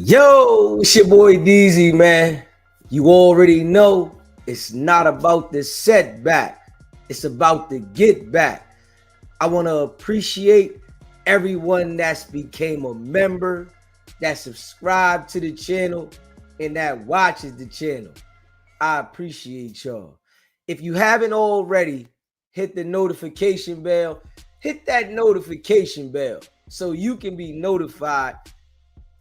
Yo, it's your boy DZ, man. You already know it's not about the setback, it's about the get back. I want to appreciate everyone that's became a member, that subscribed to the channel, and that watches the channel. I appreciate y'all. If you haven't already, hit the notification bell. Hit that notification bell so you can be notified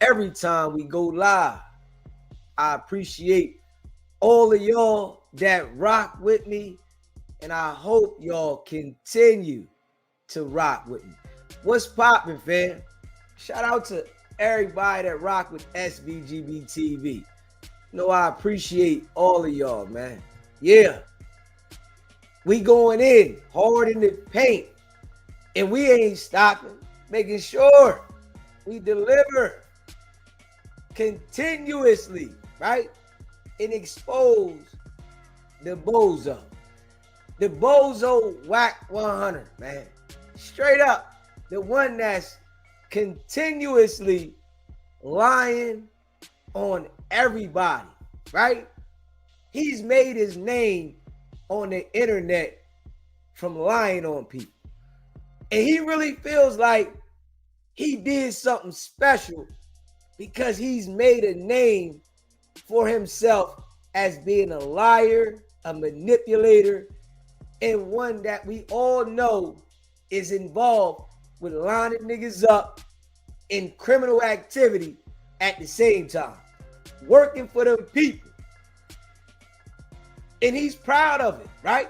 every time we go live. I appreciate all of y'all that rock with me, and I hope y'all continue to rock with me. What's poppin', fam? Shout out to everybody that rock with SBGB TV. I appreciate all of y'all, man. Yeah, we going in hard in the paint, and we ain't stopping, making sure we deliver continuously, right? And expose the bozo. The bozo Wack100, man. Straight up, the one that's continuously lying on everybody, right? He's made his name on the internet from lying on people. And he really feels like he did something special because he's made a name for himself as being a liar, a manipulator, and one that we all know is involved with lining niggas up in criminal activity at the same time, working for them people. And he's proud of it, right?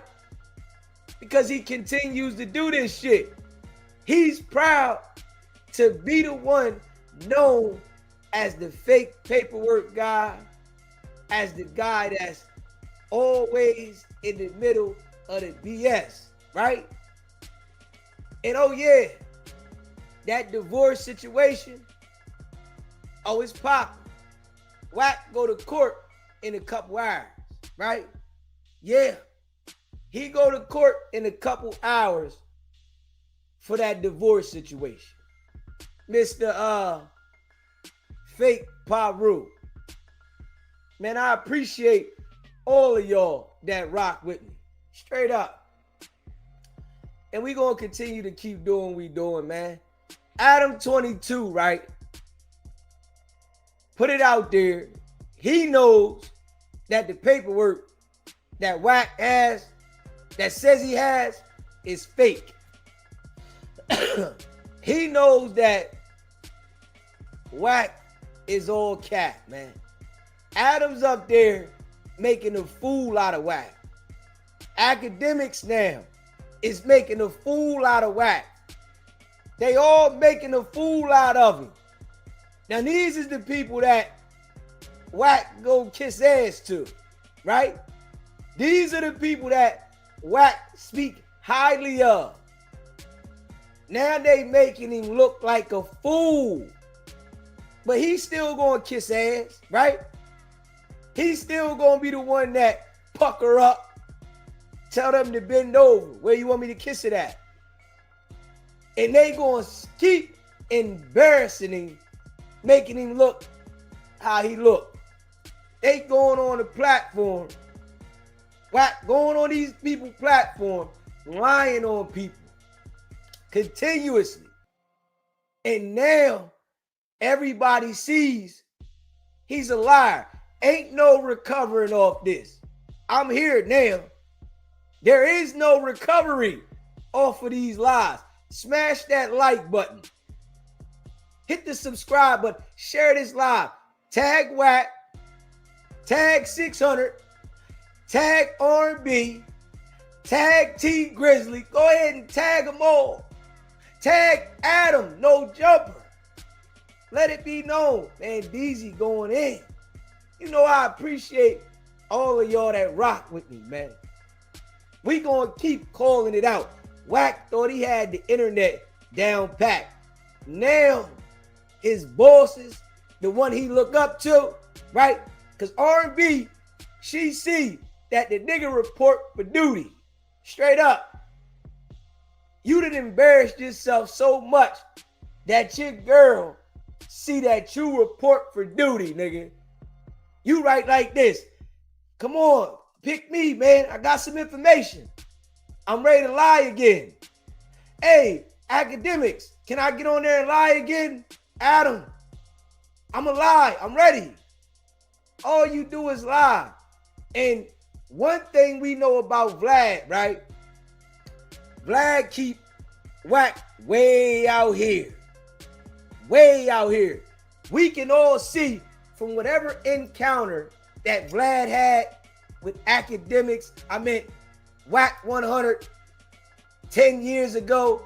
Because he continues to do this shit. He's proud to be the one known as the fake paperwork guy, as the guy that's always in the middle of the BS, right? And oh yeah, that divorce situation, oh, it's popping. Wack go to court in a couple hours, right? Yeah, he go to court in a couple hours for that divorce situation. Mr. Fake Paru. Man, I appreciate all of y'all that rock with me. Straight up. And we gonna continue to keep doing what we doing, man. Adam22, right? Put it out there. He knows that the paperwork that Wack has, that says he has, is fake. He knows that Wack is all cap, man. Adam's up there making a fool out of Wack. Academics now is making a fool out of Wack. They all making a fool out of him. Now these is the people that Wack go kiss ass to, right? These are the people that Wack speak highly of. Now they making him look like a fool. But he's still going to kiss ass, right? He's still going to be the one that pucker up, tell them to bend over. Where you want me to kiss it at? And they going to keep embarrassing him, making him look how he look. They going on the platform, going on these people platform, lying on people continuously. And now everybody sees he's a liar. Ain't no recovering off this. I'm here now. There is no recovery off of these lies. Smash that like button. Hit the subscribe button. Share this live. Tag Wack. Tag 600. Tag R&B. Tag T Grizzley. Go ahead and tag them all. Tag Adam, no jumper. Let it be known, man, DZ going in. I appreciate all of y'all that rock with me, man. We gonna keep calling it out. Wack thought he had the internet down pat. Now, his bosses, the one he look up to, right? Because R&B, she see that the nigga report for duty. Straight up. You done embarrassed yourself so much that your girl see that you report for duty, nigga. You write like this. Come on, pick me, man. I got some information. I'm ready to lie again. Hey, academics, can I get on there and lie again? Adam, I'm a lie. I'm ready. All you do is lie. And one thing we know about Vlad, right? Vlad keep Wack way out here. Way out here. We can all see from whatever encounter that Vlad had with academics, I meant Wack100 10 years ago,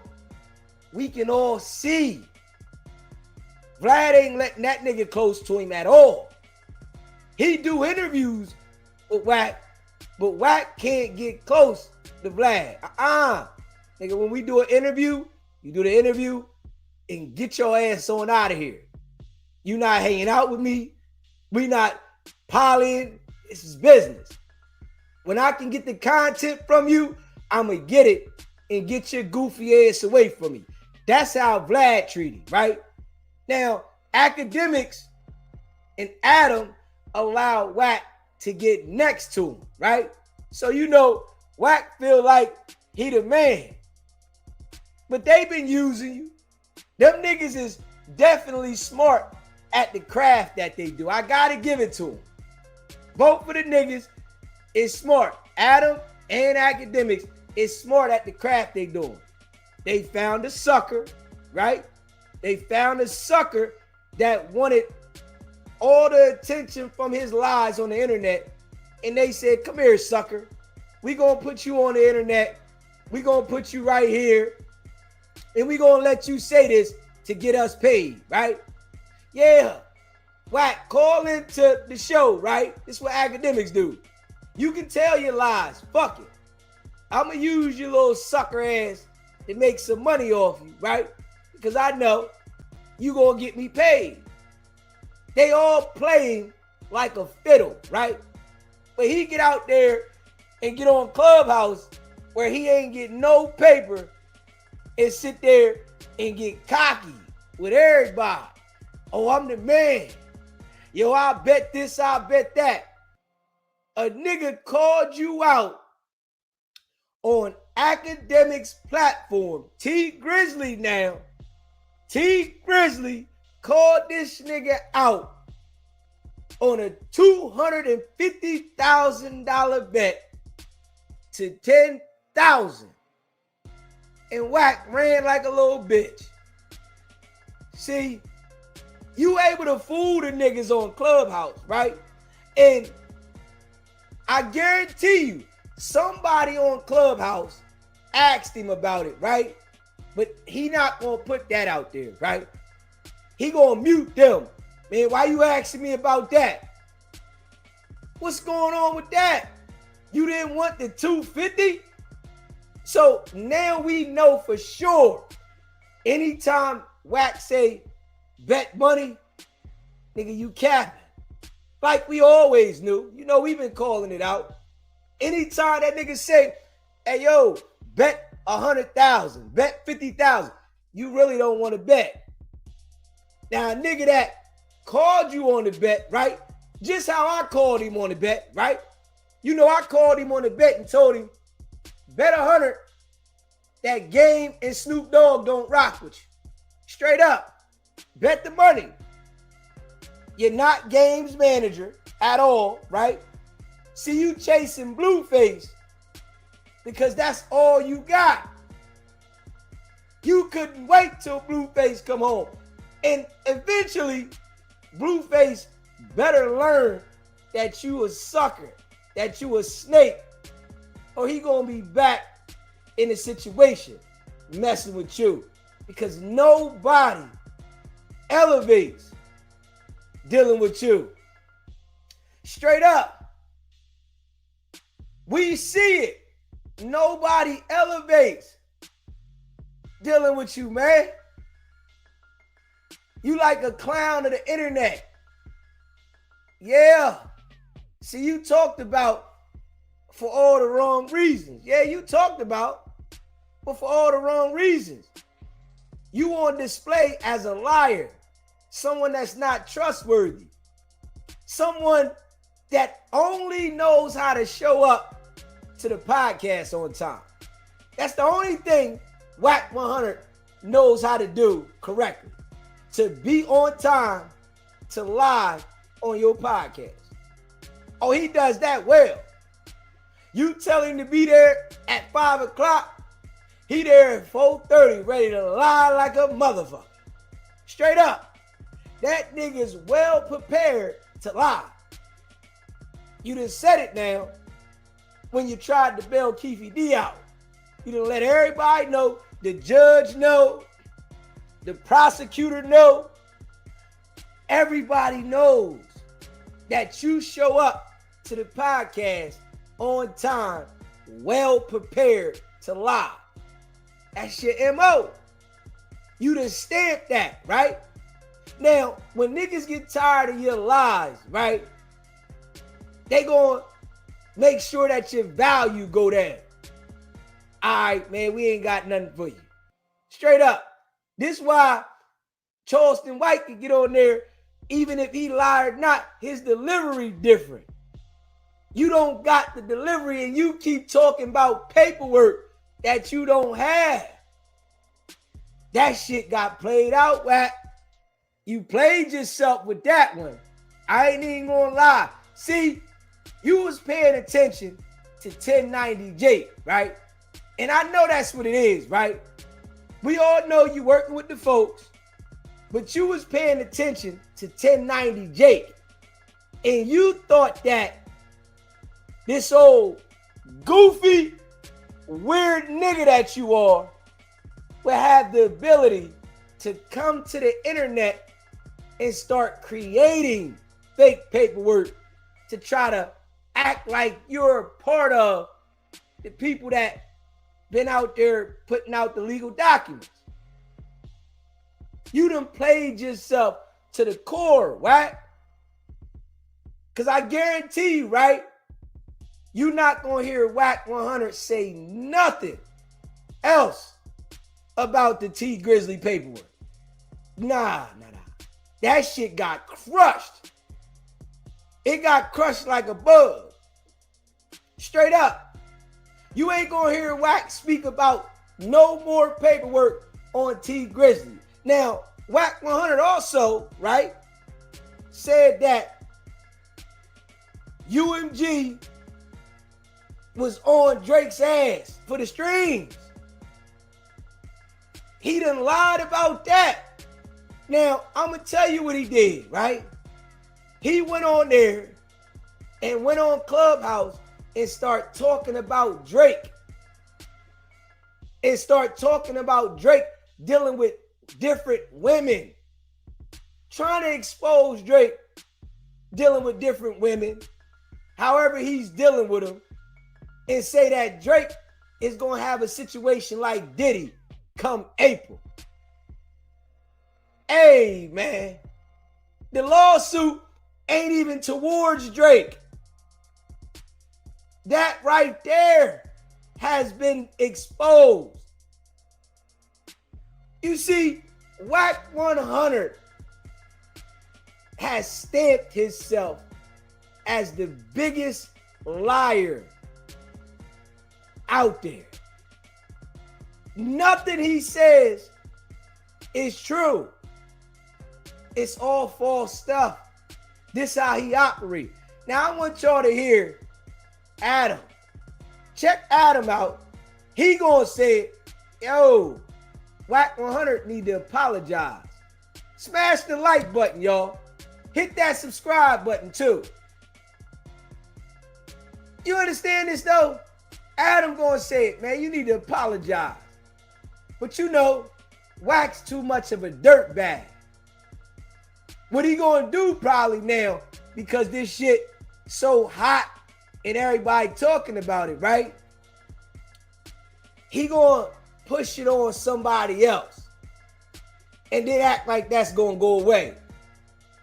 we can all see Vlad ain't letting that nigga close to him at all. He do interviews with Wack, but Wack can't get close to Vlad. Nigga, when we do an interview, you do the interview and get your ass on out of here. You not hanging out with me. We not polying. This is business. When I can get the content from you, I'm going to get it and get your goofy ass away from me. That's how Vlad treated, right? Now, academics and Adam allow Wack to get next to him, right? So, you know, Wack feel like he the man. But they been using you. Them niggas is definitely smart at the craft that they do. I got to give it to them. Both of the niggas is smart. Adam and academics is smart at the craft they doing. They found a sucker, right? They found a sucker that wanted all the attention from his lies on the internet. And they said, come here, sucker. We gonna put you on the internet. We gonna put you right here. And we gonna let you say this to get us paid, right? Yeah. Wack, call into the show, right? This is what academics do. You can tell your lies. Fuck it. I'ma use your little sucker ass to make some money off you, right? Because I know you gonna get me paid. They all playing like a fiddle, right? But he get out there and get on Clubhouse where he ain't getting no paper and sit there and get cocky with everybody. Oh, I'm the man. Yo, I bet this, I bet that. A nigga called you out on academics platform. T Grizzley now. T Grizzley called this nigga out on a $250,000 bet to $10,000. And Wack ran like a little bitch. See, you able to fool the niggas on Clubhouse, right? And I guarantee you, somebody on Clubhouse asked him about it, right? But he not gonna put that out there, right? He gonna mute them. Man, why you asking me about that? What's going on with that? You didn't want the 250? So now we know for sure, anytime Wack say bet money, nigga, you capping. Like we always knew. You know, we've been calling it out. Anytime that nigga say, hey, yo, bet 100,000, bet 50,000, you really don't want to bet. Now, a nigga that called you on the bet, right? Just how I called him on the bet, right? You know, I called him on the bet and told him, bet 100 that Game and Snoop Dogg don't rock with you. Straight up. Bet the money. You're not Game's manager at all, right? See, you chasing Blueface because that's all you got. You couldn't wait till Blueface come home. And eventually, Blueface better learn that you a sucker, that you a snake, or he gonna be back in a situation messing with you. Because nobody elevates dealing with you. Straight up. We see it. Nobody elevates dealing with you, man. You like a clown of the internet. Yeah. See, you talked about for all the wrong reasons. Yeah, you talked about, but for all the wrong reasons. You on display as a liar. someone that's not trustworthy, someone that only knows how to show up to the podcast on time. That's the only thing Wack100 knows how to do correctly, to be on time to live on your podcast. Oh, he does that well. You tell him to be there at 5 o'clock, he there at 4:30, ready to lie like a motherfucker. Straight up. That nigga's well prepared to lie. You done said it now when you tried to bail Keefe D out. You done let everybody know, the judge know, the prosecutor know. Everybody knows that you show up to the podcast on time, well prepared to lie. That's your MO. You done stamped that, right? Now, when niggas get tired of your lies, right, they gonna make sure that your value go down. All right, man, we ain't got nothing for you. Straight up. This why Charleston White can get on there, even if he lied or not, his delivery different. You don't got the delivery and you keep talking about paperwork that you don't have. That shit got played out, Wack. You played yourself with that one. I ain't even gonna lie. See, you was paying attention to 1090J, right? And I know that's what it is, right? We all know you working with the folks, but you was paying attention to 1090J. And you thought that this old goofy, weird nigga that you are will have the ability to come to the internet and start creating fake paperwork to try to act like you're a part of the people that been out there putting out the legal documents. You done played yourself to the core, right? Because I guarantee you, right, you're not going to hear Wack100 say nothing else about the T Grizzly paperwork. Nah. That shit got crushed. It got crushed like a bug. Straight up. You ain't gonna hear Wack speak about no more paperwork on T Grizzly. Now, Wack100 also, right, said that UMG was on Drake's ass for the streams. He done lied about that. Now, I'm going to tell you what he did, right? He went on there and went on Clubhouse and start talking about Drake. And start talking about Drake dealing with different women. Trying to expose Drake dealing with different women, however he's dealing with them, and say that Drake is going to have a situation like Diddy come April. Hey, man, the lawsuit ain't even towards Drake. That right there has been exposed. You see, Wack100 has stamped himself as the biggest liar out there. Nothing he says is true. It's all false stuff. This how he operates. Now I want y'all to hear Adam. Check Adam out. He gonna say, yo, Wack100 need to apologize. Smash the like button, y'all. Hit that subscribe button too. You understand this though? Adam gonna say it, man. You need to apologize. But you know, Wack's too much of a dirtbag. What he gonna do probably now, because this shit so hot and everybody talking about it, right? He gonna push it on somebody else and then act like that's gonna go away.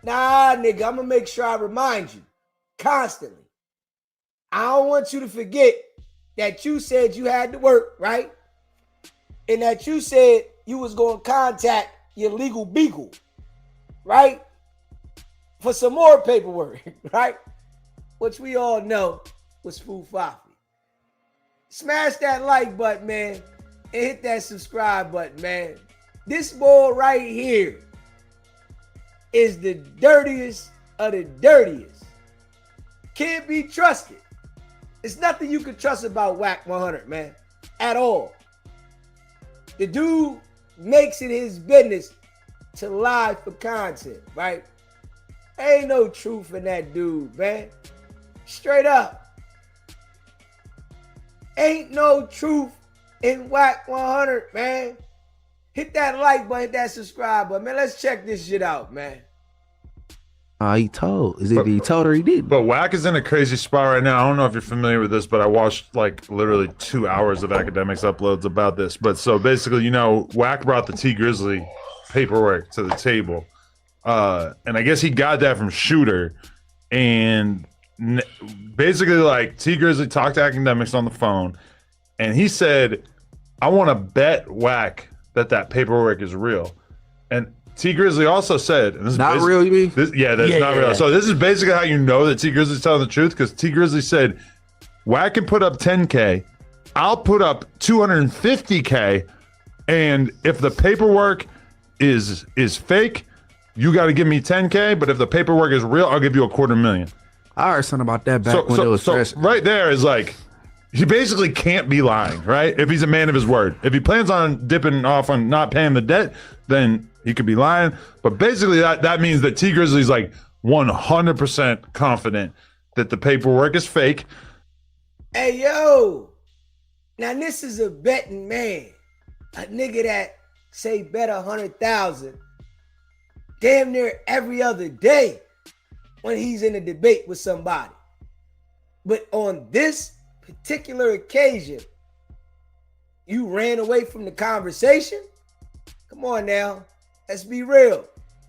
Nah, nigga, I'm gonna make sure I remind you constantly. I don't want you to forget that you said you had to work, right? And that you said you was gonna contact your legal beagle. right? For some more paperwork, right? Which we all know was Fufafi. Smash that like button, man, and hit that subscribe button, man. This boy right here is the dirtiest of the dirtiest. Can't be trusted. There's nothing you can trust about Wack100, man, at all. The dude makes it his business to lie for content, right? Ain't no truth in that dude, man. Straight up. Ain't no truth in Wack100, man. Hit that like button, hit that subscribe button, man. Let's check this shit out, man. He told. Is it he told or he did? But Wack is in a crazy spot right now. I don't know if you're familiar with this, but I watched like literally 2 hours of academics uploads about this. But so basically, you know, Wack brought the T Grizzley paperwork to the table. And I guess he got that from Shooter. And basically, like, T Grizzley talked to academics on the phone. And he said, I want to bet Wack that paperwork is real. And T Grizzley also said, and this is not real, you mean? That's not real. So this is basically how you know that T Grizzley's telling the truth, because T Grizzley said, Wack can put up 10K, I'll put up 250K, and if the paperwork is fake, you got to give me 10K, but if the paperwork is real, I'll give you $250,000. I heard something about that back when it was fresh. Right there is like, he basically can't be lying, right? If he's a man of his word. If he plans on dipping off on not paying the debt, then he could be lying. But basically that means that T Grizzly's like 100% confident that the paperwork is fake. Hey, yo. Now, this is a betting man. A nigga that say bet 100,000 damn near every other day when he's in a debate with somebody. But on this particular occasion, you ran away from the conversation? Come on now. Let's be real.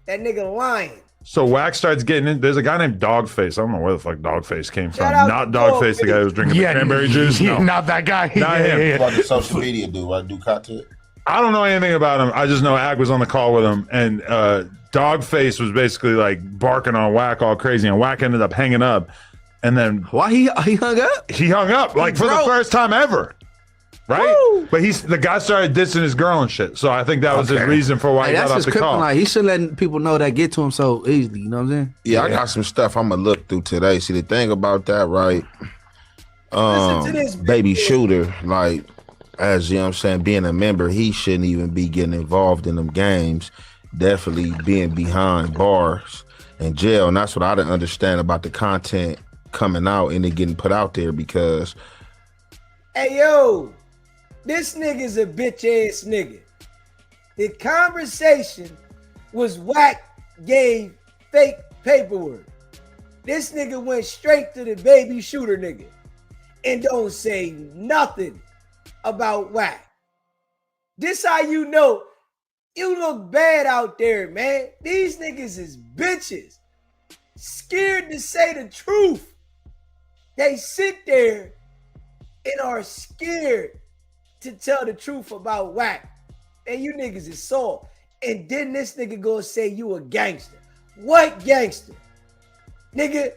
That nigga lying. So Wack starts getting in. There's a guy named Dogface. I don't know where the fuck Dogface came from. Not Dogface, the guy who was drinking the cranberry juice. No. Not that guy. Not him. What the social media do? I do content. I don't know anything about him. I just know Ag was on the call with him, and Dogface was basically like barking on Wack all crazy, and Wack ended up hanging up. And then why he hung up? He hung up like for the first time ever, right? Woo! But the guy started dissing his girl and shit. So I think that was his reason for why he got off the call. He should let people know that get to him so easily. You know what I'm saying? Yeah, I got some stuff I'm gonna look through today. See, the thing about that, right? Baby Shooter, like, as you know what I'm saying, being a member, he shouldn't even be getting involved in them games. Definitely being behind bars and jail. And that's what I didn't understand about the content coming out and it getting put out there, because hey, yo, this nigga's a bitch ass nigga. The conversation was Wack gave fake paperwork. This nigga went straight to the Baby Shooter nigga and don't say nothing about Wack. This how you know you look bad out there, man. These niggas is bitches. Scared to say the truth. They sit there and are scared to tell the truth about Wack. And you niggas is soft. And then this nigga gonna say you a gangster. What gangster? Nigga,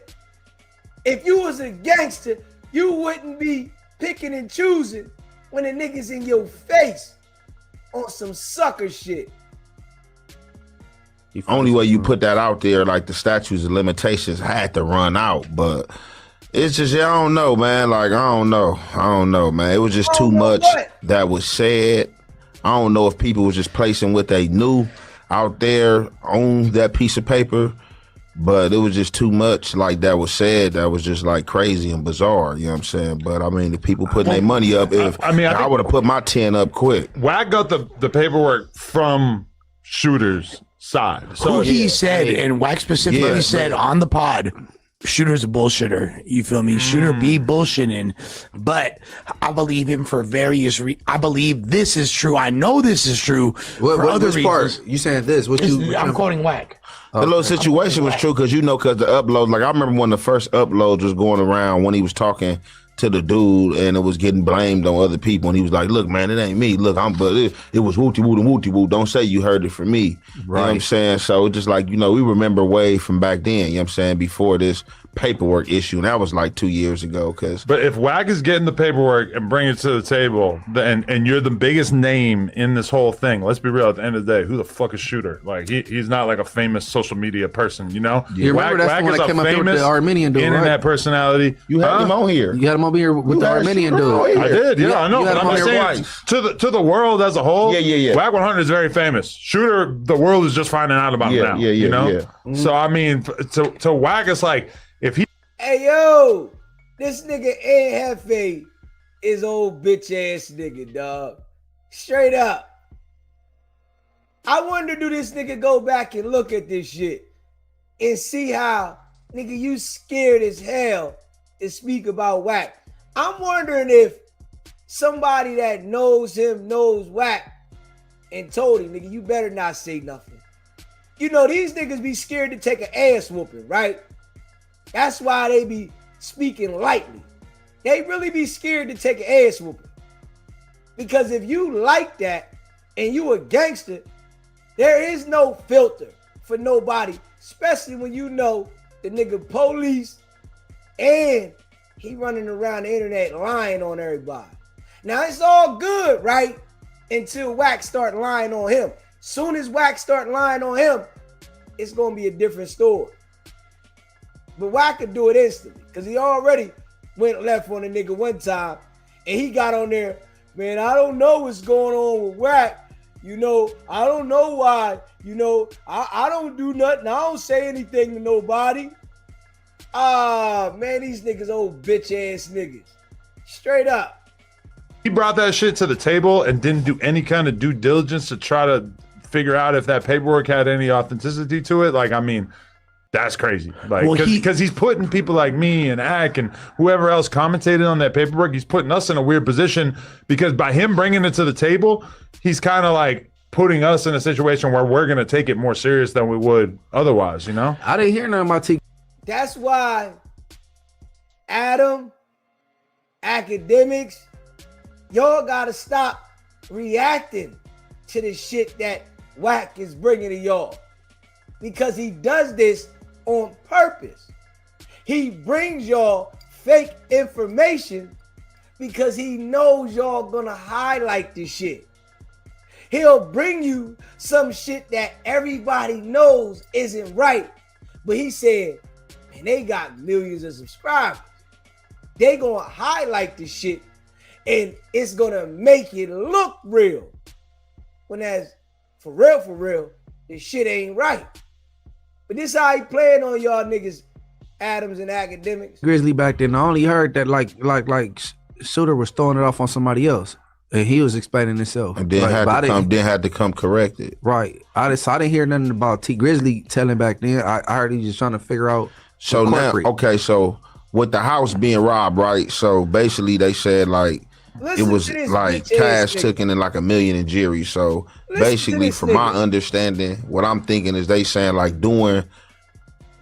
if you was a gangster, you wouldn't be picking and choosing when the niggas in your face on some sucker shit. Only way you put that out there, like the statutes of limitations had to run out, but it's just, I don't know, man. Like, I don't know, man. It was just too much that was said. I don't know if people was just placing what they knew out there on that piece of paper, but it was just too much like that was said. That was just like crazy and bizarre. You know what I'm saying? But I mean, the people putting their money up, I would have put my 10 up quick. Wack got the paperwork from Shooter's side. So he said, and Wack specifically said on the pod, Shooter's a bullshitter. You feel me? Shooter be bullshitting, but I believe him for various reasons. I believe this is true. I know this is true for other reasons. Part? You saying this? I'm quoting Wack. The little situation was true because the upload, like I remember when the first upload was going around when he was talking to the dude, and it was getting blamed on other people. And he was like, "Look, man, it ain't me. Look, but it was wooty woo and wooty woo. Don't say you heard it from me." Right. You know what I'm saying? So just like, you know, we remember way from back then. You know what I'm saying? Before this paperwork issue, and that was like 2 years ago. But if Wack is getting the paperwork and bringing it to the table, and you're the biggest name in this whole thing, let's be real. At the end of the day, who the fuck is Shooter? Like he's not like a famous social media person, you know. You remember that's the one that came up there with the Armenian dude, internet right? personality. You had him on here. You had him over here with the Armenian dude. I did, yeah, I know. But I'm just saying, to the world as a whole, Wack100 is very famous. Shooter, the world is just finding out about him now. You know. So I mean, to Wack, it's like if he. Hey yo, this nigga Jefe is old bitch ass nigga, dog. Straight up. I wonder, do this nigga go back and look at this shit and see how, nigga, you scared as hell to speak about Wack. I'm wondering if somebody that knows him knows Wack and told him, nigga, you better not say nothing. You know, these niggas be scared to take an ass whooping, right? That's why they be speaking lightly. They really be scared to take an ass whooping. Because if you like that and you a gangster, there is no filter for nobody, especially when you know the nigga police and he running around the internet lying on everybody. Now it's all good, right? Until Wack start lying on him. Soon as Wack start lying on him, it's gonna be a different story. But Wack could do it instantly because he already went left on a nigga one time and he got on there, man, I don't know what's going on with Wack. You know, I don't know why. You know, I don't do nothing. I don't say anything to nobody. Man, these niggas old bitch ass niggas. Straight up. He brought that shit to the table and didn't do any kind of due diligence to try to figure out if that paperwork had any authenticity to it. Like, I mean, that's crazy. Like, because he's putting people like me and Ack and whoever else commentated on that paperwork, he's putting us in a weird position because by him bringing it to the table, he's kind of like putting us in a situation where we're going to take it more serious than we would otherwise, you know? I didn't hear nothing about T. That's why Adam, academics, y'all got to stop reacting to the shit that Wack is bringing to y'all. Because he does this on purpose. He brings y'all fake information because he knows y'all gonna highlight this shit. He'll bring you some shit that everybody knows isn't right. But he said, man, they got millions of subscribers. They gonna highlight this shit and it's gonna make it look real. When that's for real, this shit ain't right. But this how he playing on y'all niggas, Adams and academics. Grizzly back then, I only heard that like Shooter was throwing it off on somebody else, and he was explaining himself. And then had to come corrected. Right. I didn't hear nothing about T Grizzly telling back then. I heard he was just trying to figure out. So now, okay, so with the house being robbed, right? So basically, they said like it was like cash taken and like $1 million in jewelry. So basically, from my understanding, what I'm thinking is they saying like doing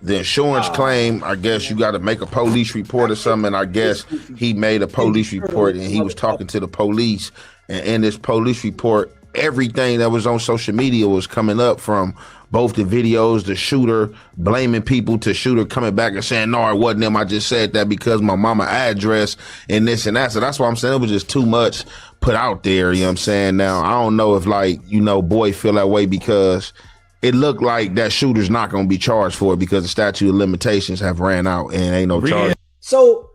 the insurance claim. I guess you got to make a police report or something. I guess he made a police report and he was talking to the police. And in this police report, everything that was on social media was coming up from both the videos, the shooter blaming people to shooter coming back and saying, no, it wasn't him. I just said that because my mama address and this and that. So that's why I'm saying it was just too much put out there. You know what I'm saying? Now, I don't know if like, you know, boy feel that way because it looked like that shooter's not going to be charged for it because the statute of limitations have ran out and ain't no charge. So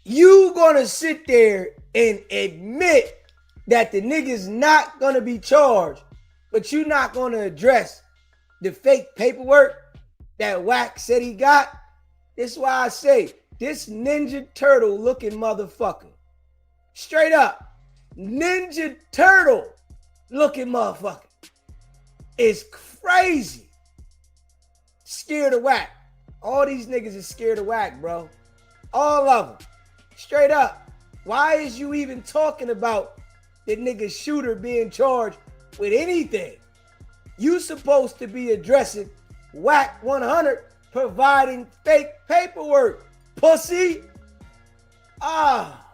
you going to sit there and admit that the nigga's not going to be charged, but you're not going to address the fake paperwork that Wack said he got? This is why I say this Ninja Turtle looking motherfucker, straight up, Ninja Turtle looking motherfucker is crazy. Scared of Wack. All these niggas is scared of Wack, bro. All of them. Straight up. Why is you even talking about the nigga shooter being charged with anything? You supposed to be addressing Wack100 providing fake paperwork, pussy. Ah,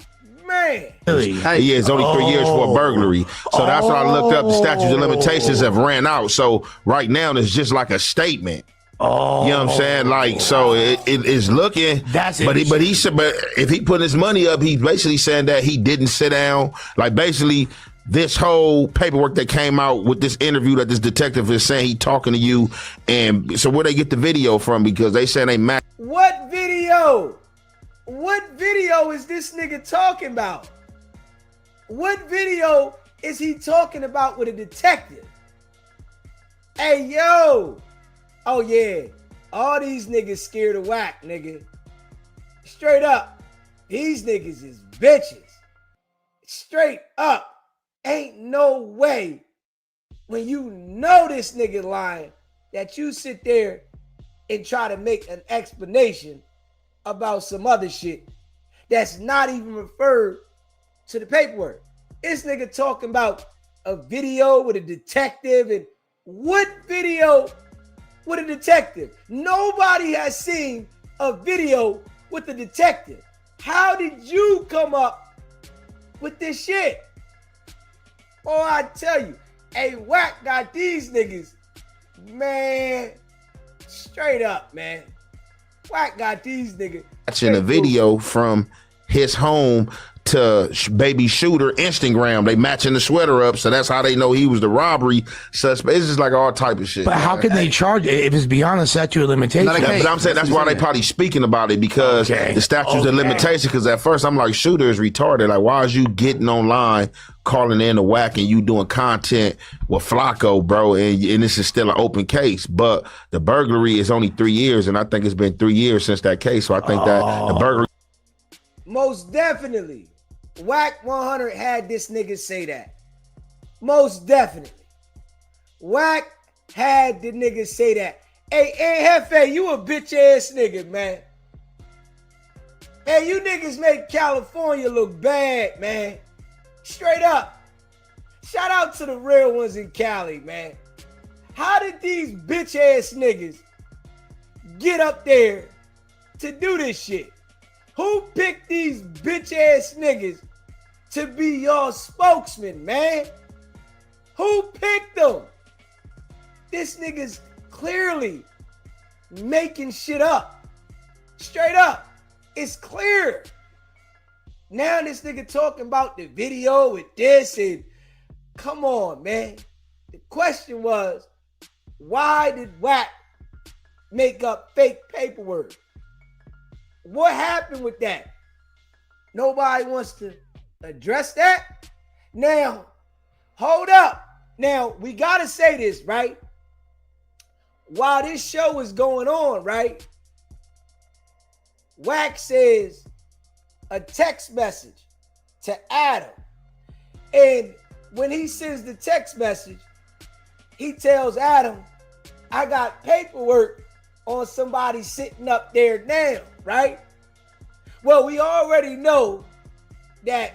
man. Really? Yeah, it's only 3 years for a burglary. So that's what I looked up. The statutes of limitations have ran out. So right now it's just like a statement. Oh, You know what I'm saying? Like, so it is looking. That's but he said, but if he put his money up, he's basically saying that he didn't sit down. Like, basically, this whole paperwork that came out with this interview that this detective is saying he talking to you, and so where they get the video from? Because they saying they match. What video? What video is this nigga talking about? What video is he talking about with a detective? Hey, yo. Oh, yeah. All these niggas scared of Wack, nigga. Straight up. These niggas is bitches. Straight up. Ain't no way when you know this nigga lying that you sit there and try to make an explanation about some other shit that's not even referred to the paperwork. This nigga talking about a video with a detective, and what video with a detective? Nobody has seen a video with a detective. How did you come up with this shit? Oh, I tell you, hey, Wack got these niggas, man, straight up, man. Wack got these niggas. Watching a video from his home to baby shooter Instagram. They matching the sweater up, so that's how they know he was the robbery suspect. It's just like all type of shit. But how can they charge it if it's beyond the statute of limitations? But I'm saying that's why they probably speaking about it, because the statutes of limitations. Because at first I'm like, shooter is retarded. Like, why is you getting online, calling in the Wack, and you doing content with Flacco, bro? And this is still an open case. But the burglary is only 3 years, and I think it's been 3 years since that case. So I think that the burglary. Most definitely. Wack100 had this nigga say that. Most definitely. Wack had the nigga say that. Hey, Jefe, you a bitch ass nigga, man. Hey, you niggas make California look bad, man. Straight up. Shout out to the real ones in Cali, man. How did these bitch ass niggas get up there to do this shit? Who picked these bitch ass niggas to be your spokesman, man? Who picked them? This nigga's clearly making shit up. Straight up. It's clear. Now this nigga talking about the video with this, and come on, man. The question was, why did Wack make up fake paperwork? What happened with that? Nobody wants to address that? Now, hold up. Now, we got to say this, right? While this show is going on, right? Wack says a text message to Adam. And when he sends the text message, he tells Adam, I got paperwork on somebody sitting up there now, right? Well, we already know that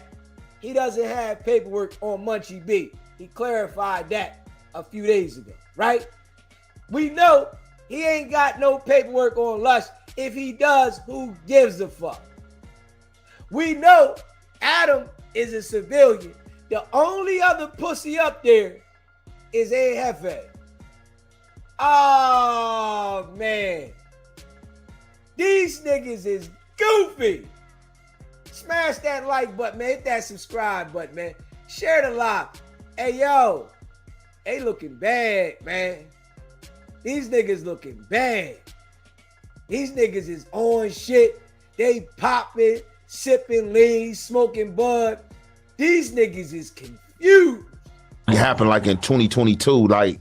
he doesn't have paperwork on Munchie B. He clarified that a few days ago, right? We know he ain't got no paperwork on Lush. If he does, who gives a fuck? We know Adam is a civilian. The only other pussy up there is Jefe. Oh, man. These niggas is goofy. Smash that like button, man. Hit that subscribe button, man. Share the live. Hey, yo. They looking bad, man. These niggas looking bad. These niggas is on shit. They popping, sipping lean, smoking bud. These niggas is confused. It happened like in 2022, like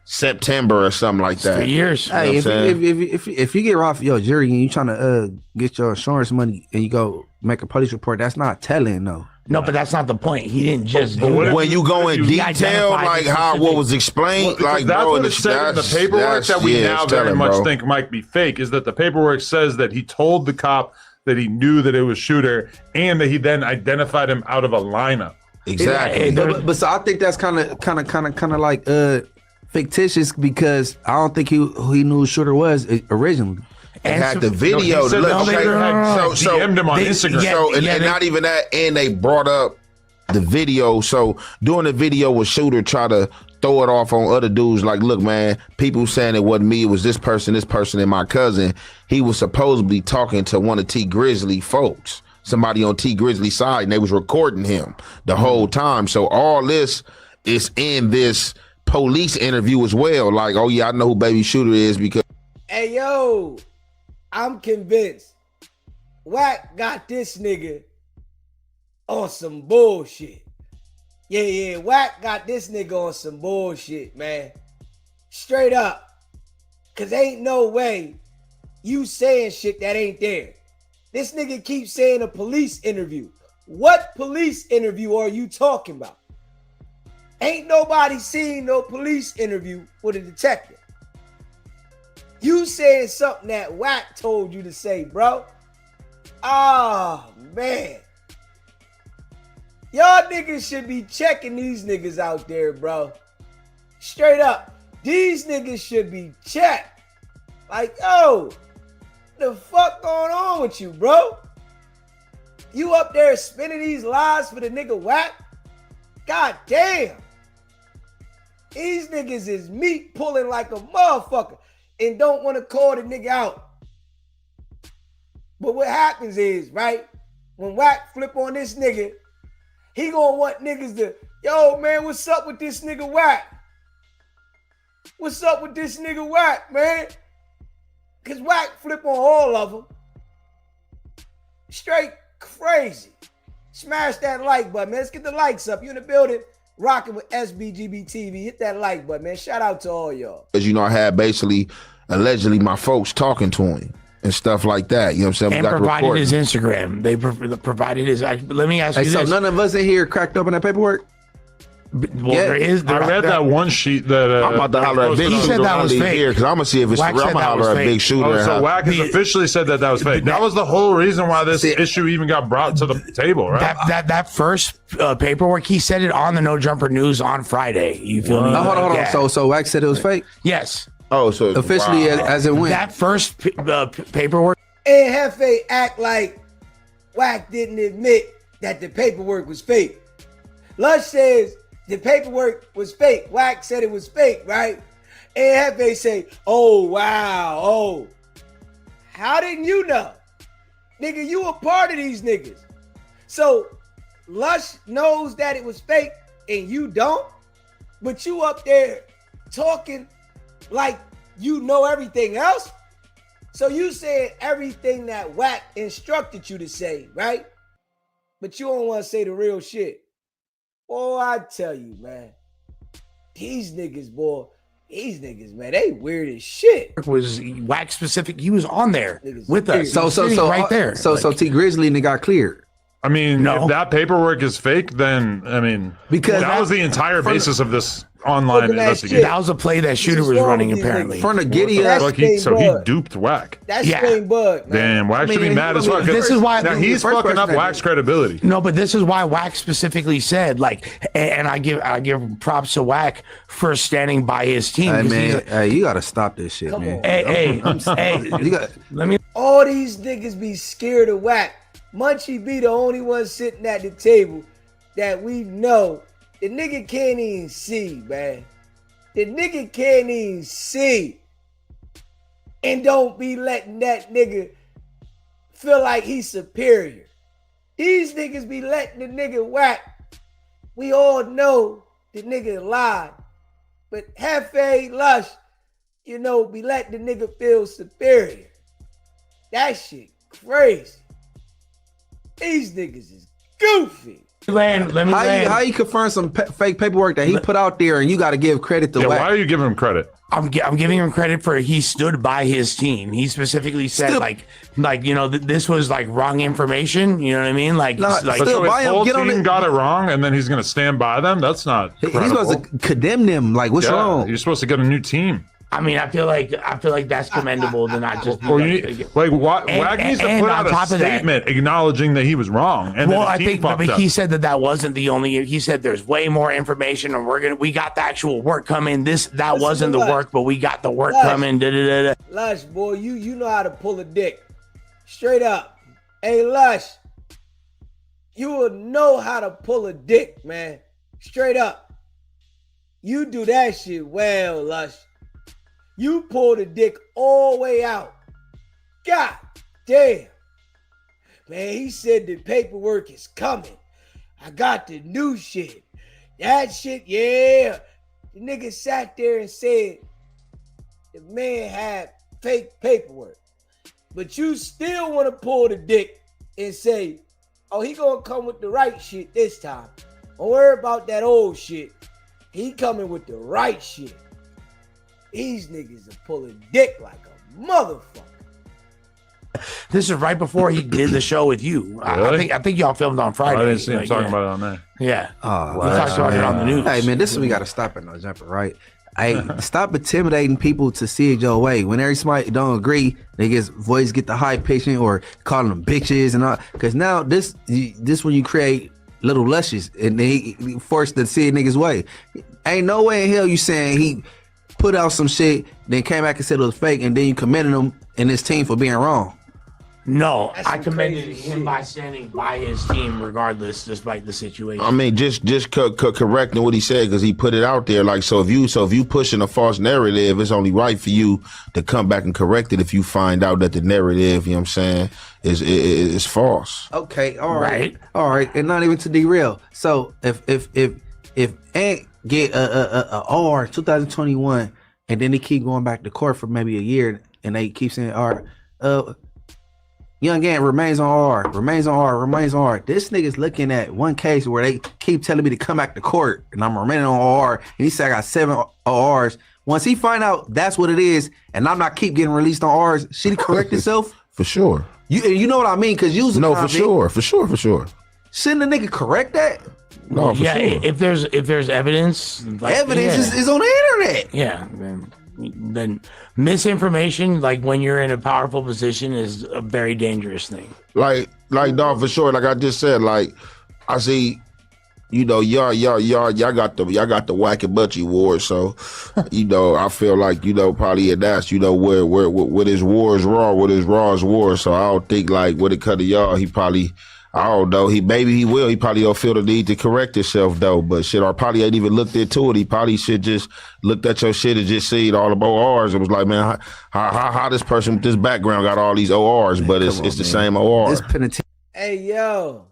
September or something like that. 3 years. Hey, if you get robbed for your jury and you trying to get your insurance money and you go make a police report, that's not telling, though. No, but that's not the point. He didn't just do But it. when you go in He detail, identified like the how specific- what was explained, Well, like that's bro, what it said in the paperwork that we now very much think might be fake, is that the paperwork says that he told the cop that he knew that it was Shooter and that he then identified him out of a lineup. Exactly. But so I think that's kind of like fictitious, because I don't think he knew who Shooter was originally. and had the No, video. he said Look, that okay, Shooter had so DM'd him on they- Instagram. yeah, So and not even that, and they brought up the video. So doing the video with Shooter try to throw it off on other dudes like, look, man, people saying it wasn't me, it was this person, and my cousin. He was supposedly talking to one of T Grizzly folks, somebody on T Grizzly side, and they was recording him the whole time. So all this is in this police interview as well. Like, oh yeah, I know who Baby Shooter is because Hey, yo, I'm convinced Wack got this nigga on some bullshit. Yeah, Wack got this nigga on some bullshit, man. Straight up. Cause ain't no way you saying shit that ain't there. This nigga keeps saying a police interview. What police interview are you talking about? Ain't nobody seen no police interview with a detective. You saying something that Wack told you to say, bro. Oh, man. Y'all niggas should be checking these niggas out there, bro. Straight up. These niggas should be checked. Like, yo, the fuck going on with you, bro? You up there spinning these lies for the nigga Wack? God damn. These niggas is meat pulling like a motherfucker and don't want to call the nigga out. But what happens is, right, when Wack flip on this nigga, he gonna want niggas to, yo, man, what's up with this nigga Wack? What's up with this nigga Wack, man? Because Wack flip on all of them. Straight crazy. Smash that like button, man. Let's get the likes up. You in the building, rocking with SBGB TV. Hit that like button, man. Shout out to all y'all. as you know, I had basically allegedly my folks talking to him and stuff like that. You know what I'm saying? And We got provided recording. his Instagram. They provided his. Let me ask Hey, you so this. none of us in here cracked open that paperwork. Well, yeah, there is. I read that one sheet that I'm about to holler at Big He Shooter said that was on fake. here because I'm gonna see if it's Wack real. I'm said gonna that was holler at fake. Big Shooter. Oh, and so have- Wack has officially said that was fake. That was the whole reason why this issue even got brought to the table, right? That first paperwork, he said it on the No Jumper News on Friday. You feel me? Oh, hold on. Yeah. So Wax said it was fake. Yes, Oh, so it's Officially, wow. as it went. that first paperwork. And Hefe act like Wack didn't admit that the paperwork was fake. Lush says the paperwork was fake. Wack said it was fake, right? And Hefe say, oh, wow, oh. How didn't you know? Nigga, you a part of these niggas. So Lush knows that it was fake and you don't, but you up there talking like you know everything else. So you said everything that Wack instructed you to say, right? But you don't want to say the real shit. Boy, I tell you, man. These niggas, man, they weird as shit. Was Wax specific? He was on there Niggas with weird. us. So He was sitting right there. So T Grizzly and they got cleared. I mean, No. if that paperwork is fake, then I mean, Because that was the entire basis of this online Look at that investigation. that was a play that Shooter is was wrong running with these apparently. Front of Giddy That's up. Like he Bud. duped Wack. That's Yeah. Spring Bud, man. Damn, Wack should be mean, mad as fuck. this is why- now he's first fucking person up that Wack's did. credibility. No, but this is why Wack specifically said, like, and I give props to Wack for standing by his team. Hey 'cause he's man, like, hey, you gotta stop this shit, Come man. on. hey, You got let me. All these niggas be scared of Wack. Munchie be the only one sitting at the table that we know the nigga can't even see, man. The nigga can't even see. And don't be letting that nigga feel like he's superior. These niggas be letting the nigga Wack. We all know the nigga lied. But Hefe Lush, you know, be letting the nigga feel superior. That shit crazy. These niggas is goofy. Let me land. how you confirm some fake paperwork that he put out there, and you got to give credit to Yeah, Wack. why are you giving him credit? I'm giving him credit for he stood by his team. He specifically said Still- like you know this was like wrong information. You know what I mean? Like, No, like still- So his why him whole get on team it? got it wrong, and then he's going to stand by them? That's not He's credible. supposed to condemn them. Like, what's Yeah, wrong? You're supposed to get a new team. I mean, I feel like that's commendable to not just. Or Wack needs to put out a statement acknowledging that he was wrong. And well, I think but he said that wasn't the only. He said there's way more information, and we got the actual work coming. That wasn't the work, but we got the work coming. Lush, boy, you know how to pull a dick. Straight up. Hey, Lush, you will know how to pull a dick, man. Straight up. You do that shit well, Lush. You pull the dick all the way out. God damn. Man, he said the paperwork is coming. I got the new shit. That shit, yeah. The nigga sat there and said the man had fake paperwork. But you still want to pull the dick and say, oh, he gonna come with the right shit this time. Don't worry about that old shit. He coming with the right shit. These niggas are pulling dick like a motherfucker. This is right before he did the show with you. Really? I think y'all filmed on Friday. I didn't see him talking about it on there. Yeah. Oh, we talked about it on the news. Hey man, this is we gotta stop it, no jumper, right? Hey, stop intimidating people to see it your way. When everybody don't agree, niggas voice get the high pitching or calling them bitches and all. Because now this when you create little lushes and they forced to see a nigga's way. Ain't no way in hell you saying he put out some shit, then came back and said it was fake, and then you commended him and his team for being wrong. No, I commended him by standing by his team regardless, despite the situation. I mean, just correcting what he said, because he put it out there. Like, so if you pushing a false narrative, it's only right for you to come back and correct it if you find out that the narrative, you know what I'm saying, is false. Okay, all right, and not even to derail. So if Ant get a R 2021, and then they keep going back to court for maybe a year, and they keep saying R, Young Ant remains on R. This nigga's looking at one case where they keep telling me to come back to court, and I'm remaining on R, and he said I got 7 Rs. Once he find out that's what it is, and I'm not keep getting released on R's, should he correct himself? For sure. You know what I mean? Because you no, for sure. Shouldn't the nigga correct that? No, for sure. If there's evidence, is on the internet. Yeah, then misinformation, like when you're in a powerful position, is a very dangerous thing. Like, dog, for sure. Like I just said, like I see, y'all got the Wack and Butchie award. So, I feel like probably that's where his war is raw, what his raw is war. So I don't think like when it cut to y'all, he probably. I don't know. He probably don't feel the need to correct himself though. But shit, or probably ain't even looked into it. He probably should just looked at your shit and just seen all the ORs. It was like, man, how this person with this background got all these ORs, but it's the same OR. Hey yo,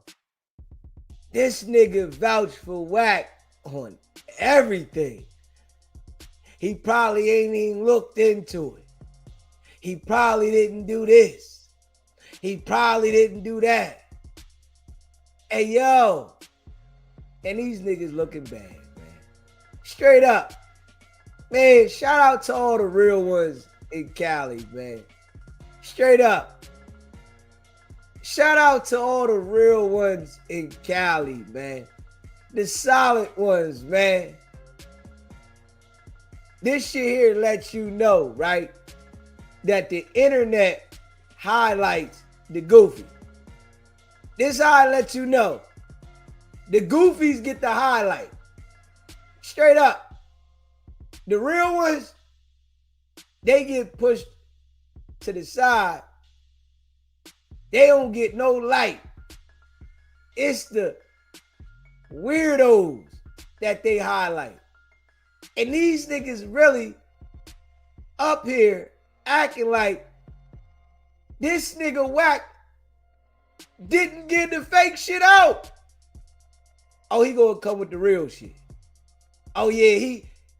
this nigga vouched for Wack on everything. He probably ain't even looked into it. He probably didn't do this. He probably didn't do that. Hey, yo. And these niggas looking bad, man. Straight up. Man, shout out to all the real ones in Cali, man. Straight up. Shout out to all the real ones in Cali, man. The solid ones, man. This shit here lets you know, right, that the internet highlights the goofy. This how I let you know. The goofies get the highlight. Straight up. The real ones, they get pushed to the side. They don't get no light. It's the weirdos that they highlight. And these niggas really up here acting like this nigga Wack didn't get the fake shit out. Oh, he gonna come with the real shit. Oh yeah,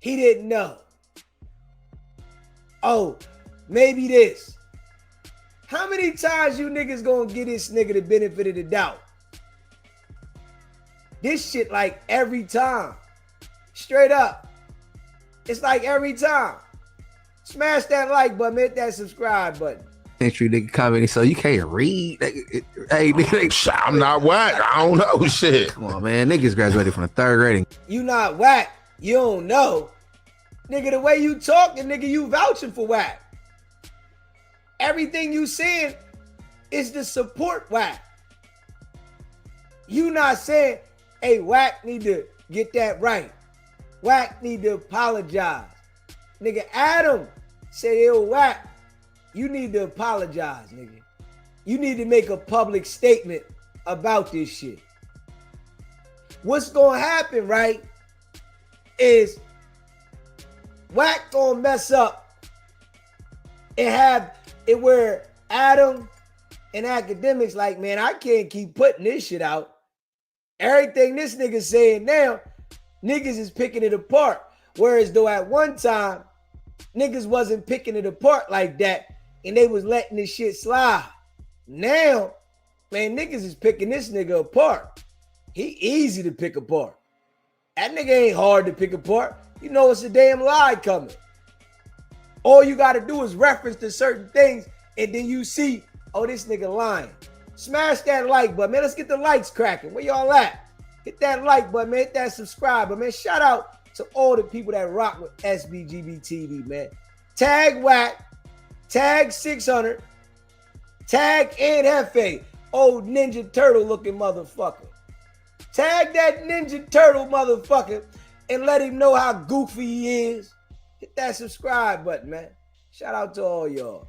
he didn't know. Oh, maybe this. How many times you niggas gonna get this nigga the benefit of the doubt? This shit like every time. Straight up. It's like every time. Smash that like button, hit that subscribe button. Entry nigga commenting, so you can't read. Hey, nigga, I'm not Wack. I don't know shit. Come on, man. Niggas graduated from the 3rd grade. You not Wack. You don't know. Nigga, the way you talking, nigga, you vouching for Wack. Everything you saying is to support Wack. You not saying, hey, Wack need to get that right. Wack need to apologize. Nigga, Adam said, yo, Wack, you need to apologize, nigga. You need to make a public statement about this shit. What's gonna happen, right, is Wack gonna mess up and have it where Adam and academics like, man, I can't keep putting this shit out. Everything this nigga saying now, niggas is picking it apart. Whereas though at one time, niggas wasn't picking it apart like that and they was letting this shit slide. Now, man, niggas is picking this nigga apart. He easy to pick apart. That nigga ain't hard to pick apart. You know it's a damn lie coming. All you got to do is reference to certain things and then you see, oh, this nigga lying. Smash that like button, man. Let's get the likes cracking. Where y'all at? Hit that like button, man. Hit that subscribe button, man. Shout out to all the people that rock with SBGB TV, man. Tag Wack, tag 600, tag Ed Hefe, old Ninja Turtle looking motherfucker. Tag that Ninja Turtle motherfucker and let him know how goofy he is. Hit that subscribe button, man. Shout out to all y'all.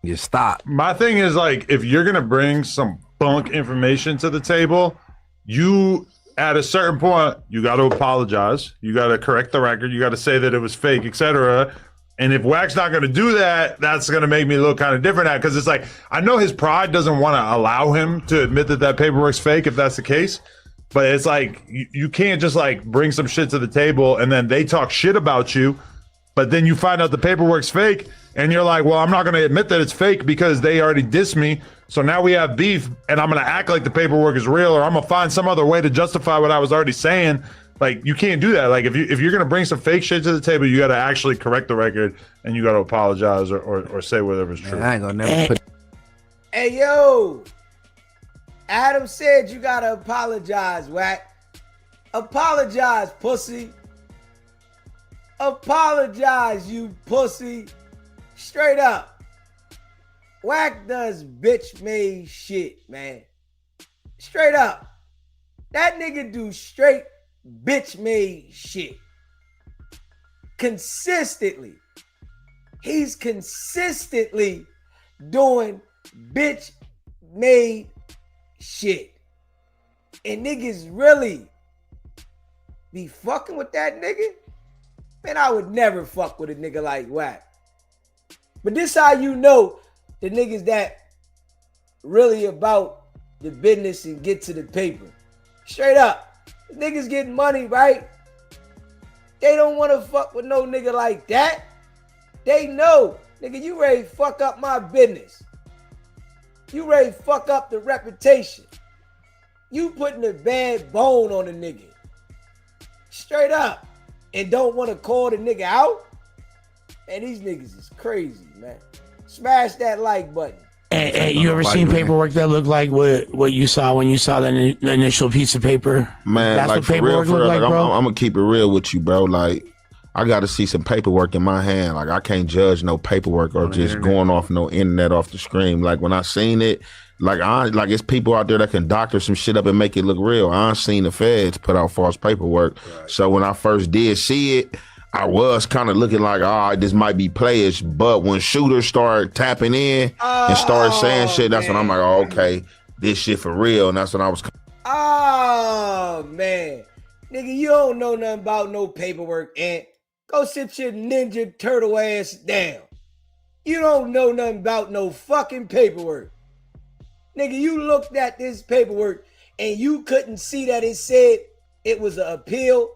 You stop. My thing is, like, if you're gonna bring some bunk information to the table, you at a certain point you got to apologize. You got to correct the record. You got to say that it was fake, etc. And if Wack's not gonna do that, that's gonna make me look kind of different at, because it's like, I know his pride doesn't want to allow him to admit that that paperwork's fake if that's the case. But it's like, you can't just like bring some shit to the table and then they talk shit about you, but then you find out the paperwork's fake and you're like, well, I'm not going to admit that it's fake because they already dissed me. So now we have beef and I'm going to act like the paperwork is real, or I'm going to find some other way to justify what I was already saying. Like, you can't do that. Like, if you're going to bring some fake shit to the table, you got to actually correct the record and you got to apologize or say whatever's true. Man, I ain't gonna never put. Hey, yo. Adam said you got to apologize, Wack. Apologize, pussy. Apologize, you pussy. Straight up. Wack does bitch-made shit, man. Straight up. That nigga do straight bitch-made shit. Consistently. He's consistently doing bitch-made shit. And niggas really be fucking with that nigga? Man, I would never fuck with a nigga like Wack. But this how you know the niggas that really about the business and get to the paper. Straight up. The niggas getting money, right? They don't want to fuck with no nigga like that. They know, nigga, you ready to fuck up my business. You ready to fuck up the reputation. You putting a bad bone on the nigga. Straight up. And don't want to call the nigga out? Man, these niggas is crazy, man. Smash that like button. Hey, you ever seen paperwork that looked like what you saw when you saw the initial piece of paper? Man, that's like what for real, paperwork looked like, bro. I'm gonna keep it real with you, bro. Like, I got to see some paperwork in my hand. Like, I can't judge no paperwork or just going off no internet off the screen. Like, when I seen it, like it's people out there that can doctor some shit up and make it look real. I ain't seen the feds put out false paperwork. Right. So when I first did see it, I was kind of looking like, all right, this might be players. But when shooters start tapping in and started saying shit, that's when I'm like, oh, okay, this shit for real. And that's when I was. Oh, man. Nigga, you don't know nothing about no paperwork, and go sit your Ninja Turtle ass down. You don't know nothing about no fucking paperwork. Nigga, you looked at this paperwork and you couldn't see that it said it was an appeal.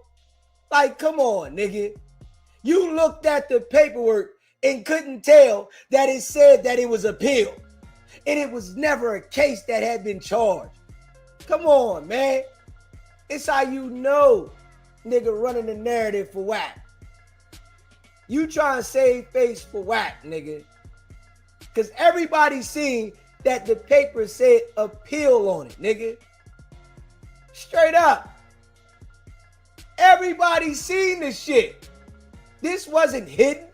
Like, come on, nigga. You looked at the paperwork and couldn't tell that it said that it was appeal. And it was never a case that had been charged. Come on, man. It's how you know nigga running the narrative for Wack. You trying to save face for Wack, nigga. Because everybody seen that the paper said appeal on it, nigga. Straight up. Everybody seen this shit. this wasn't hidden.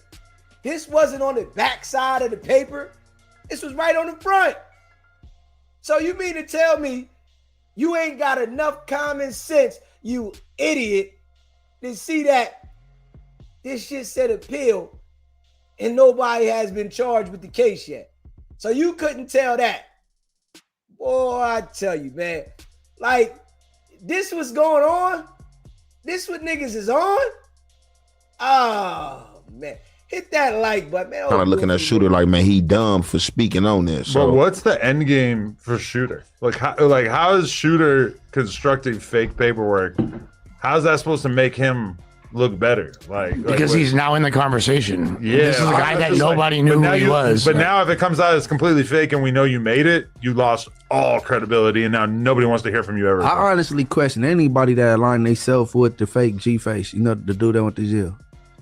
This wasn't on the back side of the paper. This was right on the front. So you mean to tell me you ain't got enough common sense, you idiot, to see that this shit said appeal and nobody has been charged with the case yet? So you couldn't tell that. Boy, I tell you, man. Like, this was going on? This what niggas is on? Oh, man. Hit that like button, man. Kind of looking at Shooter like, man, he dumb for speaking on this. So But what's the end game for Shooter? Like how is Shooter constructing fake paperwork? How's that supposed to make him look better? Because he's now in the conversation. Yeah, This is a guy that nobody knew who he was. But now if it comes out as completely fake and we know you made it, you lost all credibility and now nobody wants to hear from you ever. I honestly question anybody that aligned themselves with the fake G-Face, you know, the dude that went to jail.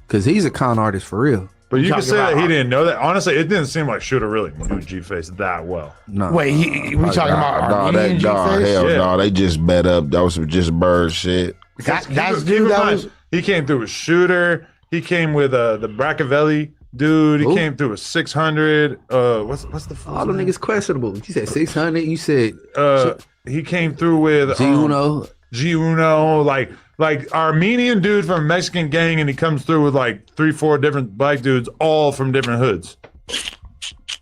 Because he's a con artist for real. But you can say that he didn't know that. Honestly, it didn't seem like Shooter really knew G-Face that well. No. Wait, we talking about Armenian G-Face? Hell Yeah. no, they just bet up. That was just bird shit. That's Keep dude in that mind, was... he came through with Shooter. He came with the Braccavelli dude. He Who? came through with 600. What's the All them niggas questionable. You said 600. You said he came through with G Uno. G-Uno, like Armenian dude from a Mexican gang, and he comes through with like 3-4 different black dudes, all from different hoods.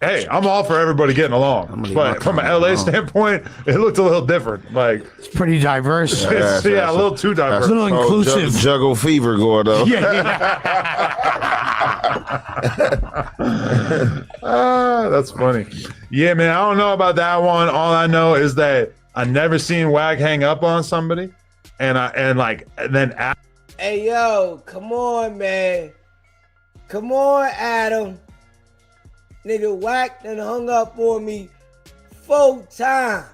Hey, I'm all for everybody getting along, but from an LA standpoint, it looked a little different. Like It's pretty diverse. it's, a little too diverse. a little inclusive. Juggle fever going on. That's funny. Yeah, man, I don't know about that one. All I know is that I never seen Wack hang up on somebody, and then Hey, yo, come on, man. Come on, Adam. Nigga, Wack done hung up on me 4 times.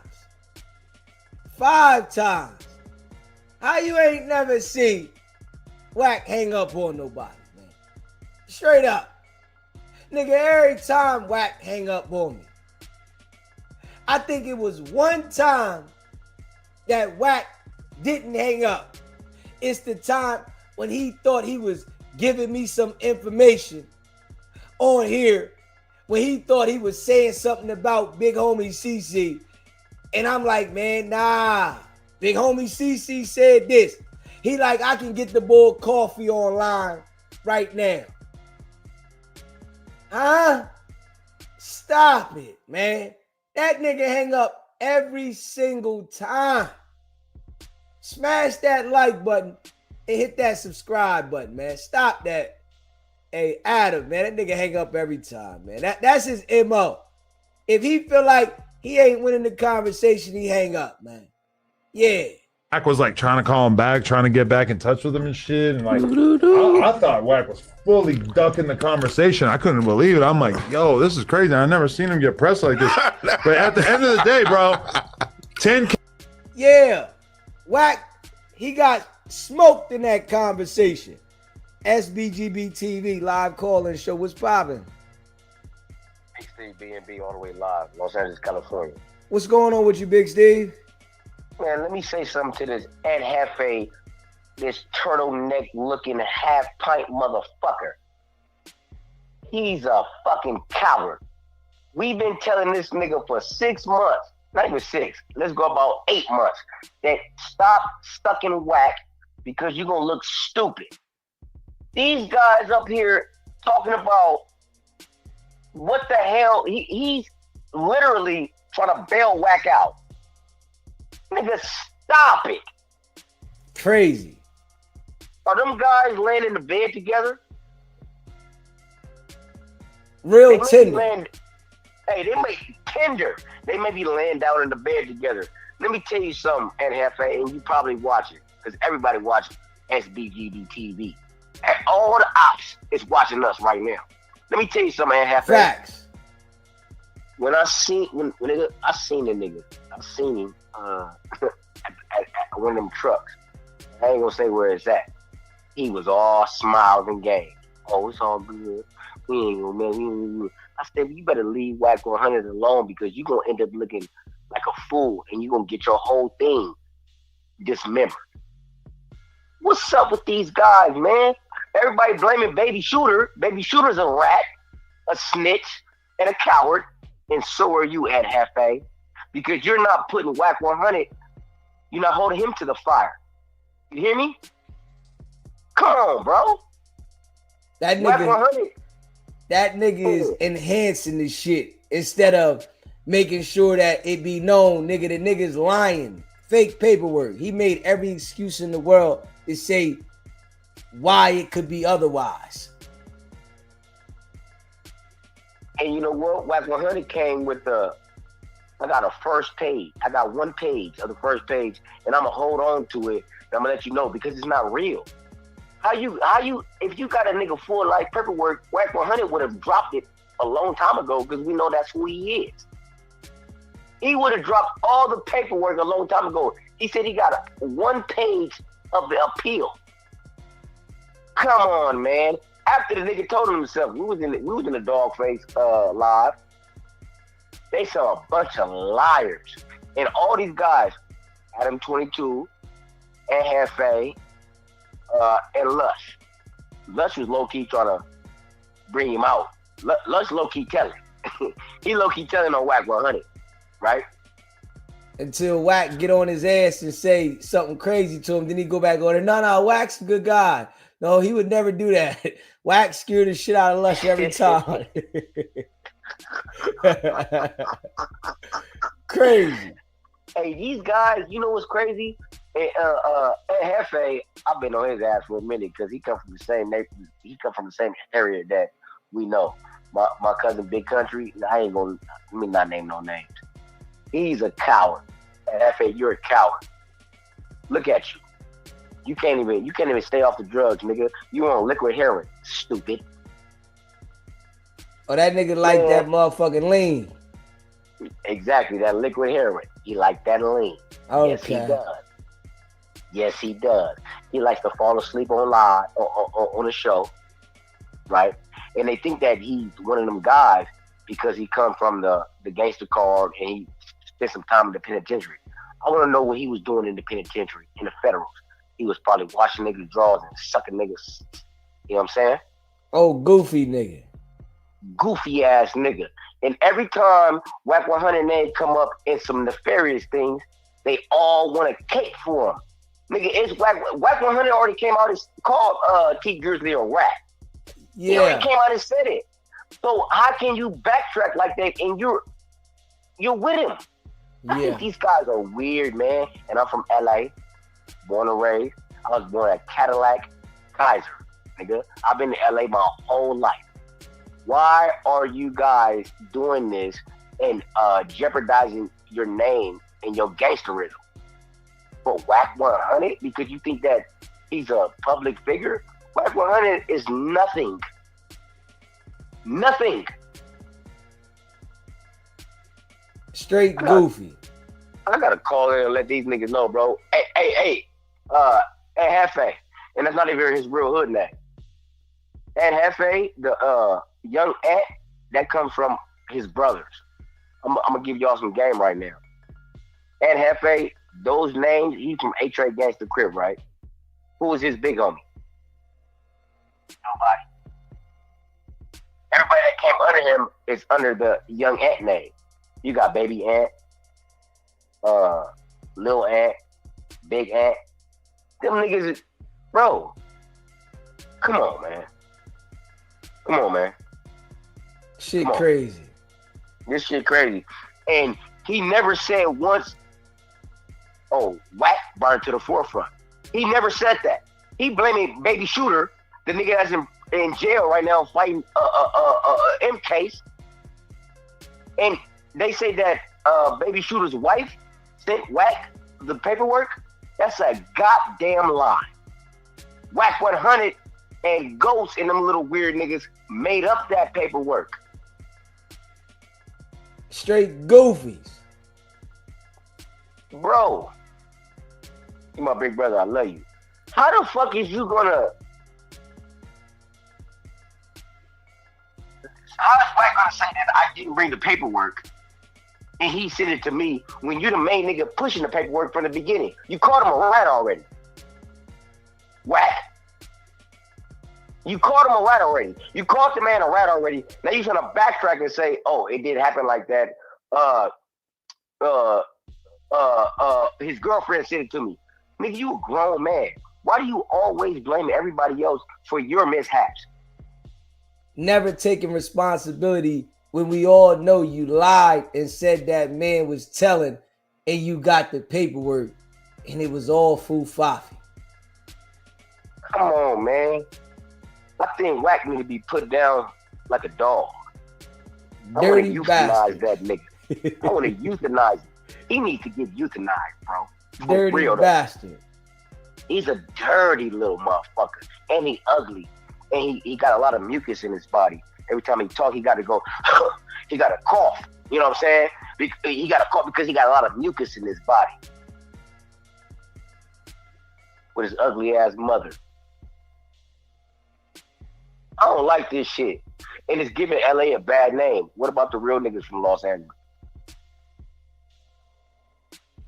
5 times. How you ain't never seen Wack hang up on nobody, man? Straight up. Nigga, every time Wack hang up on me. I think it was one time that Wack didn't hang up. It's the time when he thought he was giving me some information on here, when he thought he was saying something about Big Homie CC. And I'm like, man, nah. Big Homie CC said this. He like, I can get the boy coffee online right now. Huh? Stop it, man. That nigga hang up every single time. Smash that like button and hit that subscribe button, man. Stop that. Hey, Adam, man, that nigga hang up every time, man. That's his MO. If he feel like he ain't winning the conversation, he hang up, man. Yeah. Wack was like trying to call him back, trying to get back in touch with him and shit. And like, I thought Wack was fully ducking the conversation. I couldn't believe it. I'm like, yo, this is crazy. I never seen him get pressed like this. But at the end of the day, bro, 10K. Yeah. Wack, he got smoked in that conversation. SBGB TV live call-in show. What's popping? Big Steve B&B all the way live, Los Angeles, California. What's going on with you, Big Steve? Man, let me say something to this Ed Hefe, this turtleneck-looking half-pint motherfucker. He's a fucking coward. We've been telling this nigga for 6 months, not even 6, let's go about 8 months, that stop sucking Wack because you're going to look stupid. These guys up here talking about what the hell, he's literally trying to bail Wack out. Nigga, stop it. Crazy. Are them guys laying in the bed together? Real tender. Hey, they may be tender. They may be laying down in the bed together. Let me tell you something, Ed Hefe, and you probably watch it, because everybody watches SBGB TV. And all the ops is watching us right now. Let me tell you something, Ed Hefe. Facts. When I seen the nigga, I seen him at one of them trucks. I ain't gonna say where it's at. He was all smiles and games. Oh, it's all good. We ain't gonna, man. I said, you better leave Wack100 alone because you're gonna end up looking like a fool and you're gonna get your whole thing dismembered. What's up with these guys, man? Everybody blaming Baby Shooter. Baby Shooter's a rat, a snitch, and a coward. And so are you, Ed Hefe. Because you're not putting Wack100, you're not holding him to the fire. You hear me? Come on, bro. That nigga is enhancing the shit instead of making sure that it be known, nigga, the nigga's lying. Fake paperwork. He made every excuse in the world to say why it could be otherwise. And you know what? Wack100 came with I got a first page. I got one page of the first page, and I'm gonna hold on to it. And I'm gonna let you know because it's not real. How you? If you got a nigga full life paperwork, Wack100 would have dropped it a long time ago because we know that's who he is. He would have dropped all the paperwork a long time ago. He said he got one page of the appeal. Come on, man. After the nigga told him himself, we was in the dog face live. They saw a bunch of liars. And all these guys, Adam22, and Hefe, and Lush. Lush was low-key trying to bring him out. Lush low-key telling. He low-key telling on Wack100, right? Until Wack get on his ass and say something crazy to him, then he go back on, no, Wack's a good guy. No, he would never do that. Wack scared the shit out of Lush every time. Crazy. Hey, these guys, you know what's crazy? Hefe, I've been on his ass for a minute because he come from the same neighborhood. He come from the same area that we know. My cousin Big Country, let me not name no names. He's a coward. Hefe, you're a coward. Look at you. You can't even stay off the drugs, nigga. You on liquid heroin, stupid. Oh, that nigga like that motherfucking lean. Exactly, that liquid heroin. He like that lean. Okay. Yes, he does. Yes, he does. He likes to fall asleep on live on a show, right? And they think that he's one of them guys because he come from the gangster card and he spent some time in the penitentiary. I want to know what he was doing in the penitentiary, in the federals. He was probably washing niggas' drawers and sucking niggas. You know what I'm saying? Oh, goofy nigga. Goofy ass nigga. And every time Wack100 name come up in some nefarious things, they all want a cake for him. Nigga, it's Wack100 already came out and called T Grizzley a rat. Yeah. He already came out and said it. So how can you backtrack like that and you're with him? I think these guys are weird, man. And I'm from LA, born and raised. I was born at Cadillac, Kaiser, nigga. I've been to LA my whole life. Why are you guys doing this and jeopardizing your name and your gangsterism? For Wack100? Because you think that he's a public figure? Wack100 is nothing. Nothing. Straight goofy. I gotta call in and let these niggas know, bro. Hey, Hefe. And that's not even his real hood name. And Hefe, the young Ant, that comes from his brothers. I'm gonna give y'all some game right now. And Hefe, those names, he's from A-Trey Gangsta Crib, right? Who was his big homie? Nobody. Everybody that came under him is under the young Ant name. You got Baby Ant, Lil Ant, Big Ant. Them niggas, bro. Come on, man. Come on, man. Shit crazy. This shit crazy. And he never said once, oh, Wack brought it to the forefront. He never said that. He blaming Baby Shooter, the nigga that's in jail right now fighting M case. And they say that Baby Shooter's wife sent Wack the paperwork. That's a goddamn lie. Wack100 and Ghost and them little weird niggas made up that paperwork. Straight goofies. Bro, you my big brother, I love you. How the fuck is you gonna... How is Wack gonna say that I didn't bring the paperwork and he sent it to me when you're the main nigga pushing the paperwork from the beginning? You called him a rat already. Wack. You called him a rat already. You called the man a rat already. Now you're trying to backtrack and say, "Oh, it did happen like that." His girlfriend said it to me. Nigga, you a grown man. Why do you always blame everybody else for your mishaps? Never taking responsibility when we all know you lied and said that man was telling, and you got the paperwork, and it was all foo-faffy. Come on, man. I think Wack need to be put down like a dog. Dirty I want to bastard. euthanize that nigga. I want to euthanize him. He needs to get euthanized, bro. For Dirty real, though. bastard. He's a dirty little motherfucker. And he ugly. And he got a lot of mucus in his body. Every time he talk, he got to go, he got to cough. You know what I'm saying? He got to cough because he got a lot of mucus in his body. With his ugly ass mother. I don't like this shit. And it's giving LA a bad name. What about the real niggas from Los Angeles?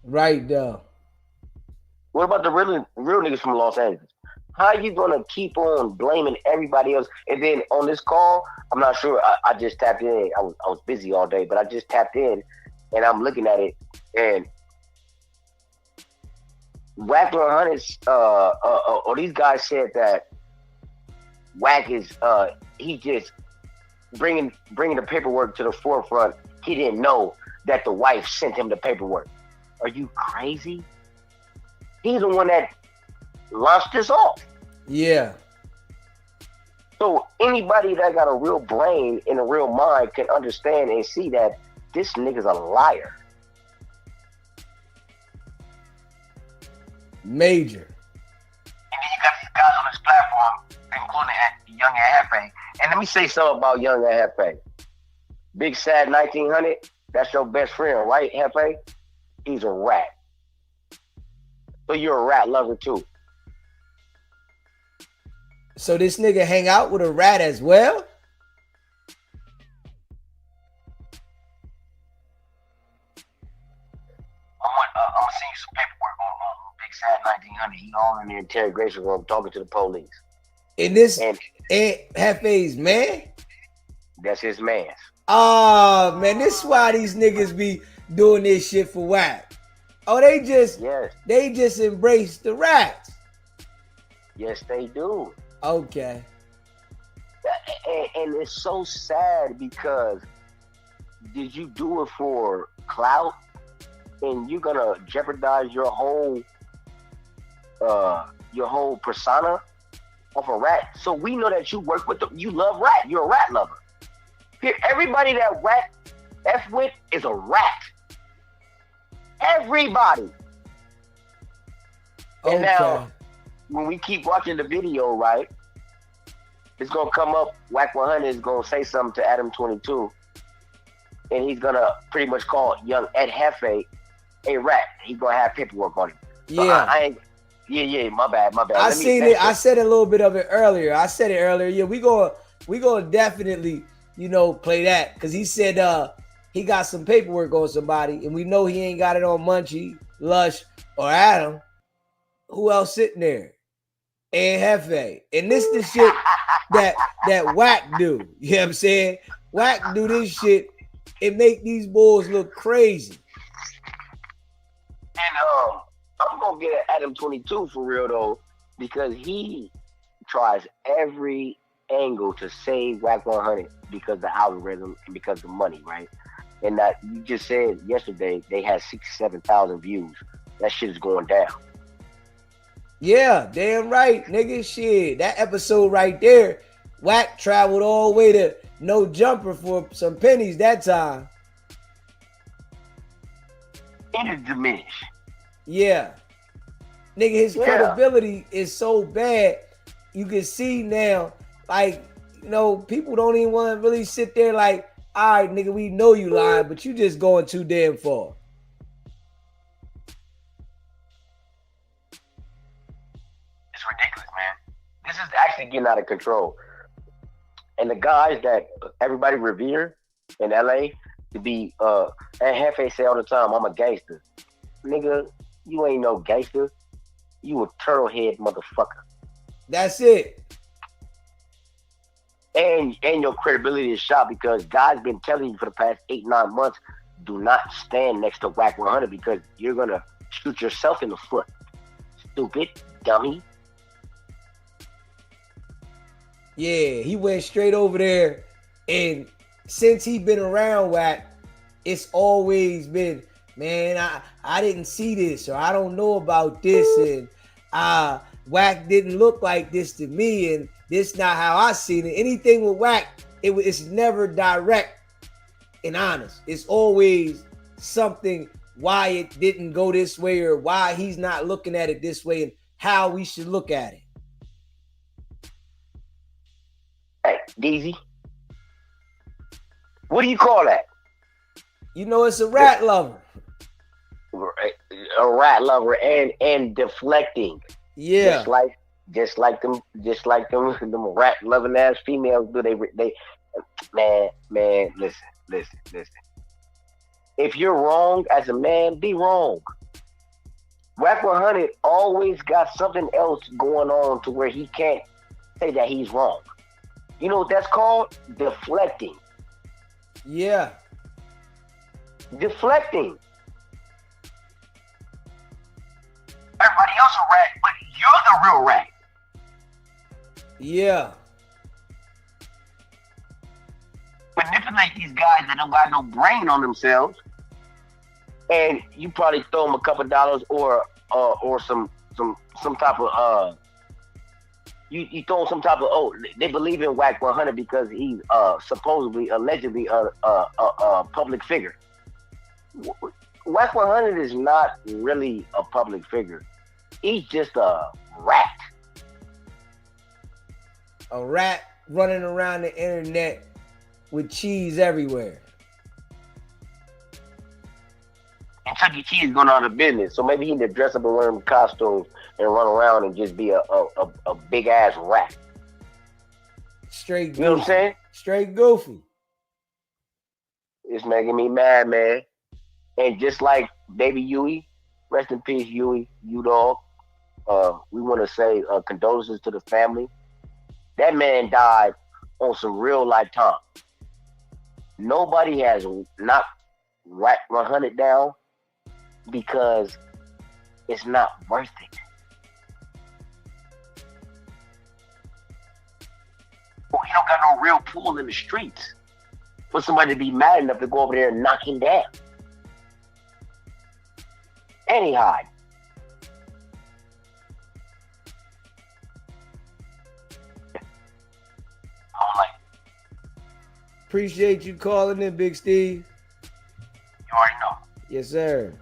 Right there. What about the real niggas from Los Angeles? How are you gonna keep on blaming everybody else? And then on this call, I'm not sure. I just tapped in. I was busy all day, but I just tapped in, and I'm looking at it. And Wack100, or these guys said that Wack is he just bringing the paperwork to the forefront. He didn't know that the wife sent him the paperwork. Are you crazy? He's the one that launched this off. Yeah. So anybody that got a real brain and a real mind can understand and see that this nigga's a liar. Major. And then you got these guys on this platform, including Young and Hefe. And let me say something about Young and Hefe. Big Sad 1900, that's your best friend, right, Hefe? He's a rat. So you're a rat lover too. So this nigga hang out with a rat as well? I'm gonna send you some paperwork on Big Sad 1900. He all in the interrogation room talking to the police. And this And Hefe's man? that's his man's. Oh man, this is why these niggas be doing this shit for Wack. Oh, they just embrace the rats. Yes, they do. Okay. And it's so sad because did you do it for clout? And you're gonna jeopardize your whole persona of a rat. So we know that you work with you love rat. You're a rat lover. Here, everybody that Wack F with is a rat. Everybody. And now, when we keep watching the video, right, it's gonna come up. Wack100 is gonna say something to Adam22, and he's gonna pretty much call young Ed Hefe a rat. He's gonna have paperwork on him. So Yeah. Yeah. My bad. I seen it. I said a little bit of it earlier. Yeah, we gonna definitely, play that because he said he got some paperwork on somebody, and we know he ain't got it on Munchie, Lush, or Adam. Who else sitting there? And Hefe. And this the shit that Wack do. You know what I'm saying? Wack do this shit and make these boys look crazy. And I'm gonna get at Adam22 for real though, because he tries every angle to save Wack100 because the algorithm and because the money, right? And that you just said yesterday they had 67,000 views. That shit is going down. Yeah, damn right, nigga. Shit, that episode right there, Wack traveled all the way to No Jumper for some pennies that time. It is diminished. Yeah. Nigga, his credibility is so bad. You can see now, like, people don't even want to really sit there like, all right, nigga, we know you lying, but you just going too damn far. It's ridiculous, man. This is actually getting out of control. And the guys that everybody revere in LA to be, and Hefe say all the time, I'm a gangster. Nigga, you ain't no gangster. You a turtle head motherfucker. That's it. and your credibility is shot because God's been telling you for the past 8-9 months, do not stand next to Wack100 because you're gonna shoot yourself in the foot. Stupid dummy. Yeah, he went straight over there, and since he been around Wack, it's always been, man, I didn't see this, or I don't know about this, and Wack didn't look like this to me, and this not how I seen it. Anything with Wack, it's never direct and honest. It's always something why it didn't go this way, or why he's not looking at it this way, and how we should look at it. Hey, DZ, what do you call that? You know, it's a rat lover. A rat lover and deflecting. Yeah. Just like them rat loving ass females do. They man, listen. If you're wrong as a man, be wrong. Wack100 always got something else going on to where he can't say that he's wrong. You know what that's called? Deflecting. Yeah. Deflecting. Everybody else a rat, but you're the real rat. Yeah. Manipulate these guys that don't got no brain on themselves, and you probably throw them a couple dollars or some type of you throw them some type of they believe in Wack100 because he's supposedly allegedly a public figure. Wack100 is not really a public figure. He's just a rat. A rat running around the internet with cheese everywhere. And Chuck E. Cheese going out of business, so maybe he need to dress up and wear them costumes and run around and just be a big ass rat. Straight goofy. You know what I'm saying? Straight goofy. It's making me mad, man. And just like baby Huey, rest in peace, Huey, you dog. We want to say condolences to the family. That man died on some real life time. Nobody has knocked Wack100 down because it's not worth it. Well, he don't got no real pull in the streets for somebody to be mad enough to go over there and knock him down. Anyhow. Appreciate you calling in, Big Steve. You already know. Yes, sir.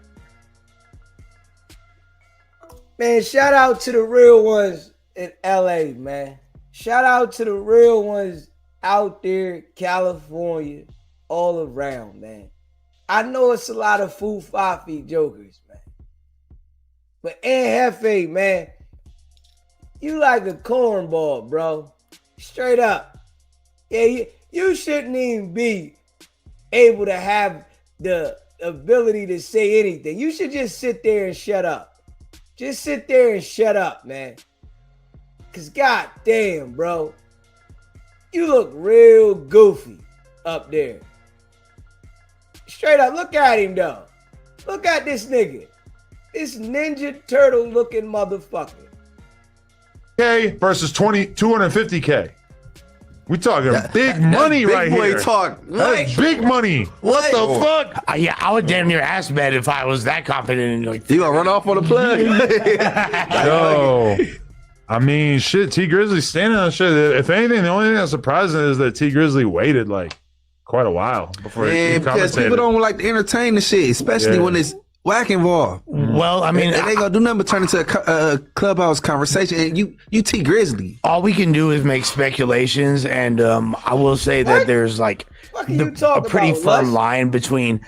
Man, shout out to the real ones in LA, man. Shout out to the real ones out there, California, all around, man. I know it's a lot of foo-fafi jokers, man. But Jefe, man, you like a cornball, bro. Straight up. Yeah, you shouldn't even be able to have the ability to say anything. You should just sit there and shut up. Just sit there and shut up, man. Because goddamn, bro, you look real goofy up there. Straight up, look at him, though. Look at this nigga. This Ninja Turtle looking motherfucker. K versus 250K. We talking big money right big boy here. Talk. That's big money. What the fuck? Yeah, I would damn near ass bet if I was that confident. Like, You gonna run off on the plug? Yo, I mean, shit. T Grizzly standing on shit. If anything, the only thing that's surprising is that T Grizzly waited like quite a while before he because people commentated. don't like to entertain the shit, especially when it's Wack involved. well, I mean, And they gonna do nothing but turn into a clubhouse conversation. And you T Grizzly. all we can do is make speculations, and I will say that there's like What are you talking a pretty about, firm Russ? line between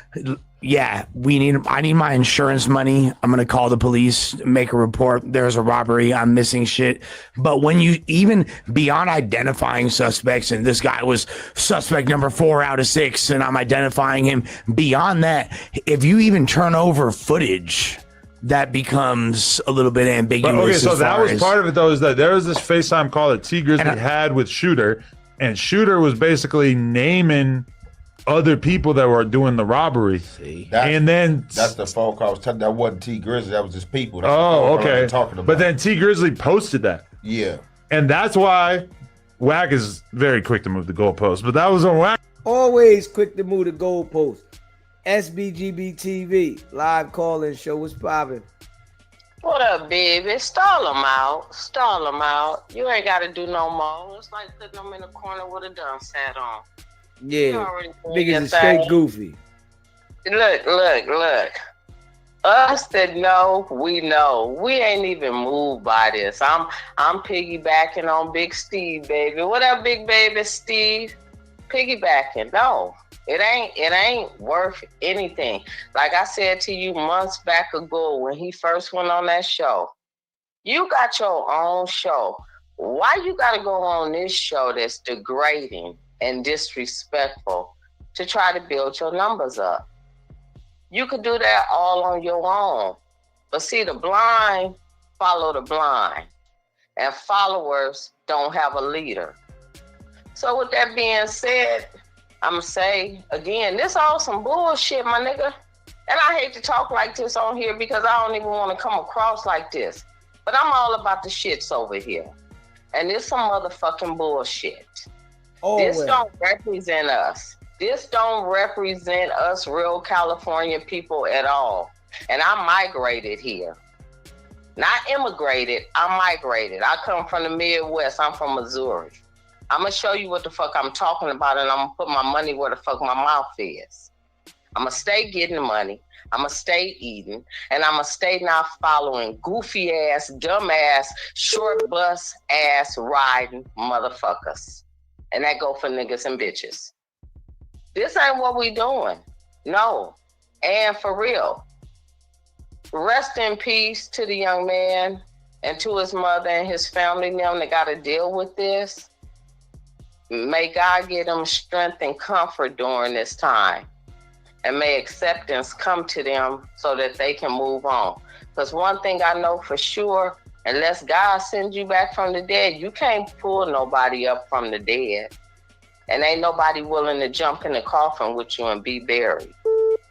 I need my insurance money. I'm gonna call the police, make a report. There's a robbery. I'm missing shit. But when you even beyond identifying suspects, and this guy was suspect number 4 out of 6, and I'm identifying him. Beyond that, if you even turn over footage, that becomes a little bit ambiguous. But, okay, so as that far was as- part of it though, is that there was this FaceTime call that T Grizzly And had with Shooter, and Shooter was basically naming other people that were doing the robbery. And then that's the phone call I was telling. That wasn't T Grizzly. That was his people. That's okay. Talking about. But then T Grizzly posted that. Yeah. And that's why Wack is very quick to move the goalpost. But that was on Wack. Always quick to move the goalpost. SBGB TV live call-in show was popping. What up, baby? Stall them out. Stall them out. You ain't got to do no more. It's like putting them in a corner with a dunce hat on. Yeah, niggas is straight goofy. Look. Us that know, we know. We ain't even moved by this. I'm piggybacking on Big Steve, baby. What up, Big Baby Steve? Piggybacking. No, it ain't worth anything. Like I said to you months back ago when he first went on that show, you got your own show. Why you gotta go on this show that's degrading and disrespectful to try to build your numbers up? You could do that all on your own. But see, the blind follow the blind, and followers don't have a leader. So with that being said, I'm going to say, again, this all some bullshit, my nigga. And I hate to talk like this on here because I don't even want to come across like this. But I'm all about the shits over here. And this some motherfucking bullshit. This don't represent us. This don't represent us real California people at all. And I migrated here. Not immigrated, I migrated. I come from the Midwest. I'm from Missouri. I'm going to show you what the fuck I'm talking about, and I'm going to put my money where the fuck my mouth is. I'm going to stay getting money. I'm going to stay eating. And I'm going to stay not following goofy-ass, dumb-ass, short bus-ass riding motherfuckers. And that go for niggas and bitches. This ain't what we doing. No. And for real. Rest in peace to the young man and to his mother and his family now that got to deal with this. May God give them strength and comfort during this time. And may acceptance come to them so that they can move on. Because one thing I know for sure, unless God sends you back from the dead, you can't pull nobody up from the dead. And ain't nobody willing to jump in the coffin with you and be buried.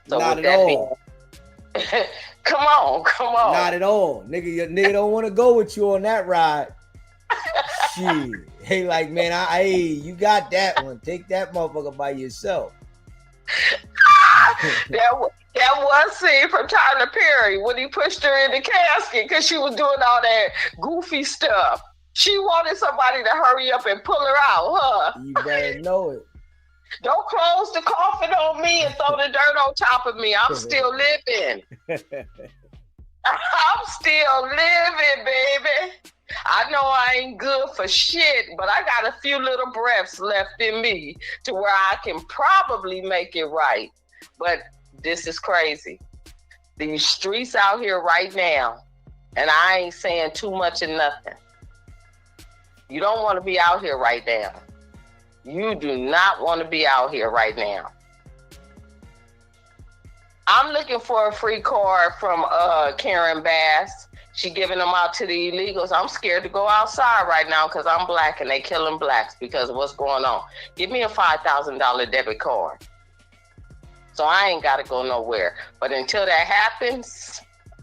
So Not with at that all. come on. Not at all. Nigga don't want to go with you on that ride. Shit. Hey, like, man, hey, you got that one. Take that motherfucker by yourself. That one scene from Tyler Perry when he pushed her in the casket because she was doing all that goofy stuff. She wanted somebody to hurry up and pull her out, huh? You better know it. Don't close the coffin on me and throw the dirt on top of me. I'm still living. I'm still living, baby. I know I ain't good for shit, but I got a few little breaths left in me to where I can probably make it right. But this is crazy. These streets out here right now, and I ain't saying too much of nothing. You don't want to be out here right now. You do not want to be out here right now. I'm looking for a free card from Karen Bass. She giving them out to the illegals. I'm scared to go outside right now because I'm black and they killing blacks because of what's going on. Give me a $5,000 debit card. So I ain't got to go nowhere. But until that happens,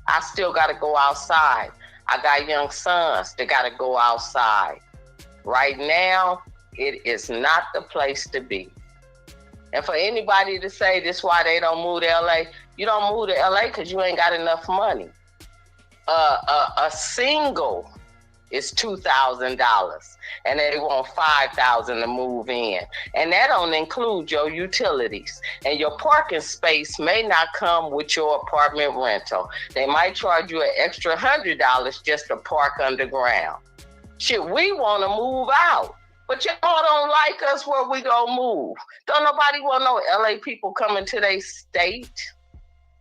I still got to go outside. I got young sons that got to go outside. Right now, it is not the place to be. And for anybody to say this why they don't move to LA, you don't move to LA because you ain't got enough money. A single is $2,000 and they want $5,000 to move in. And that don't include your utilities. And your parking space may not come with your apartment rental. They might charge you an extra $100 just to park underground. Shit, we want to move out. But y'all don't like us where we gonna move. Don't nobody want no LA people coming to their state.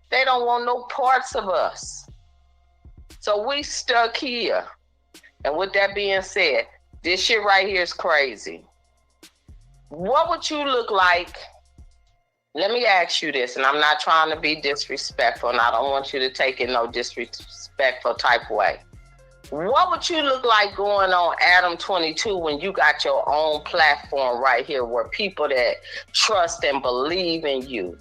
They don't want no parts of us. So we stuck here. And with that being said, this shit right here is crazy. What would you look like? Let me ask you this, and I'm not trying to be disrespectful, and I don't want you to take it no disrespectful type way. What would you look like going on Adam22 when you got your own platform right here where people that trust and believe in you?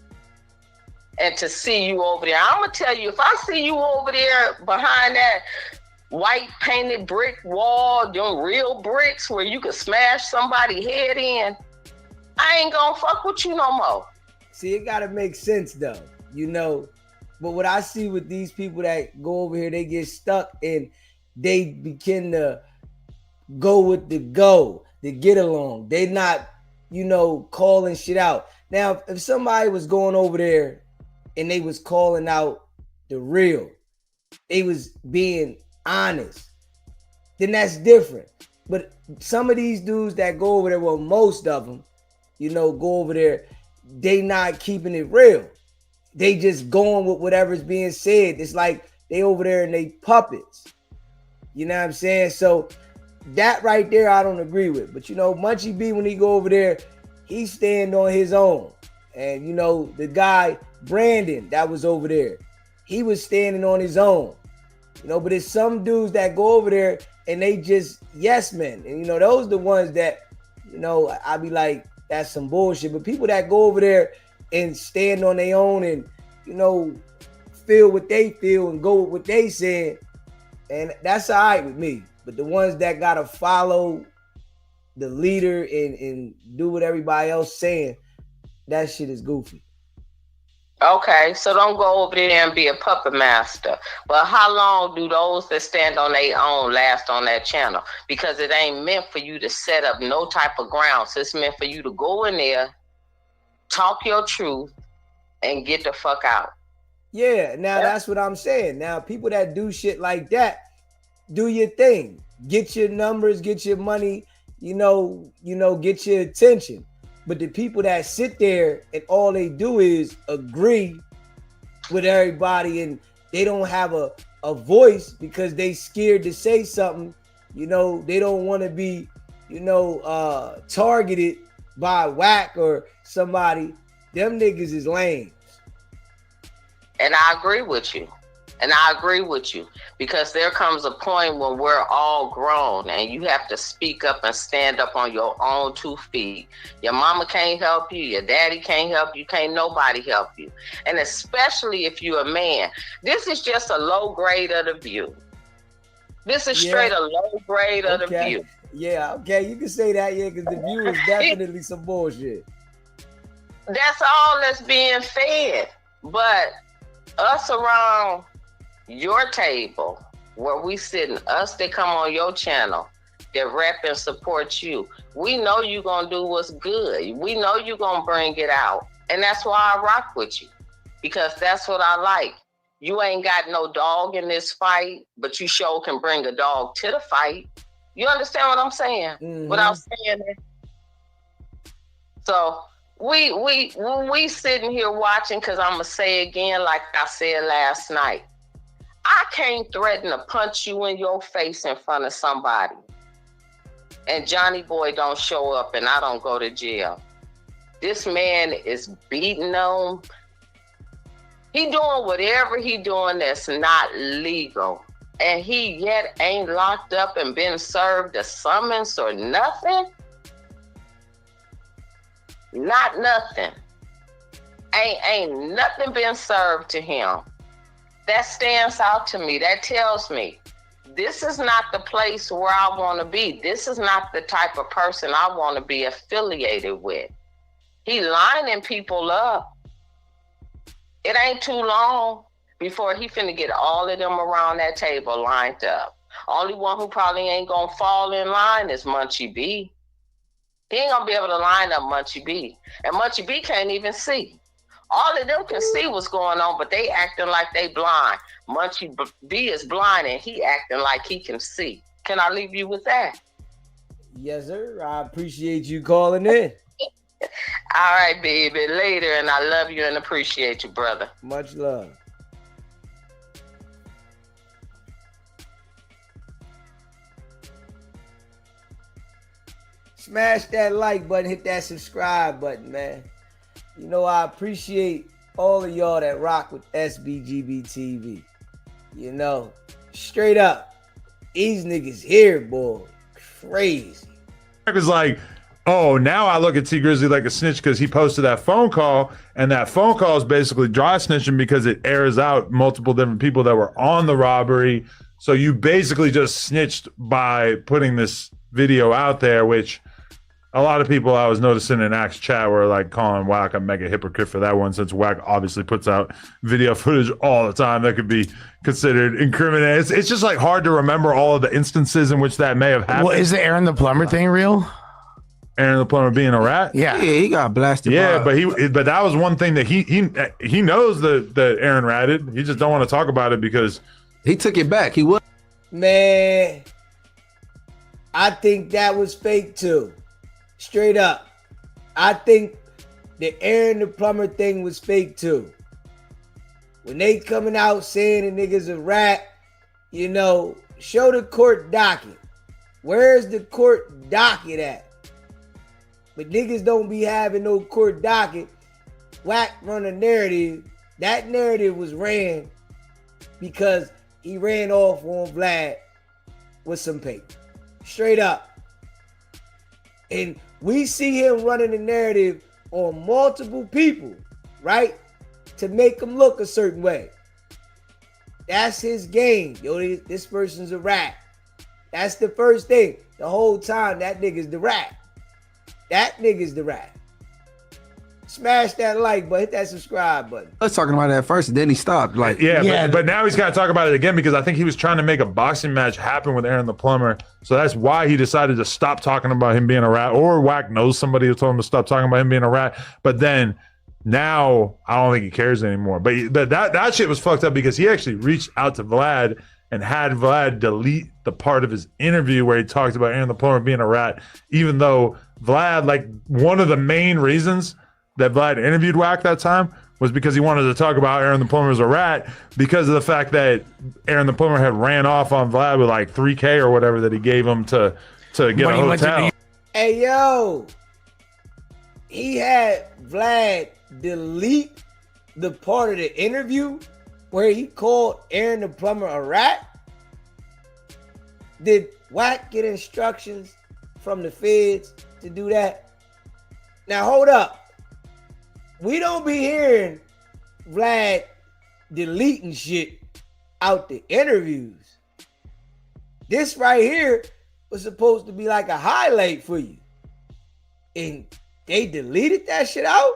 And to see you over there, I'm going to tell you, if I see you over there behind that white painted brick wall, them real bricks where you could smash somebody's head in, I ain't going to fuck with you no more. See, it got to make sense though, you know. But what I see with these people that go over here, they get stuck and they begin to go with the get along. They not, you know, calling shit out. Now, if somebody was going over there and they was calling out the real, they was being honest, then that's different. But some of these dudes that go over there, well, most of them, you know, go over there, they not keeping it real. They just going with whatever's being said. It's like they over there and they puppets. You know what I'm saying? So that right there, I don't agree with. But you know, Munchie B, when he go over there, he stand on his own. And you know, the guy Brandon that was over there, he was standing on his own. You know, but it's some dudes that go over there and they just yes men. And you know, those the ones that, you know, I be like, that's some bullshit. But people that go over there and stand on their own and, you know, feel what they feel and go with what they said, and that's all right with me. But the ones that gotta follow the leader and do what everybody else saying, that shit is goofy. Okay, so don't go over there and be a puppet master. But how long do those that stand on their own last on that channel? Because it ain't meant for you to set up no type of grounds. It's meant for you to go in there, talk your truth, and get the fuck out. Yeah, now that's what I'm saying. Now, people that do shit like that, do your thing. Get your numbers, get your money, you know, get your attention. But the people that sit there and all they do is agree with everybody and they don't have a voice because they scared to say something, you know, they don't want to be, you know, targeted by Wack or somebody, them niggas is lame. And I agree with you. And I agree with you because there comes a point when we're all grown and you have to speak up and stand up on your own 2 feet. Your mama can't help you. Your daddy can't help you. Can't nobody help you. And especially if you're a man, this is just a low grade of the view. This is straight a low grade of the view. Yeah, okay, you can say that, yeah, because the view is definitely some bullshit. That's all that's being fed. But us around your table, where we sitting, us that come on your channel, that rep and support you, we know you gonna do what's good. We know you gonna bring it out. And that's why I rock with you. Because that's what I like. You ain't got no dog in this fight, but you sure can bring a dog to the fight. You understand what I'm saying? Mm-hmm. Without saying it. So we sitting here watching, because I'm gonna say again, like I said last night, I can't threaten to punch you in your face in front of somebody and Johnny Boy don't show up and I don't go to jail. This man is beating them. He doing whatever he doing that's not legal. And he yet ain't locked up and been served a summons or nothing. Not nothing. Ain't nothing been served to him. That stands out to me. That tells me this is not the place where I want to be. This is not the type of person I want to be affiliated with. He lining people up. It ain't too long before he finna get all of them around that table lined up. Only one who probably ain't gonna fall in line is Munchie B. He ain't gonna be able to line up Munchie B. And Munchie B can't even see. All of them can see what's going on, but they acting like they blind. Munchie B is blind and he acting like he can see. Can I leave you with that? Yes, sir. I appreciate you calling in. All right, baby. Later, and I love you and appreciate you, brother. Much love. Smash that like button, hit that subscribe button, man. You know, I appreciate all of y'all that rock with SBGB TV. You know, straight up, These niggas here, boy, crazy. It was like, oh, now I look at T Grizzly like a snitch because he posted that phone call, and that phone call is basically dry snitching because it airs out multiple different people that were on the robbery. So you basically just snitched by putting this video out there, which a lot of people I was noticing in Axe chat were like calling Wack a mega hypocrite for that one, since Wack obviously puts out video footage all the time that could be considered incriminating. It's just like hard to remember all of the instances in which that may have happened. Well, is the Aaron the Plumber thing real? Aaron the Plumber being a rat? Yeah. Yeah, he got blasted. Yeah, but that was one thing that he knows that Aaron ratted. He just don't want to talk about it because he took it back. He was. Man, I think that was fake too. Straight up. I think the Aaron the Plumber thing was fake too. When they coming out saying the nigga's a rat, you know, show the court docket. Where's the court docket at? But niggas don't be having no court docket. Wack run a narrative. That narrative was ran because he ran off on Vlad with some paper. Straight up. And we see him running the narrative on multiple people, right? To make them look a certain way. That's his game. Yo, this person's a rat. That's the first thing. The whole time, that nigga's the rat. That nigga's the rat. Smash that like button, hit that subscribe button. I was talking about that first, and then he stopped. Like, yeah. But now he's got to talk about it again because I think he was trying to make a boxing match happen with Aaron the Plumber. So that's why he decided to stop talking about him being a rat. Or Wack knows somebody who told him to stop talking about him being a rat. But then now I don't think he cares anymore. But that shit was fucked up because he actually reached out to Vlad and had Vlad delete the part of his interview where he talked about Aaron the Plumber being a rat, even though Vlad, like, one of the main reasons that Vlad interviewed Wack that time was because he wanted to talk about Aaron the Plumber as a rat because of the fact that Aaron the Plumber had ran off on Vlad with like $3,000 or whatever that he gave him to get a hotel. Hey, yo, he had Vlad delete the part of the interview where he called Aaron the Plumber a rat. Did Wack get instructions from the feds to do that? Now, hold up. We don't be hearing Vlad deleting shit out the interviews. This right here was supposed to be like a highlight for you. And they deleted that shit out?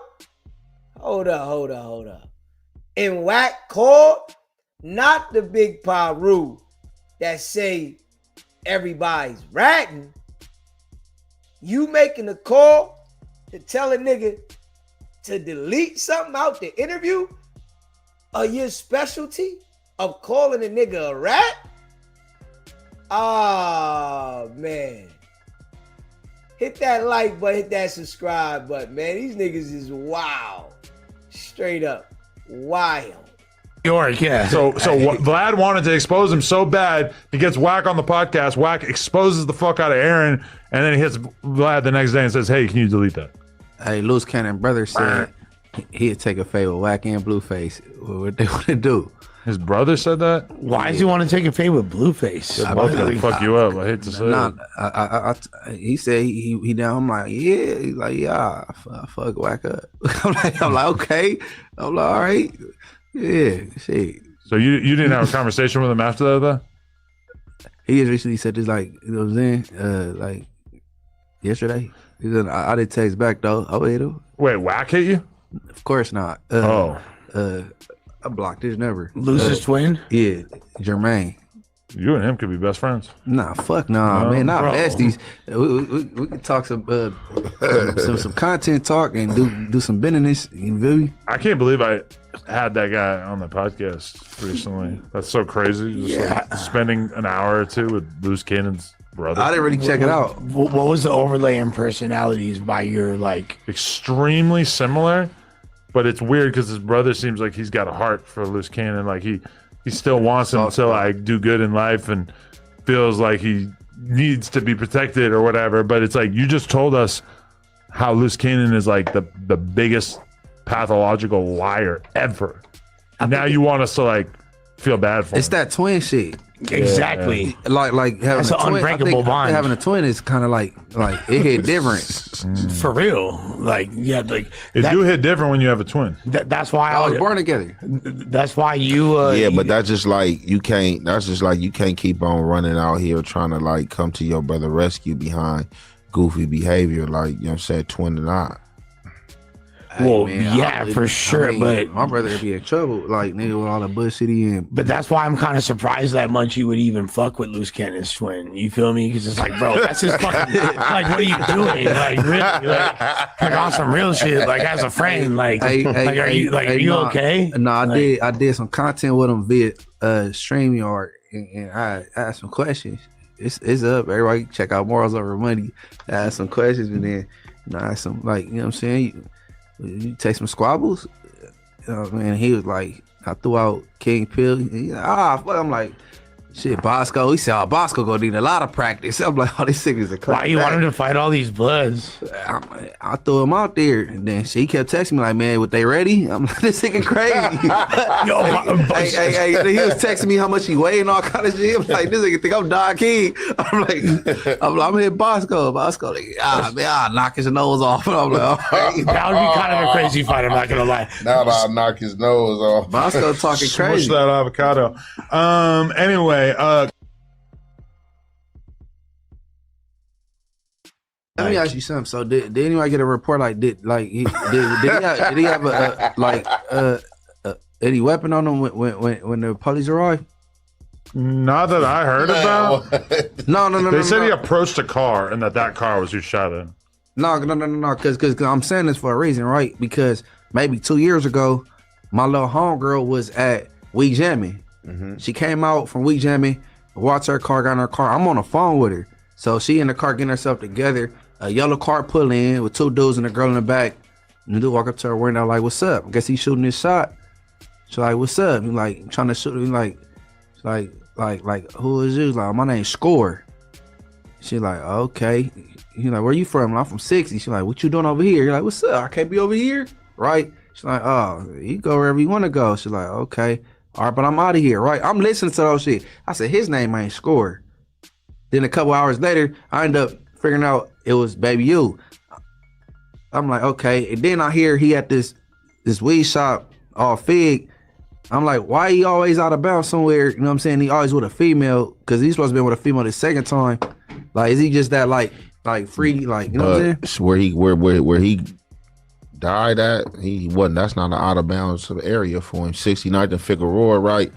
Hold up. And Wack called not the big Paru that say everybody's ratting. You making a call to tell a nigga to delete something out the interview? Are your specialty of calling a nigga a rat? Oh, man. Hit that like button, hit that subscribe button, man. These niggas is wild. Straight up wild. York, yeah. So Vlad wanted to expose him so bad, he gets Wack on the podcast. Wack exposes the fuck out of Aaron, and then he hits Vlad the next day and says, "Hey, can you delete that?" Hey, Loose Cannon brother said he'd take a fade with Wack and Blueface. What they want to do? His brother said that? Why does he want to take a fade with Blueface? They're both gonna fuck you up. I hate to say it. He said he down. I'm like, yeah. He's like, yeah, I fuck Wack up. I'm like, okay. I'm like, all right. Yeah, shit. So you didn't have a conversation with him after that, though? He just recently said this, like, you know what I'm saying? Like, yesterday. He said, I didn't text back, though. I waited. Wait, Wack hit you? Of course not. I blocked his number. Lose twin? Yeah, Jermaine. You and him could be best friends. Nah, fuck nah, man. Not bro. besties. We can talk some content talk and do some business. You feel me? I can't believe I had that guy on the podcast recently. That's so crazy. Just like spending an hour or two with Loose Cannon's brother. I didn't really check it out. What was the overlay in personalities by your, like... Extremely similar, but it's weird because his brother seems like he's got a heart for Loose Cannon. Like he still wants him to like do good in life and feels like he needs to be protected or whatever. But it's like, you just told us how Loose Cannon is like the biggest pathological liar ever. And now you want us to like feel bad for him. It's that twin shit. Exactly. Like having That's a an twin. unbreakable bond. Having a twin is kind of like it hit different. For real. Like, yeah, like It do hit different when you have a twin. that's why I was born together. that's why you Yeah, but that's just like you can't. That's just like you can't keep on running out here trying to like come to your brother rescue behind goofy behavior, like you know what I'm saying, twin and I. Well, Hey, man, yeah, for sure, but my brother would be in trouble, like nigga with all the bullshit he in. but that's why I'm kind of surprised that Munchie would even fuck with Loose Cannon's twin. You feel me? Because it's like, bro, that's his fucking. Like, what are you doing? Like, really? Like on some real shit. Like, as a friend, like, are you okay? No, I Like- I did some content with him via StreamYard, and I asked some questions. It's up. Everybody check out Morals Over Money. I asked some questions, and then I asked some, like, you know what I'm saying. You take some squabbles, man. He was like, I threw out King Pill. He's like, fuck. I'm like, shit, Bosco. He said, Bosco gonna need a lot of practice. I'm like, oh, these niggas are crazy. Why you want him to fight all these bloods? I threw him out there, and then she kept texting me like, man, what they ready? I'm like, this nigga crazy. Hey, he was texting me how much he weighed and all kind of shit. I'm like, this nigga think I'm Don King. I'm like, I'm hitting Bosco. Bosco, like, man, I'll knock his nose off. And I'm like, all right. That would be kind of a crazy fight. I'm not gonna lie. Now I'll knock his nose off. Bosco talking Smush crazy. that avocado. Anyway, Let me ask you something. So did anybody get a report like did he have any weapon on him when the police arrived? not that I heard about. No. They said he approached a car and that car was who shot him. No. Because I'm saying this for a reason, right? Because maybe 2 years ago, my little homegirl was at Week Jamming. She came out from Week Jamming, watched her car, got in her car. I'm on the phone with her. So she in the car getting herself together. A yellow car pull in with two dudes and a girl in the back. And the dude walk up to her window like, what's up? I guess he's shooting his shot. She's like, what's up? He like, trying to shoot him like, who is you? Like, my name's Score. She like, okay. He like, where you from? I'm from 60. She like, what you doing over here? You're like, what's up? I can't be over here, right? She's like, oh, you go wherever you want to go. She's like, okay. All right, but I'm out of here, right? I'm listening to those shit. I said, his name ain't Score. Then a couple hours later, I end up figuring out it was Baby U. I'm like, okay. And then I hear he at this weed shop, all Fig. I'm like, why he always out of bounds somewhere? You know what I'm saying? He always with a female, because he's supposed to be with a female the second time. Like, is he just that like free, like, you know what I'm saying? Where he died at, he wasn't. That's not an out of bounds area for him. 69th and Figueroa, right?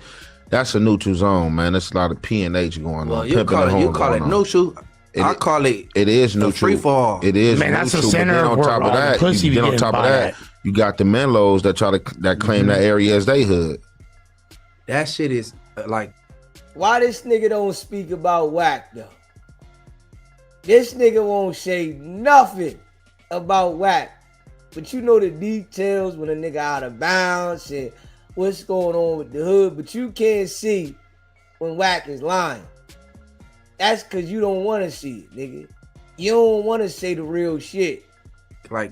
That's a neutral zone, man. There's a lot of P&H going Well, on. you call it neutral. I call it. It is neutral. Free fall. It is Man, neutral. that's the center but then on of top where of that, pussy be then on getting top of bought that, at. you got the Menlos that claim that area as they hood. That shit is like. Why this nigga don't speak about Wack though? This nigga won't say nothing about Wack. But you know the details when a nigga out of bounds and what's going on with the hood, but you can't see when Wack is lying. That's because you don't want to see it, nigga. You don't want to say the real shit. Like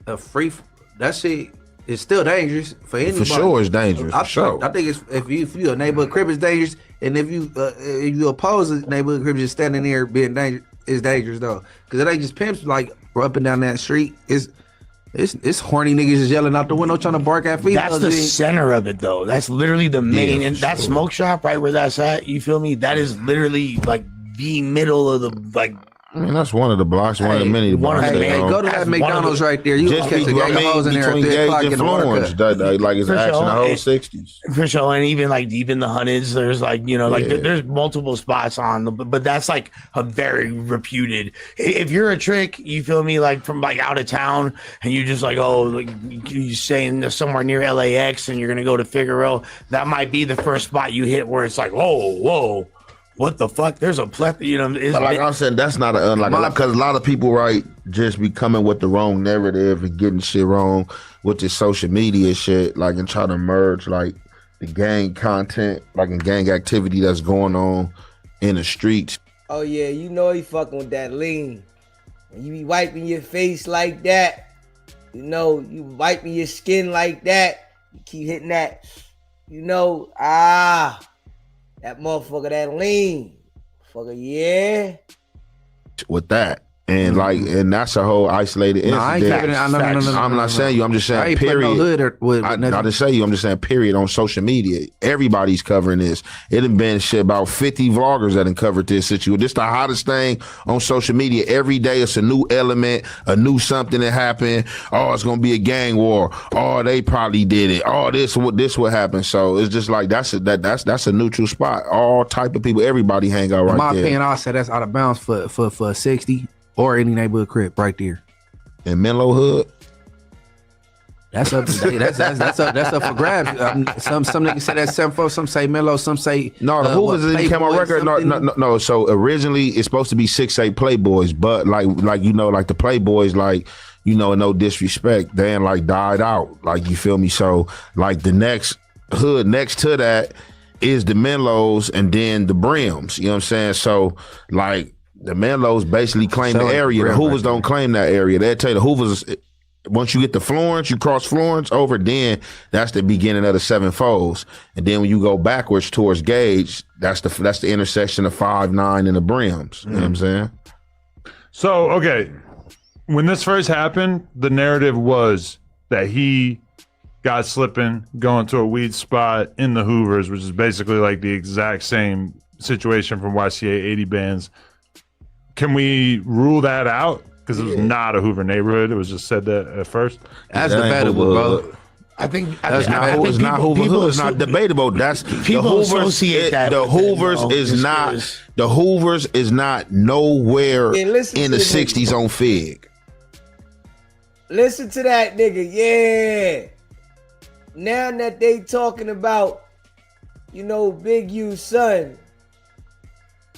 a free, that shit is still dangerous for anybody. For sure, it's dangerous. I For sure. think it's if you a neighborhood crib is dangerous, and if you oppose a neighborhood crib just standing there being dangerous, it's dangerous though, because it ain't just pimps like up and down that street. It's horny niggas just yelling out the window trying to bark at females. That's the center of it, though. That's literally the main. And that smoke shop, right where that's at, you feel me? That is literally like the middle of the like. I mean, that's one of the blocks, one of the many blocks. Hey, go to that McDonald's right there. You just catch a gang of hoes in there at between 3 o'clock Gage in and the water Florence, cut. like it's For action sure. the whole 60s. For sure, and even like deep in the hundreds, there's like, you know, like Yeah. there's multiple spots on the, but that's like a very reputed. If you're a trick, you feel me, like from like out of town, and you just like, oh, like you saying somewhere near LAX, and you're gonna go to Figueroa, that might be the first spot you hit where it's like, whoa, what the fuck? There's a plethora, you know. But like I'm saying, that's not because a lot of people, right, just be coming with the wrong narrative and getting shit wrong with this social media shit, like, and trying to merge like the gang content, like, and gang activity that's going on in the streets. Oh yeah, you know he fucking with that lean. When you be wiping your face like that, you know, you wiping your skin like that, you keep hitting that, you know, That motherfucker that lean. Fucker, yeah. With that. And and that's a whole isolated incident. I ain't giving it. I'm not saying you. I'm just saying. I ain't putting no hood or with I didn't say you. I'm just saying. Period. On social media, everybody's covering this. It done been shit about 50 vloggers that done covered this situation. This the hottest thing on social media. Every day it's a new element, a new something that happened. Oh, it's gonna be a gang war. Oh, they probably did it. Oh, this would happen. So it's just like that's a neutral spot. All type of people. Everybody hang out right my there. opinion, I said that's out of bounds for 60. Or any neighborhood crib right there. In Menlo Hood, that's up for grabs. Some niggas say that's 7-4, some say Menlo, some say no. The Hoovers didn't come on record. No. So originally it's supposed to be 6'8" Playboys, but like the Playboys, no disrespect, they ain't died out. You feel me? So the next hood next to that is the Menlos and then the Brims. You know what I'm saying? So the Menlos basically claim the area. The Hoovers don't claim that area. They'll tell you the Hoovers, once you get to Florence, you cross Florence over, then that's the beginning of the 7-4s. And then when you go backwards towards Gage, that's the intersection of 5-9 and the Brims. You know what I'm saying? So, okay, when this first happened, the narrative was that he got slipping, going to a weed spot in the Hoovers, which is basically the exact same situation from YCA 80 bands. Can we rule that out? Because it was not a Hoover neighborhood. It was just said that at first. That's debatable, bro. I think it's not Hoover Hood. It's not debatable. That's people associate that. The Hoovers is not. The Hoovers is not nowhere in the 60s on Fig. Listen to that nigga, yeah. Now that they talking about, Big U's son.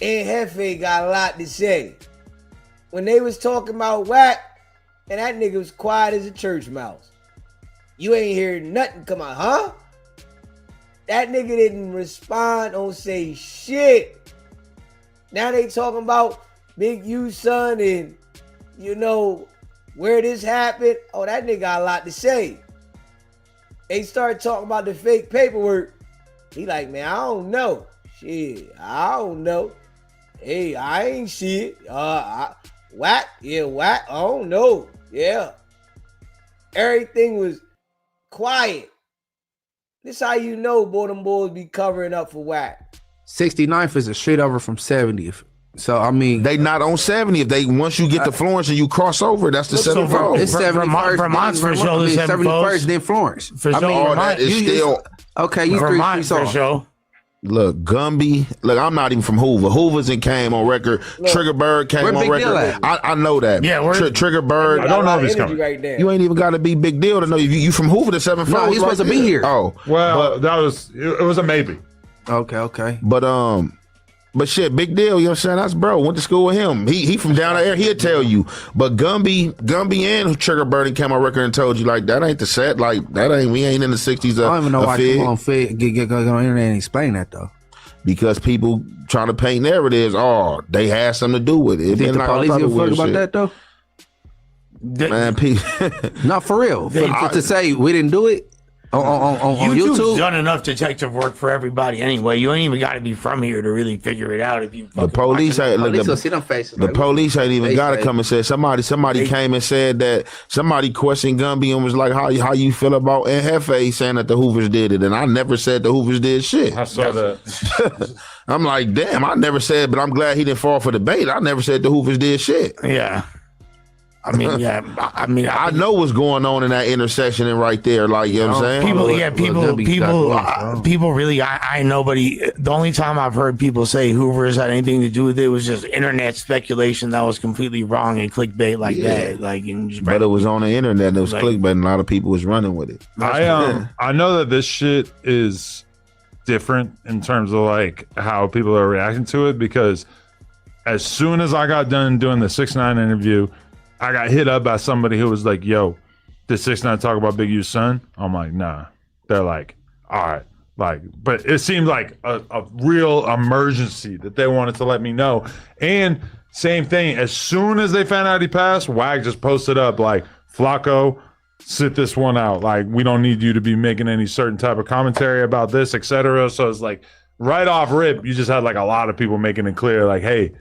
And Hefe got a lot to say. When they was talking about Wack, and that nigga was quiet as a church mouse. You ain't hear nothing come out, huh? That nigga didn't respond, don't say shit. Now they talking about Big U's son and, where this happened. Oh, that nigga got a lot to say. They started talking about the fake paperwork. He like, man, I don't know. Shit, I don't know. Hey, I ain't see it. Wack, I don't know. Yeah. Everything was quiet. This how you know, boy, them boys be covering up for Wack. 69th is a straight over from 70th. So, I mean. They not on 70th. Once you get to Florence and you cross over, that's the 7-4. It's 71st. Vermont's for sure. 71st, then Florence. For sure. That is still. Okay, you Vermont for sure. Look, Gumby. Look, I'm not even from Hoover. Hoover's and came on record. Trigger Bird came on record. I know that. Yeah, Trigger Bird. I don't know if he's coming. Right there. You ain't even got to be big deal to know you from Hoover to 7-4. No, he's supposed to be here. Oh, well, it was a maybe. Okay. But shit, big deal. You know what I'm saying? That's bro. Went to school with him. He from down there. He'll tell you. But Gumby and Trigger Bird came on record and told you that ain't the set. We ain't in the 60s. I don't even know why people on Fig get on the internet and explain that though. Because people trying to paint narratives. Oh, they had something to do with it. You think the police give a fuck about that though? Man, not for real. To say we didn't do it. On YouTube's YouTube, done enough detective work for everybody anyway. You ain't even got to be from here to really figure it out. If you the police ain't the police ain't even got to come and say somebody came and said that somebody questioned Gumby and was like, how you feel about Hefe saying that the Hoovers did it, and I never said the Hoovers did shit. I saw that. I'm like, damn, I never said, but I'm glad he didn't fall for the bait. I never said the Hoovers did shit. Yeah. I know what's going on in that intersection and right there, you know what I'm saying? People really, I nobody. The only time I've heard people say Hoover's had anything to do with it was just internet speculation that was completely wrong and clickbait that. But it was on the internet and it was clickbait and a lot of people was running with it. I know that this shit is different in terms of how people are reacting to it, because as soon as I got done doing the 6ix9ine interview, I got hit up by somebody who was like, yo, did 6ix9ine talk about Big U's son? I'm like, nah. They're like, all right. But it seemed like a real emergency that they wanted to let me know. And same thing, as soon as they found out he passed, Wag just posted up Flacco, sit this one out. We don't need you to be making any certain type of commentary about this, etc. So it's right off rip, you just had like a lot of people making it clear, like, hey,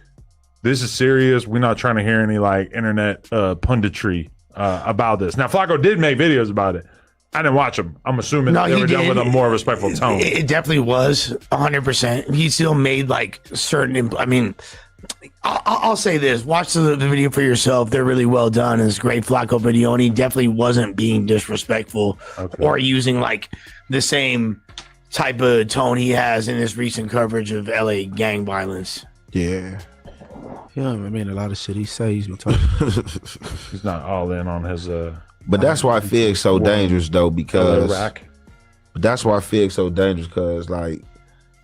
this is serious. We're not trying to hear any like internet punditry about this. Now, Flacco did make videos about it. I didn't watch them. I'm assuming they were done with a more respectful tone. It definitely was 100%. He still made like certain. I mean, I'll say this: watch the video for yourself. They're really well done. It's a great Flacco video, and he definitely wasn't being disrespectful or using like the same type of tone he has in his recent coverage of LA gang violence. Yeah. Yeah, I mean, a lot of shit he say he's been talking. He's not all in on his. But that's why Fig's so dangerous, though, because. But that's why Fig's so dangerous, because, like,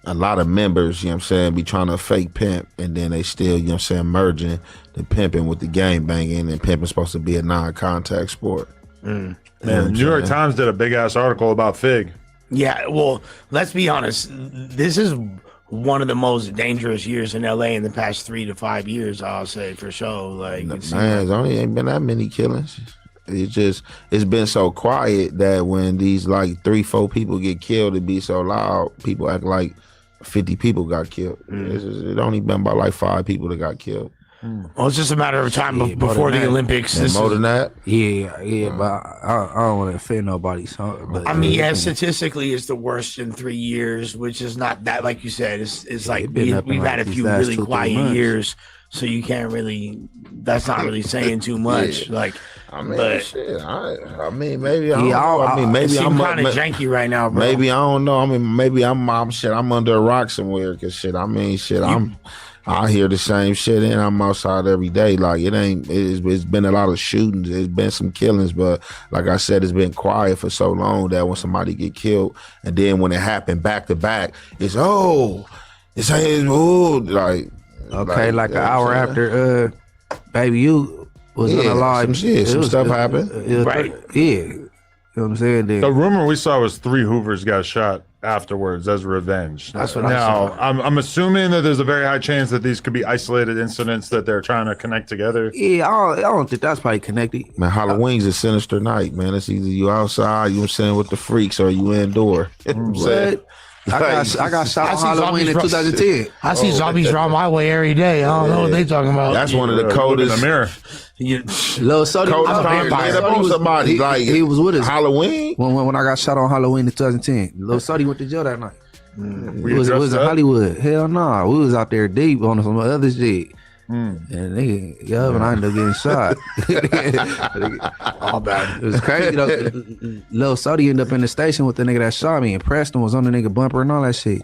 a lot of members, you know what I'm saying, be trying to fake pimp, and then they still, you know what I'm saying, merging the pimping with the gang banging, and pimping supposed to be a non-contact sport. And New York Times did a big-ass article about Fig. Yeah, well, let's be honest. This is one of the most dangerous years in LA in the past 3 to 5 years, I'll say, for sure. Like, Man, only ain't been that many killings. It's been so quiet that when these like 3-4 people get killed, it be so loud. People act like 50 people got killed. It only been about like 5 people that got killed. Well, it's just a matter of time before the Olympics. More than that? Yeah, but I don't want to offend nobody. So, but I mean, yeah, statistically, it's the worst in 3 years, which is not that, like you said, it's like we've had a few really quiet years, so you can't really, that's not really saying too much. Like, I mean, but shit. I mean, maybe I don't know. I mean, maybe I'm kind of janky right now, bro. Maybe I don't know. I mean, maybe I'm under a rock somewhere, because shit. I mean, shit. I hear the same shit, and I'm outside every day. Like, it's been a lot of shootings. It's been some killings, but like I said, it's been quiet for so long that when somebody get killed, and then when it happened back to back, it's like okay, like an hour after Baby You was unalive. Some stuff happened. Right. Yeah. You know what I'm saying? The rumor we saw was 3 Hoovers got shot afterwards as revenge. That's what now, I'm assuming that there's a very high chance that these could be isolated incidents that they're trying to connect together. Yeah, I don't think that's probably connected. Man, Halloween's a sinister night, man. It's either you outside, you know what I'm saying, with the freaks, or you indoor. You know what I'm saying? I got shot on Halloween in 2010. I see zombies draw my way every day. I don't know what they talking about. That's one of the coldest. In the mirror. Lil Sody was somebody like he was with us Halloween. When I got shot on Halloween in 2010. Lil Sody went to jail that night. It was in Hollywood. Hell no, we was out there deep on some other shit. And and I ended up getting shot. All bad. It was crazy though. Lil Sody ended up in the station with the nigga that shot me, and Preston was on the nigga bumper and all that shit.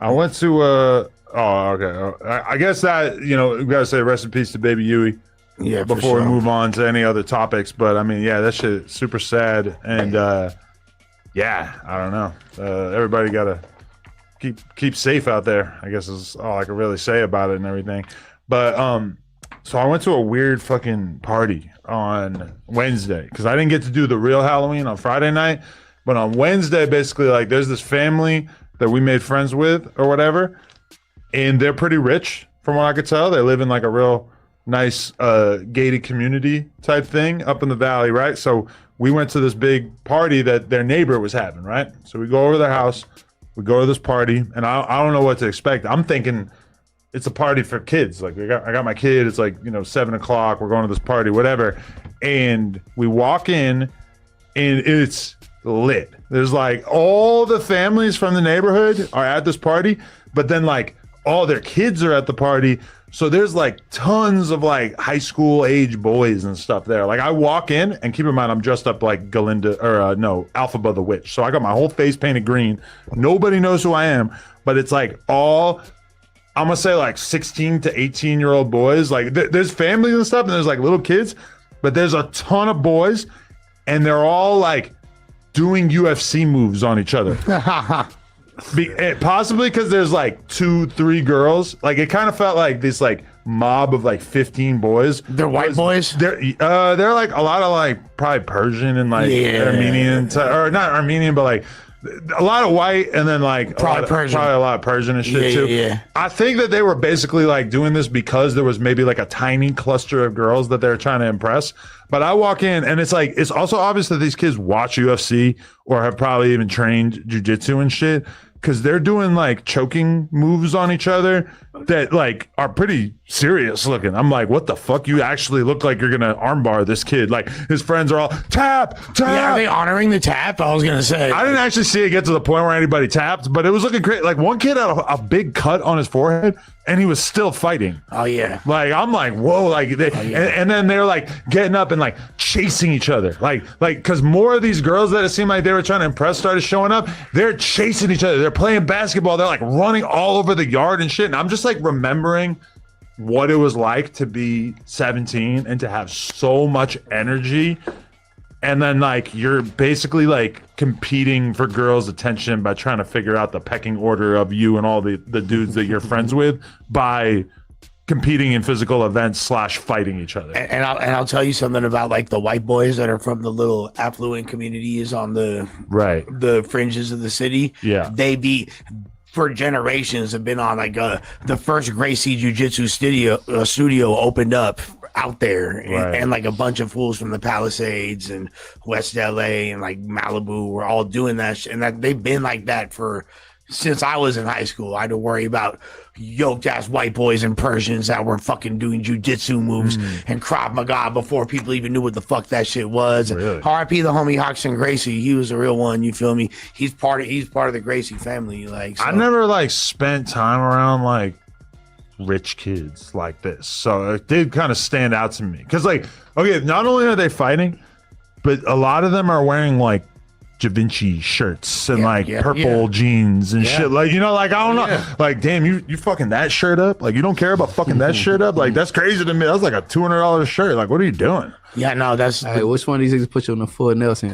I went to I guess that, you know, we gotta say rest in peace to Baby Huey. Yeah, before we move on to any other topics. But I mean, yeah, that shit is super sad. And yeah, I don't know. Everybody gotta keep safe out there, I guess is all I can really say about it and everything. But so I went to a weird fucking party on Wednesday, because I didn't get to do the real Halloween on Friday night. But on Wednesday, basically, like, there's this family that we made friends with or whatever, and they're pretty rich from what I could tell. They live in like a real nice gated community type thing up in the valley, right? So we went to this big party that their neighbor was having, right? So we go over to their house, we go to this party, and I don't know what to expect. I'm thinking it's a party for kids. Like, I got my kid. It's like, 7 o'clock. We're going to this party, whatever. And we walk in, and it's lit. There's like all the families from the neighborhood are at this party, but then like all their kids are at the party. So there's like tons of like high school age boys and stuff there. Like, I walk in, and keep in mind, I'm dressed up like Galinda, or Alphaba the Witch. So I got my whole face painted green. Nobody knows who I am, but it's like all, I'm gonna say like 16 to 18-year-old boys. Like, there's families and stuff, and there's like little kids, but there's a ton of boys, and they're all like doing UFC moves on each other. Possibly because there's like 2-3 girls. Like, it kind of felt like this like mob of like 15 boys. They're white boys? They're like a lot of like probably Persian and like Armenian, or not Armenian, but like a lot of white, and then like probably a lot of Persian and shit too. Yeah. I think that they were basically like doing this because there was maybe like a tiny cluster of girls that they're trying to impress. But I walk in, and it's like, it's also obvious that these kids watch UFC or have probably even trained jiu-jitsu and shit. because they're doing like choking moves on each other that like are pretty serious looking. I'm like, what the fuck? You actually look like you're gonna armbar this kid. Like his friends are all tap. Yeah, are they honoring the tap? I was gonna say. I didn't actually see it get to the point where anybody tapped, but it was looking great. Like one kid had a big cut on his forehead, and he was still fighting. Oh yeah. Like I'm like, whoa, like and then they're like getting up and like chasing each other. Like because more of these girls that it seemed like they were trying to impress started showing up. They're chasing each other. They're playing basketball. They're like running all over the yard and shit. And I'm just like remembering what it was like to be 17 and to have so much energy. And then like you're basically like competing for girls' attention by trying to figure out the pecking order of you and all the dudes that you're friends with by competing in physical events / fighting each other. And I'll tell you something about like the white boys that are from the little affluent communities on the fringes of the city. Yeah. They be for generations have been on like the first Gracie Jiu-Jitsu studio opened up out there and like a bunch of fools from the Palisades and West LA and like Malibu were all doing that and that they've been like that since I was in high school. I had to worry about yoked ass white boys and Persians that were fucking doing jujitsu moves and Krav Maga before people even knew what the fuck that shit was. Really? R.I.P. the homie Hoxton Gracie. He was a real one. You feel me? He's part of the Gracie family. Like, so. I never like spent time around like rich kids like this, so it did kind of stand out to me because like, okay, not only are they fighting, but a lot of them are wearing like Da Vinci shirts and purple jeans and shit. Like, you know, like, I don't know. Like, damn, you fucking that shirt up? Like, you don't care about fucking that shirt up? Like, that's crazy to me. That's like a $200 shirt. Like, what are you doing? Yeah, no, that's... Hey, which one of these niggas put you on the full Nelson?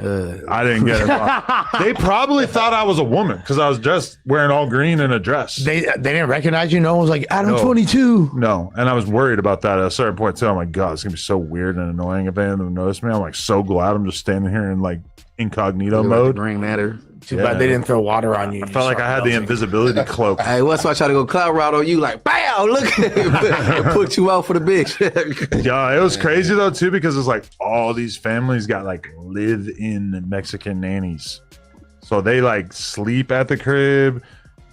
I didn't get it. They probably thought I was a woman because I was just wearing all green in a dress. They didn't recognize you? No one was like, Adam22. No, and I was worried about that at a certain point, too. I'm like, God, it's going to be so weird and annoying if anyone noticed me. I'm like, so glad I'm just standing here in like incognito mode. Ring matter. Too bad they didn't throw water on you. I felt like I had the invisibility cloak. Hey, what's why I try to go cloud route on you? Like, bam, look at him. And put you out for the bitch. Yeah, it was crazy though too because it's like all these families got like live-in Mexican nannies, so they like sleep at the crib.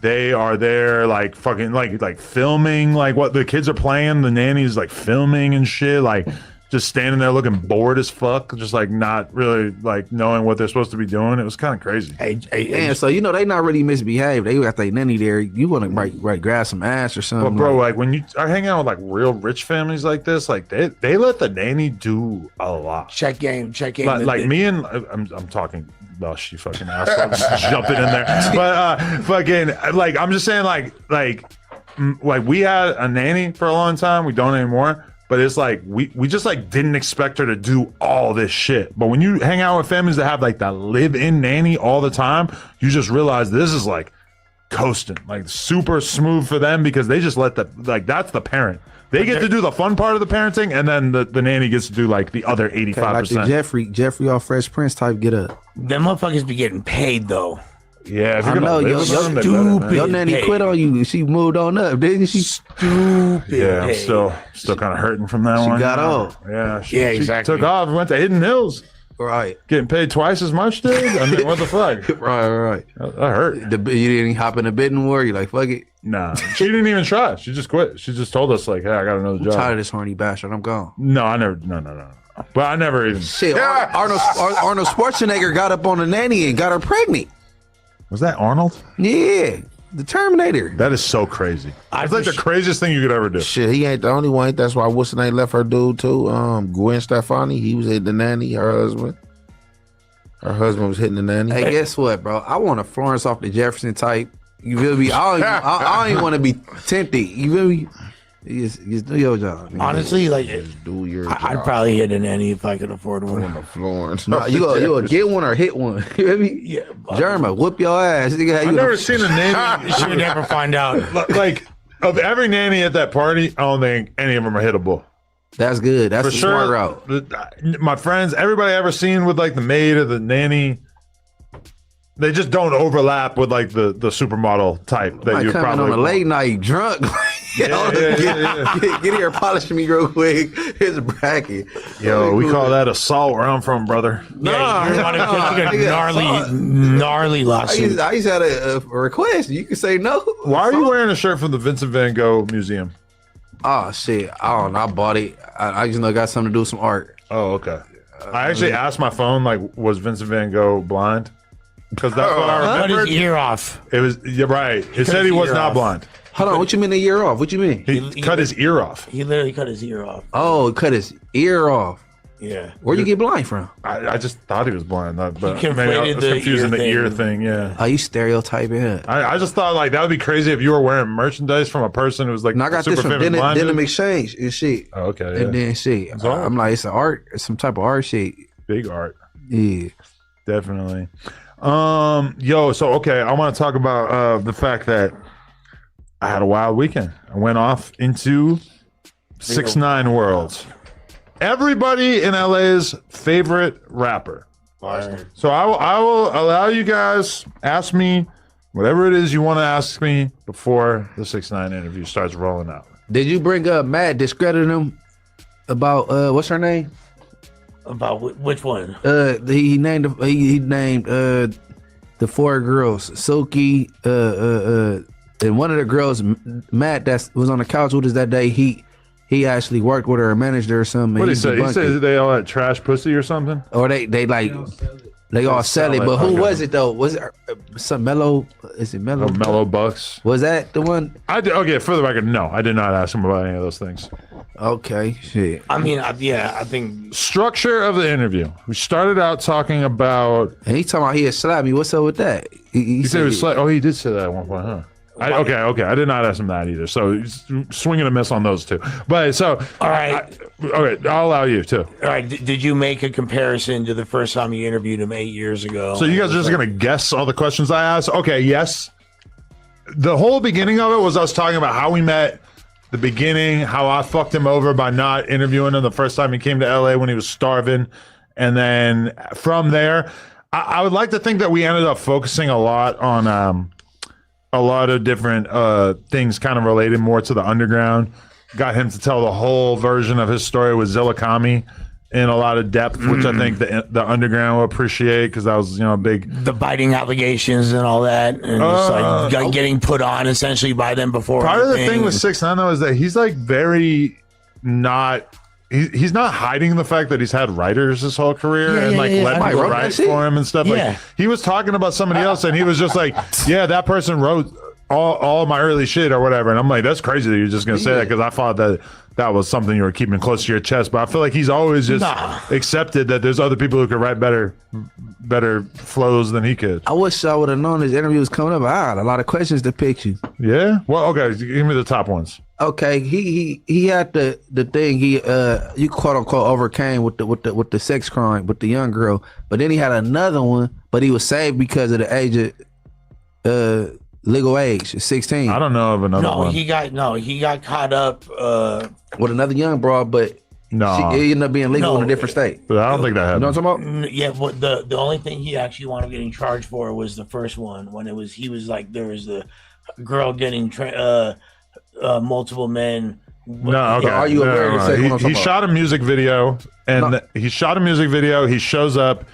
They are there like fucking like filming like what the kids are playing. The nanny's like filming and shit, like just standing there looking bored as fuck, just like not really like knowing what they're supposed to be doing. It was kind of crazy. Hey, so you know they not really misbehaved. They got their nanny there. You want to grab some ass or something? But bro, like when you are hanging out with like real rich families like this, like they let the nanny do a lot. Check game. Like me and I'm talking. Oh, she fucking asshole. I'm just jumping in there. But fucking like I'm just saying like we had a nanny for a long time. We don't anymore. But it's like we just like didn't expect her to do all this shit. But when you hang out with families that have like that live-in nanny all the time, you just realize this is like coasting, like super smooth for them because they just let that's the parent. They get to do the fun part of the parenting, and then the nanny gets to do like the other 85%. Like the Jeffrey off Fresh Prince type get up. Them motherfuckers be getting paid though. Yeah, if you're I know, your nanny quit on you. She moved on up, didn't she? Stupid. Yeah, I'm still kind of hurting from that one. She got off. Yeah, she exactly. took off, went to Hidden Hills. Right. Getting paid twice as much, dude? I mean, what the fuck? Right. That hurt. You didn't hop in the bidding war? You like, fuck it? Nah, she didn't even try. She just quit. She just told us, like, hey, I got another job. I'm tired of this horny bastard. I'm gone. No, I never. No. But I never even. Shit, Arnold Schwarzenegger got up on the nanny and got her pregnant. Was that Arnold? Yeah, the Terminator. That is so crazy. It's like the craziest thing you could ever do. Shit, he ain't the only one. That's why what's the name left her dude too. Gwen Stefani. He was hitting the nanny. Her husband. Her husband was hitting the nanny. Hey, guess what, bro? I want a Florence off the Jefferson type. You feel me? I don't even want to be tempted. You feel me? Just do your job. Man. Honestly, like Just do your job. I'd probably hit a nanny if I could afford one. On the Florence. No, you gonna get one or hit one. You feel me? Yeah, Jerma, whoop your ass. I've never seen a nanny. You would never find out. Like, of every nanny at that party, I don't think any of them are hittable. That's good. That's For the sure, smart route. My friends, everybody I ever seen with like the maid or the nanny, they just don't overlap with like the supermodel type that Like you coming probably on a late night drunk. Get here, polish me real quick. Here's a bracket. Yo, we call that assault where I'm from, brother. Yeah, you're like a gnarly lawsuit. I used to have a request. You can say no. Why are you wearing a shirt from the Vincent Van Gogh Museum? Oh shit! I don't know. I bought it. I just know it got something to do with some art. Oh, okay. I actually asked my phone, like, was Vincent Van Gogh blind? Because that's what I Cut remembered. his ear off. It was, you're right. It said he was not blind. Hold on. What you mean a year off? What you mean? He cut his ear off. He literally cut his ear off. Oh, cut his ear off. Yeah. Where'd you get blind from? I just thought he was blind, but He maybe I conflated was the confusing the ear ear thing. thing. Yeah. Oh, you stereotyping it. I just thought like that would be crazy if you were wearing merchandise from a person who was like And I got super this from famous blind. Denim Exchange and shit. Oh, okay. Yeah. And then shit. all- I'm like, it's an art, it's some type of art shit. Big art. Yeah. Definitely. Yo, so okay, I want to talk about the fact that I had a wild weekend. I went off into 6ix9ine world. Everybody in LA's favorite rapper. So I will allow you guys ask me whatever it is you want to ask me before the 6ix9ine interview starts rolling out. Did you bring up Matt discrediting him about what's her name? About which one? He named the four girls, Silky, and one of the girls, Matt, that was on the couch with us that day. He actually worked with her or managed her or something. What did he say? He said they all had trash pussy or something? Or they like they all sell it. But who was it though? Was it some Mellow? Is it Mellow? Oh, Mellow Bucks. Was that the one? I did, okay, for the record, no, I did not ask him about any of those things. Okay, shit. I mean, I think Structure of the interview. We started out talking about. And he talking about he had slapped me. What's up with that? He said it was like, oh, he did say that at one point, huh? Okay. I did not ask him that either. So swing and a miss on those two. But so, all right. Okay, I'll allow you too. All right. Did you make a comparison to the first time you interviewed him 8 years ago? So you guys are just going to guess all the questions I asked? Okay, yes. The whole beginning of it was us talking about how we met, the beginning, how I fucked him over by not interviewing him the first time he came to LA when he was starving. And then from there, I would like to think that we ended up focusing a lot on a lot of different things kind of related more to the underground. Got him to tell the whole version of his story with Zillakami in a lot of depth, which I think the underground will appreciate because that was, big. The biting allegations and all that, and just like getting put on essentially by them before. Part of the anything. thing with 6ix9ine though is that he's like very not. He's not hiding the fact that he's had writers his whole career and let people write for him and stuff. Yeah. Like he was talking about somebody else and he was just like, yeah, that person wrote all my early shit or whatever. And I'm like, that's crazy that you're just gonna say that because I thought that was something you were keeping close to your chest. But I feel like he's always just accepted that there's other people who could write better flows than he could. I wish I would have known this interview was coming up. I had a lot of questions to pick you. Yeah. Well, okay. Give me the top ones. Okay, he had the thing you quote unquote overcame with the sex crime with the young girl, but then he had another one, but he was saved because of the age of legal age, 16. I don't know of another one. He got caught up with another young broad, but no, she ended up being legal in a different state. But I don't think that happened. You know what I'm talking about? Yeah, but the only thing he actually wound up getting charged for was the first one when he was like there was the girl getting multiple men. No, okay. Are you aware of the He shot a music video, and he shot a music video. He shows up.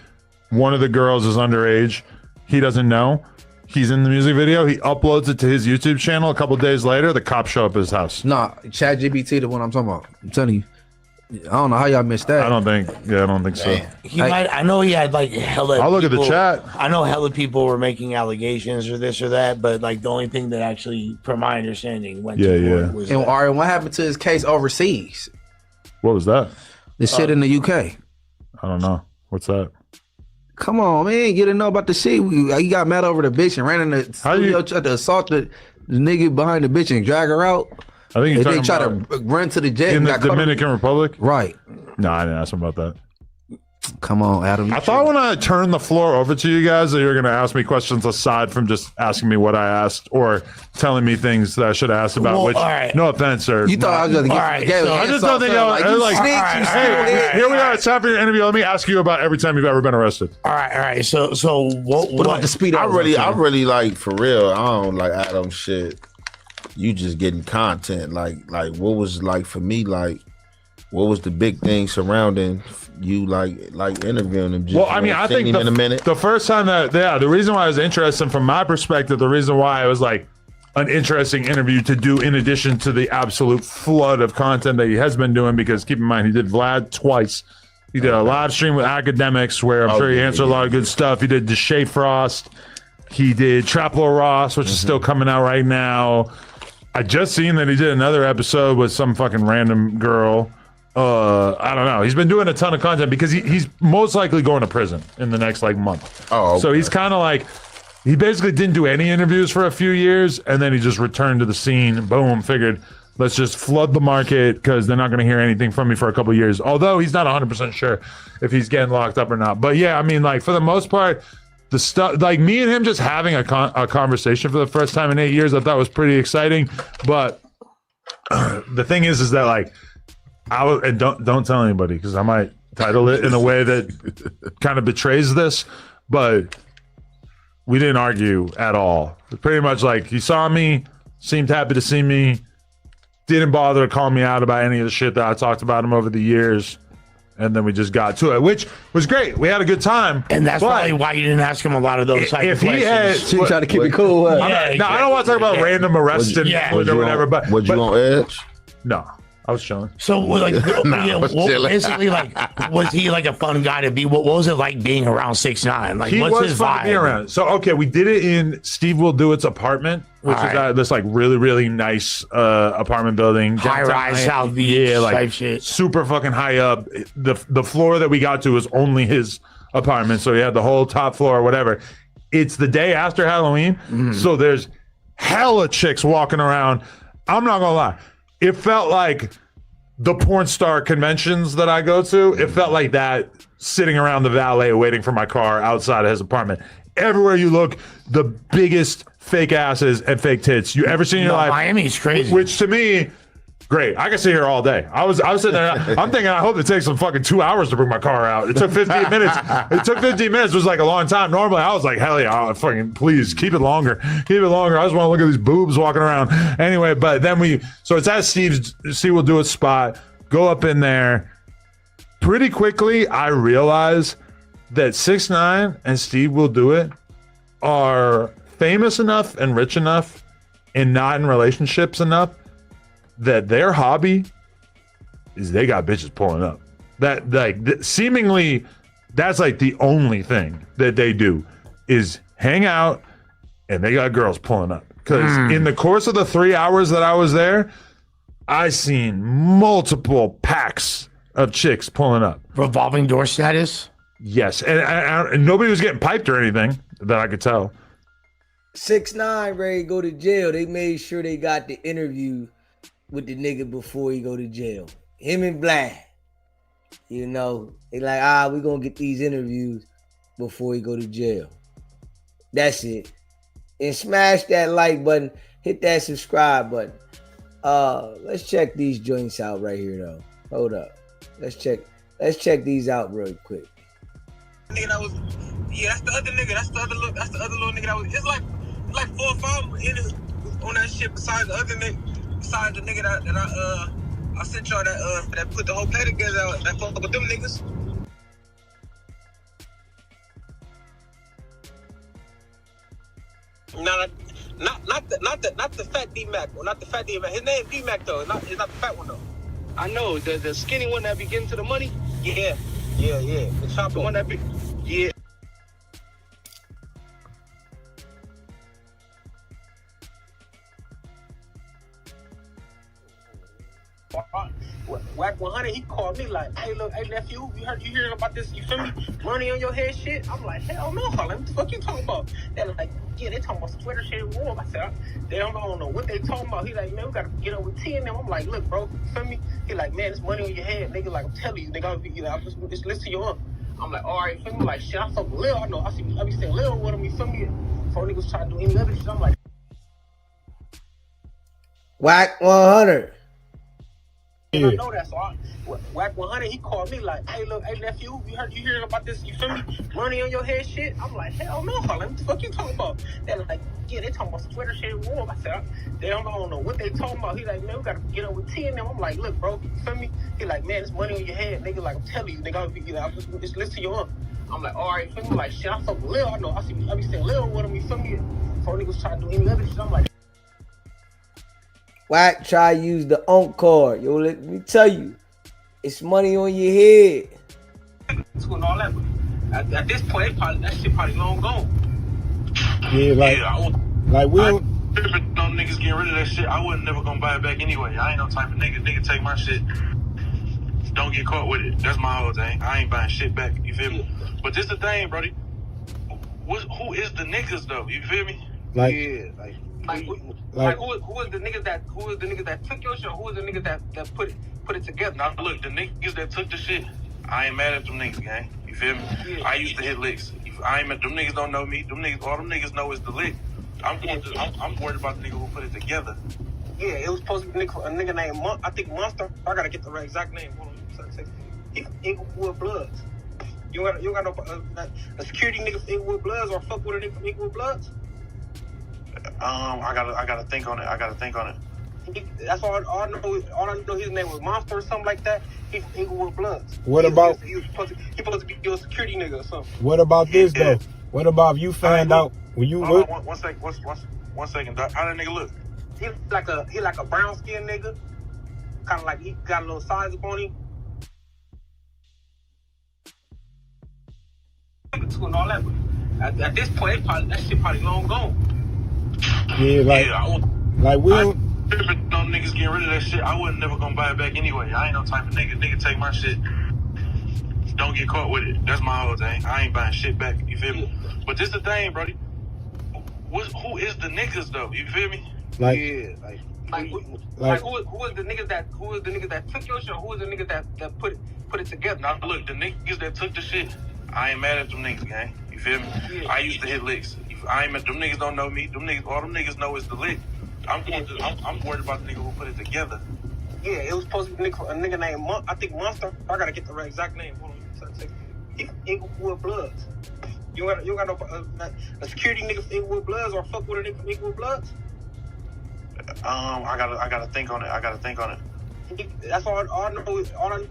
One of the girls is underage. He doesn't know. He's in the music video. He uploads it to his YouTube channel. A couple days later, the cops show up at his house. Nah, ChatGPT, the one I'm talking about. I'm telling you. I don't know how y'all missed that. I don't think so. I know he had like hella. I'll look at the chat. I know hella people were making allegations or this or that, but like the only thing that actually, from my understanding, went to court was. And all right, what happened to his case overseas? What was that? The shit in the UK. I don't know. What's that? Come on, man. You didn't know about the shit. He got mad over the bitch and ran in the studio, tried to assault the nigga behind the bitch and drag her out. I think they tried to run to the jet in and the got Dominican Republic. Right. No, I didn't ask him about that. Come on, Adam. I thought when I turned the floor over to you guys that you were going to ask me questions aside from just asking me what I asked or telling me things that I should have asked about. Well, which, right. No offense, sir. You thought I was going to get I just don't think here we are. It's time for your interview. Let me ask you about every time you've ever been arrested. All right. So what about the speed? I really like for real. I don't like Adam shit. you just getting content. Like what was like for me, like what was the big thing surrounding you, like interviewing him? Just, well, I mean, I think in a minute. the first time the reason why it was interesting from my perspective, the reason why it was like an interesting interview to do in addition to the absolute flood of content that he has been doing, because keep in mind, he did Vlad twice. He did a live stream with academics where I'm sure he answered a lot of good stuff. He did Deshae Frost. He did Trap Lord Ross, which is still coming out right now. I just seen that he did another episode with some fucking random girl. I don't know. He's been doing a ton of content because he's most likely going to prison in the next like month. Oh, okay. So he's kind of like, he basically didn't do any interviews for a few years, and then he just returned to the scene. Boom, figured let's just flood the market because they're not going to hear anything from me for a couple of years. Although he's not 100% sure if he's getting locked up or not. But yeah, I mean, like for the most part, the stuff, like me and him just having a conversation for the first time in 8 years, I thought was pretty exciting. But the thing is that like and don't tell anybody because I might title it in a way that kind of betrays this, but we didn't argue at all. Pretty much like he saw me, seemed happy to see me, didn't bother to call me out about any of the shit that I talked about him over the years. And then we just got to it, which was great. We had a good time. And that's probably why you didn't ask him a lot of those type of questions. She tried to keep it cool. I don't want to talk about random arrests and or whatever. But was you on edge? No, I was chilling. So, like, basically, like, was he like a fun guy to be? What was it like being around 6ix9ine? Like, what's his vibe? To be around. So, okay, we did it in Steve Will Do It's apartment, which is this like really, really nice apartment building, high rise, South Beach, like type shit, super fucking high up. The floor that we got to was only his apartment, so he had the whole top floor or whatever. It's the day after Halloween, so there's hella chicks walking around. I'm not gonna lie. It felt like the porn star conventions that I go to. It felt like that, sitting around the valet waiting for my car outside of his apartment. Everywhere you look, the biggest fake asses and fake tits you ever seen in your life. Miami's crazy. Which to me, great. I could sit here all day. I was sitting there. I'm thinking, I hope it takes some fucking 2 hours to bring my car out. It took 15 minutes. It took 15 minutes. It was like a long time. Normally, I was like, hell yeah, I'll fucking please keep it longer. Keep it longer. I just want to look at these boobs walking around. Anyway, but then so it's at Steve's. Steve Will Do It spot. Go up in there. Pretty quickly, I realize that 6ix9ine and Steve Will Do It are famous enough and rich enough and not in relationships enough that their hobby is they got bitches pulling up. That like seemingly that's like the only thing that they do is hang out and they got girls pulling up. Because in the course of the 3 hours that I was there, I seen multiple packs of chicks pulling up. Revolving door status? Yes. And nobody was getting piped or anything that I could tell. 6ix9ine ready to go to jail. They made sure they got the interview with the nigga before he go to jail. Him and Vlad. You know, they like, we gonna get these interviews before he go to jail. That's it. And smash that like button. Hit that subscribe button. Let's check these joints out right here though. Hold up. Let's check these out real quick. Nigga that was, that's the other nigga. That's the other little nigga that was. It's like 4 or 5 on that shit besides the other nigga. Besides the nigga that I sent y'all that put the whole play together, that fuck with them niggas. Not the fat D Mac, or not the fat D Mac. His name D Mac though. It's not the fat one though. I know the skinny one that be getting to the money. Yeah. The chopper one that be. Yeah. Wack100, he called me like, hey nephew, you hearing about this, you feel me, money on your head shit? I'm like, hell no, like, what the fuck you talking about? They're like, yeah, they talking about some Twitter shit warm. I said, I don't know what they talking about. He like, man, we gotta get over T and them. I'm like, look, bro, you feel me? He like, man, it's money on your head, nigga. Like, I'm telling you, nigga, I'm just listen to you up. I'm like, all right, feel me? Like, shit, I fuck with Lil. I know, I be saying Lil with him, you feel me? Before niggas try to do any other shit, I'm like, Wack100. And I know that, so Wack100, he called me like, hey, look, hey, nephew, you hearing about this, you feel me, money on your head shit? I'm like, hell no, like, what the fuck you talking about? They're like, yeah, they talking about some Twitter shit and warm. I said, I don't know what they talking about. He like, man, we gotta get up with T and them. I'm like, look, bro, you feel me? He like, man, it's money on your head, nigga. Like, I'm telling you, nigga, just listen to your aunt. I'm like, all right, feel me? Like, shit, I fuck with Lil. I know, I be saying Lil with him, you feel me? Before niggas try to do any other shit, I'm like, Wack try to use the UNC card. Yo, let me tell you, it's money on your head. and all that, but at this point, that shit probably long gone. Yeah, like, like we don't. No niggas getting rid of that shit. I wasn't never gonna buy it back anyway. I ain't no type of nigga. Nigga take my shit. Don't get caught with it. That's my whole thing. I ain't buying shit back. You feel me? But this the thing, brody. Who is the niggas though? You feel me? Like, yeah, like who is the niggas that took your shit? Who is the niggas that put it together? Now look, the niggas that took the shit, I ain't mad at them niggas, gang. You feel me? Yeah. I used to hit licks. I ain't mad. Them niggas don't know me. Them niggas, all them niggas know is the lick. I'm worried about the nigga who put it together. Yeah, it was supposed to be a nigga named I think Monster. I gotta get the right exact name. Hold on, he Inglewood Bloods. You got no a security nigga from Inglewood Bloods or fuck with a nigga from Inglewood Bloods? I gotta think on it. That's all I know. His name was Monster or something like that. He's from Inglewood Bloods. What he about? He was supposed to be your security nigga or something. What about this though? What about you found out when you look? One second. Doc. How that nigga look? He like a brown skinned nigga. Kind of like he got a little size up on him. And all that, but at this point, that shit probably long gone. Yeah, like we don't. No niggas getting rid of that shit. I wasn't never gonna buy it back anyway. I ain't no type of nigga. Nigga take my shit. Don't get caught with it. That's my whole thing. I ain't buying shit back. You feel me? But this the thing, brody. Who is the niggas though? You feel me? Like, yeah, who is the niggas that took your shit? Who is the niggas that put it together? Now look, the niggas that took the shit, I ain't mad at them niggas, gang. You feel me? Yeah. I used to hit licks. I ain't mad. Them niggas don't know me. Them niggas, all them niggas know is the lick. I'm worried about the nigga who put it together. Yeah, it was supposed to be a nigga named I think Monster. I gotta get the right exact name. Hold on, he's from Inglewood Bloods. You got no a security nigga from Inglewood Bloods or fuck with a nigga from Inglewood Bloods? I gotta think on it. That's all I know.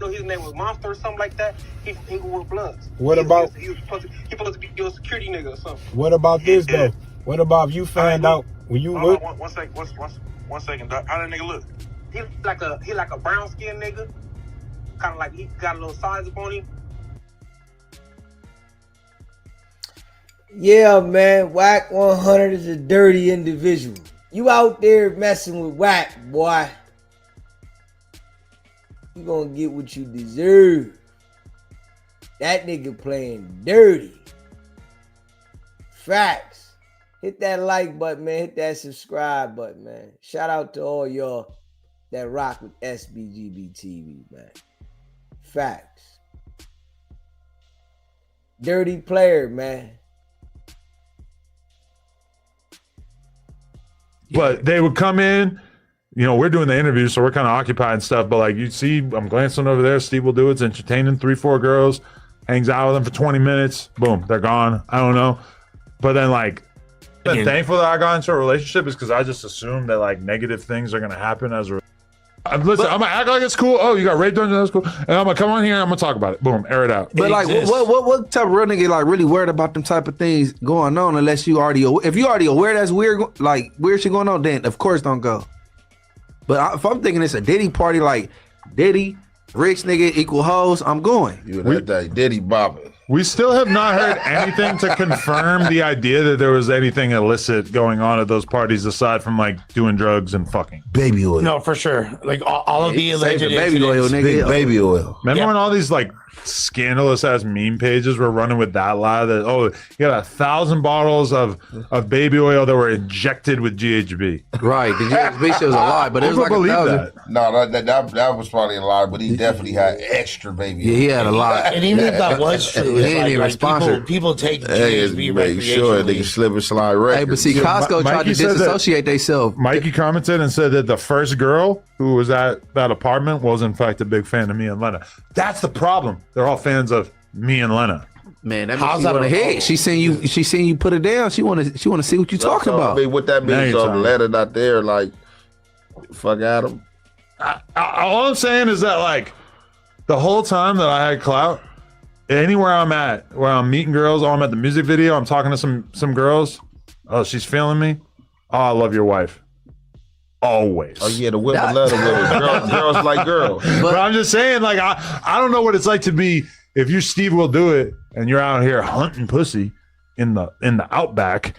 His name was Monster or something like that. He's from Inglewood Bloods. What about? He was supposed to be your security nigga or something. What about this though? What about you found out when you look? One second, Doc. How that nigga look? He like a brown skinned nigga. Kind of like he got a little size up on him. Yeah, man, Wack100 is a dirty individual. You out there messing with Wack, boy. You gonna get what you deserve. That nigga playing dirty. Facts. Hit that like button, man. Hit that subscribe button, man. Shout out to all y'all that rock with SBGB TV, man. Facts. Dirty player, man. But they would come in, you know, we're doing the interview, so we're kind of occupied and stuff. But like you see, I'm glancing over there. Steve will do it's entertaining 3-4 girls, hangs out with them for 20 minutes. Boom, they're gone. I don't know. But then like, I'm thankful that I got into a relationship is because I just assumed that like negative things are gonna happen as a. Listen, I'm gonna act like it's cool. Oh, you got raped on that's cool, and I'm gonna come on here and I'm gonna talk about it. Boom, air it out. But like, what type of real nigga like really worried about them type of things going on? Unless you already, if you already aware that's weird, like weird shit going on, then of course don't go. But if I'm thinking it's a Diddy party, like Diddy, rich nigga equal hoes, I'm going. You that Diddy bopping. We still have not heard anything to confirm the idea that there was anything illicit going on at those parties aside from like doing drugs and fucking. Baby oil. No, for sure. Like all of the alleged baby oil, nigga. Big baby oil. Remember when all these like scandalous ass meme pages were running with that lie that you got 1,000 bottles of baby oil that were injected with GHB. Right, the GHB shit was a lie, but it was like believe 1,000. that. No, that was probably a lie, but he definitely had extra baby. Yeah, he had a lot. And even if that was true, He it's ain't even sponsored. people take Hey, GHB make sure they recreationally. slip and slide records. Hey, but see, Costco tried to Mikey said that- disassociate themselves. Mikey commented and said that the first girl who was at that apartment was in fact a big fan of me and Lena. That's the problem. They're all fans of me and Lena. Man, that How's means she that want to a- hit. She seen you put it down. She want to see what you talking I about. mean, what that Now means, you're so the talking. letter not there, like, fuck Adam. All I'm saying is that like the whole time that I had clout, anywhere I'm at, where I'm meeting girls, I'm at the music video, I'm talking to some girls. Oh, she's feeling me. Oh, I love your wife. Always. Oh yeah, the whip letter with it. Girls like girls. But I'm just saying, like, I don't know what it's like to be if you Steve will do it and you're out here hunting pussy in the outback.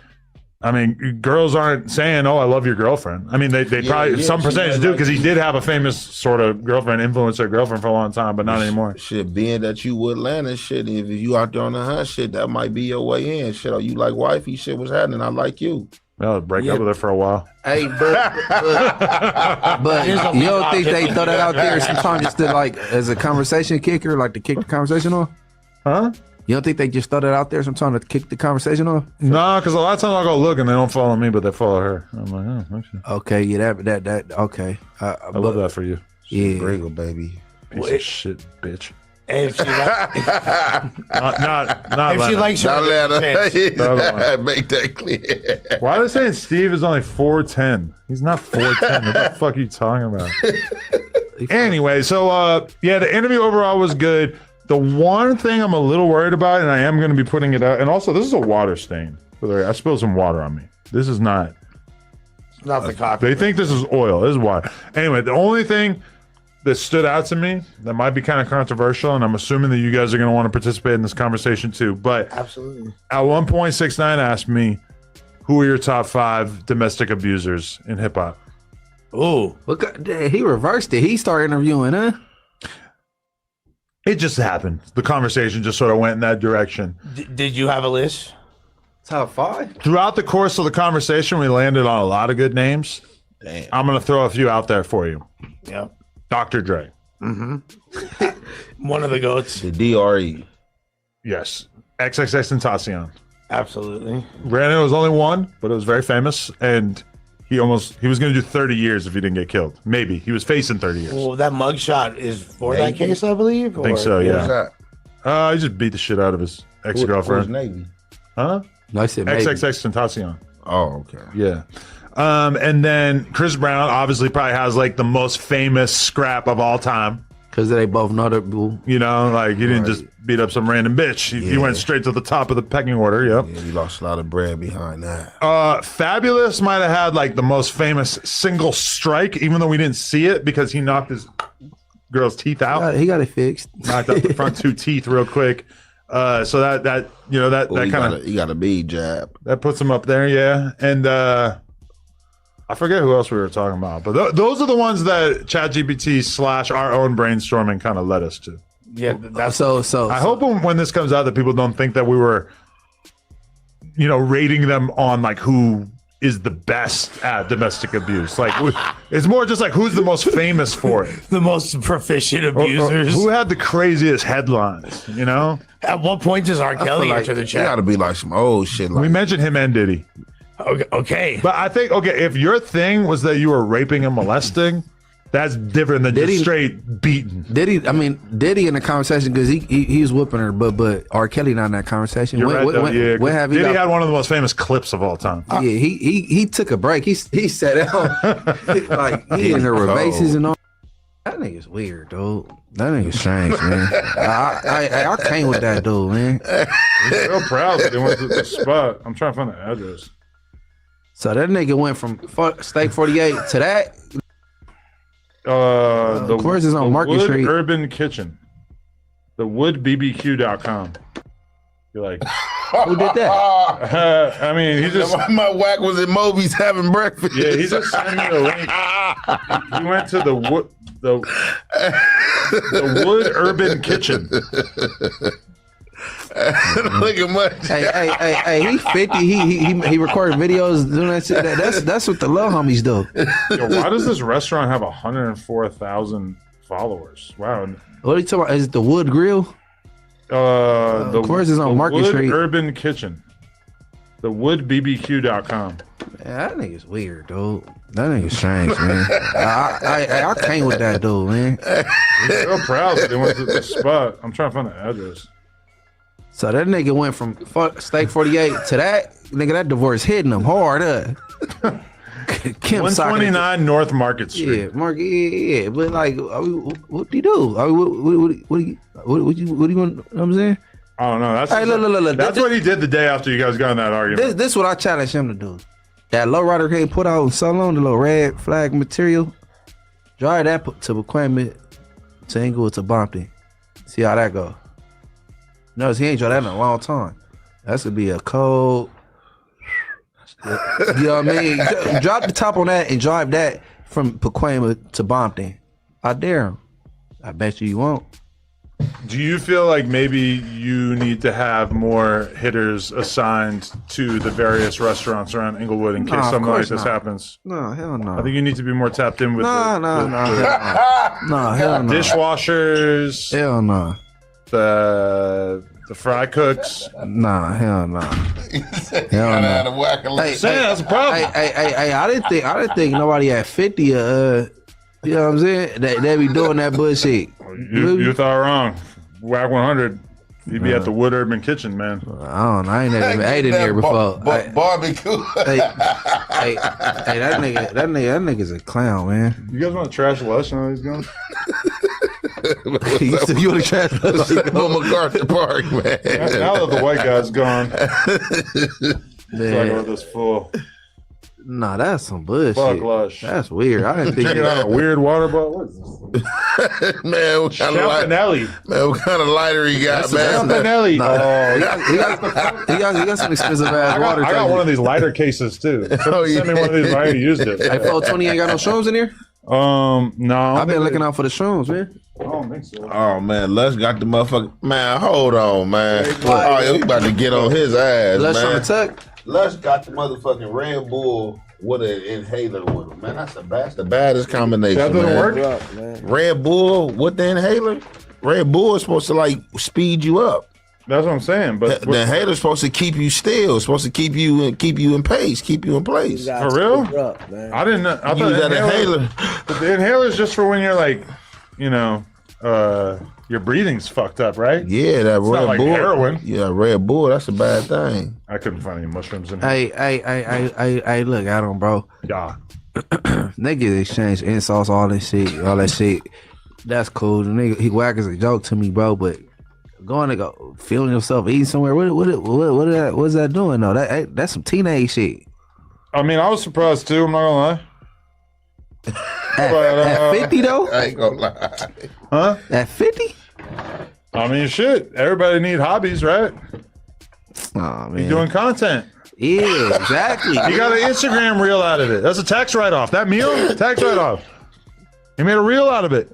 I mean, girls aren't saying, "Oh, I love your girlfriend." I mean, they probably some percentage do because he did have a famous sort of girlfriend, influencer girlfriend for a long time, but not anymore. Shit, being that you would land and shit, if you out there on the hunt, shit, that might be your way in. Shit, oh, you like wifey? Shit, what's happening? I like you. Well, break up with her for a while. Hey, but you don't think they throw that out there sometimes just to like as a conversation kicker, like to kick the conversation off? Huh? You don't think they just throw that out there sometimes to kick the conversation off? No, because a lot of times I'll go look and they don't follow me, but they follow her. I'm like, oh, okay. Okay, yeah, that okay. I love that for you. Yeah, Gringo, baby. Piece of shit, bitch. If she, like, Not if she Lena. likes Not her, Atlanta. Make that clear. Why are they saying Steve is only 4'10"? He's not 4'10". What the fuck are you talking about? Anyway, so yeah, the interview overall was good. The one thing I'm a little worried about, and I am going to be putting it out, and also this is a water stain. I spilled some water on me. This is not. not the coffee. They think this is oil. This is water. Anyway, the only thing that stood out to me that might be kind of controversial, and I'm assuming that you guys are going to want to participate in this conversation too. But Absolutely. at one point, 6ix9ine asked me, "Who are your top 5 domestic abusers in hip hop?" Ooh. look, he reversed it. He started interviewing, huh? It just happened. The conversation just sort of went in that direction. Did you have a list? Top 5. Throughout the course of the conversation, we landed on a lot of good names. Damn. I'm going to throw a few out there for you. Yeah. Dr. Dre. One of the goats. The DRE. Yes. XXXTentacion. Absolutely. Granted, it was only one, but it was very famous. And he was going to do 30 years if he didn't get killed. Maybe. He was facing 30 years. Well, that mugshot is for that case, I believe. I think so, Who's yeah. that? He just beat the shit out of his Who's ex-girlfriend. Navy? Huh? No, I said maybe. XXXTentacion. Oh, okay. Yeah. And then Chris Brown obviously probably has like the most famous scrap of all time. Because they both know that boo. You know, like he didn't just beat up some random bitch. He went straight to the top of the pecking order. Yep. Yeah, you lost a lot of bread behind that. Fabulous might have had like the most famous single strike, even though we didn't see it because he knocked his girl's teeth out. He got it fixed. Knocked out the front 2 teeth real quick. So that you know that kind of he got a bead jab. that puts him up there, yeah. And I forget who else we were talking about, but those are the ones that ChatGPT / our own brainstorming kind of led us to. Yeah, that's So I hope when this comes out that people don't think that we were, you know, rating them on like who is the best at domestic abuse. Like it's more just like who's the most famous for it. the most proficient Or abusers. who had the craziest headlines, you know? At what point does R. Kelly Like, enter the it chat? got to be like some old shit. We Like mentioned him and Diddy. Okay. But I think, okay, if your thing was that you were raping and molesting, that's different than Diddy- just straight beating. Diddy in the conversation because he was whooping her, but R. Kelly not in that conversation. You're right, though, yeah. When have he Diddy got- had one of the most famous clips of all time. Yeah, he took a break. He sat down like he in there with bases and all. That nigga's weird, dude. That nigga's strange, man. I came with that dude, man. He's real proud that he went to the spot. I'm trying to find the address. So that nigga went from Steak 48 to that. Of course it's on Market Wood Street. Urban Kitchen. The woodbbq.com. You're like, Who did that? I mean, he just, my whack was in Moby's having breakfast. yeah, he just sent me a link. He went to the wood, the The Wood Urban Kitchen. Look at much. Hey, he 50. He recorded videos doing that shit. That's what the little homies do. Yo, why does this restaurant have 104,000 followers? Wow. What are you talking about? Is it the Wood Grill? Of course it's on the Market Wood Street. Urban Kitchen. The woodbbq.com. Man, that nigga's weird, dude. That nigga's strange, man. I can't with that dude, man. He's so proud that they went to the spot. I'm trying to find the address. So that nigga went from Steak 48 to that nigga. That divorce hitting him hard, Kim 129 North Market Street. Yeah, Mark. Yeah. But like, what do you do? What do you want? You know what I'm saying? I don't know. That's Hey, look. That's what he did the day after you guys got in that argument. This is what I challenge him to do. That lowrider he put out so long, the little red flag material. Drive that to Pacoima, to Inglewood, to Bompton. See how that go. Notice he ain't tried that in a long time. That's gonna be a cold. You know what I mean? Drop the top on that and drive that from Pacoima to Bompton. I dare him. I bet you won't. Do you feel like maybe you need to have more hitters assigned to the various restaurants around Inglewood in case something like this happens? No, hell no. I think you need to be more tapped in with No, hell no. Dishwashers. Hell no. The fry cooks. Nah, hell no. Hell no. Hey, that's a problem. Hey, I didn't think nobody at 50 you know what I'm saying? They be doing that bullshit. You thought wrong. Wack100, he'd be at the Wood Urban Kitchen, man. I don't know. I ain't never even ate in there before. Barbecue. Hey, that nigga's a clown, man. You guys want to trash Lush and all these guns? You want to trash Lush? MacArthur Park, man. Now that the white guy's gone, Man. talk about this fool. Nah, that's some bullshit. Fuck Lush. That's weird. I didn't think Drinking out a weird water bottle. What is this? Man, what kind of lighter? Man, what kind of lighter he got, man? Champagnelli. He got some expensive ass water. I got one of these lighter cases too. Send me one of these. I already used it. Hey, 420 ain't got no shrooms in here? No. I've been looking out for the shrooms, man. I don't think so. Oh man, Lush got the motherfucker. Man, hold on, man. Oh, yo, he about to get on his ass, Lush man. on the tuck. Lush got the motherfucking Red Bull with an inhaler with him, man. That's the baddest combination. That doesn't man. work. Red Bull with the inhaler. Red Bull is supposed to like speed you up. That's what I'm saying. But The inhaler's supposed to keep you still. It's supposed to keep you in pace, keep you in place. For real? I didn't know. I thought that inhaler. But the inhaler is just for when you're like, you know, your breathing's fucked up, right? Yeah, that It's Red not like Bull. heroin. Yeah, Red Bull. That's a bad thing. I couldn't find any mushrooms in here. Hey, look, Adam, bro. Yeah. Niggas exchange insults, all that shit. That's cool. The nigga, he whack as a joke to me, bro, but going to go feeling yourself eating somewhere, what's that doing though? That's some teenage shit. I mean, I was surprised too. I'm not gonna lie. At 50 though? I ain't gonna lie. Huh? At 50? I mean, shit. Everybody need hobbies, right? Oh man, You doing content? Yeah, exactly. You got an Instagram reel out of it. That's a tax write-off. That meal, tax write-off. He made a reel out of it.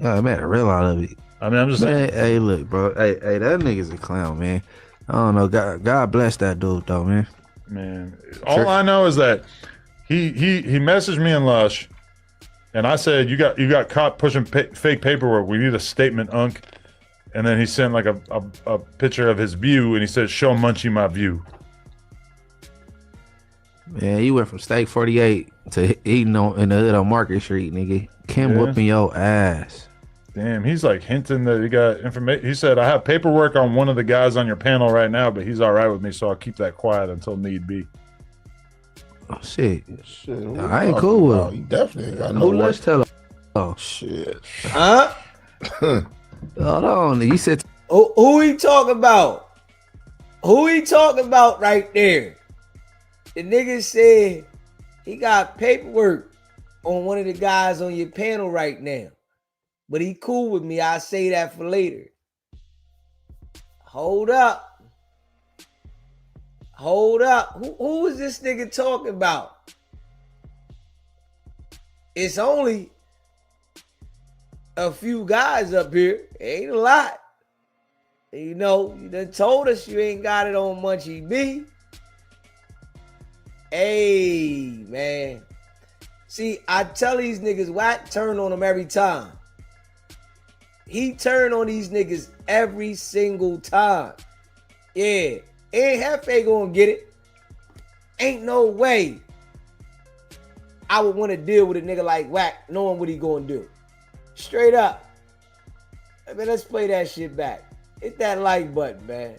I made a real out of it. I mean, I'm just saying. Hey, look, bro. Hey, that nigga's a clown, man. I don't know. God bless that dude, though, man. Man, all I know is that he messaged me in Lush, and I said, "You got caught pushing fake paperwork. We need a statement, Unk." And then he sent like a picture of his view, and he said, "Show Munchie my view." Man, you went from Steak 48 to eating in the hood on Market Street, nigga. Kim whooping your ass. Damn, he's like hinting that he got information. He said, "I have paperwork on one of the guys on your panel right now, but he's all right with me, so I'll keep that quiet until need be." Oh shit! Shit, I ain't cool with him. You definitely got no Who work. let's tell him? Oh Shit. Huh? hold on. You said Who he talking about? Who he talking about right there? The nigga said he got paperwork on one of the guys on your panel right now. But he cool with me. I'll say that for later. Hold up. Hold up. Who is this nigga talking about? It's only a few guys up here. Ain't a lot. You know, you done told us you ain't got it on Munchie B. Hey, man. See, I tell these niggas, Wack turn on them every time. He turn on these niggas every single time. Yeah. Ain't Hefe gonna get it. Ain't no way I would want to deal with a nigga like Wack knowing what he gonna do. Straight up. I mean, let's play that shit back. Hit that like button, man.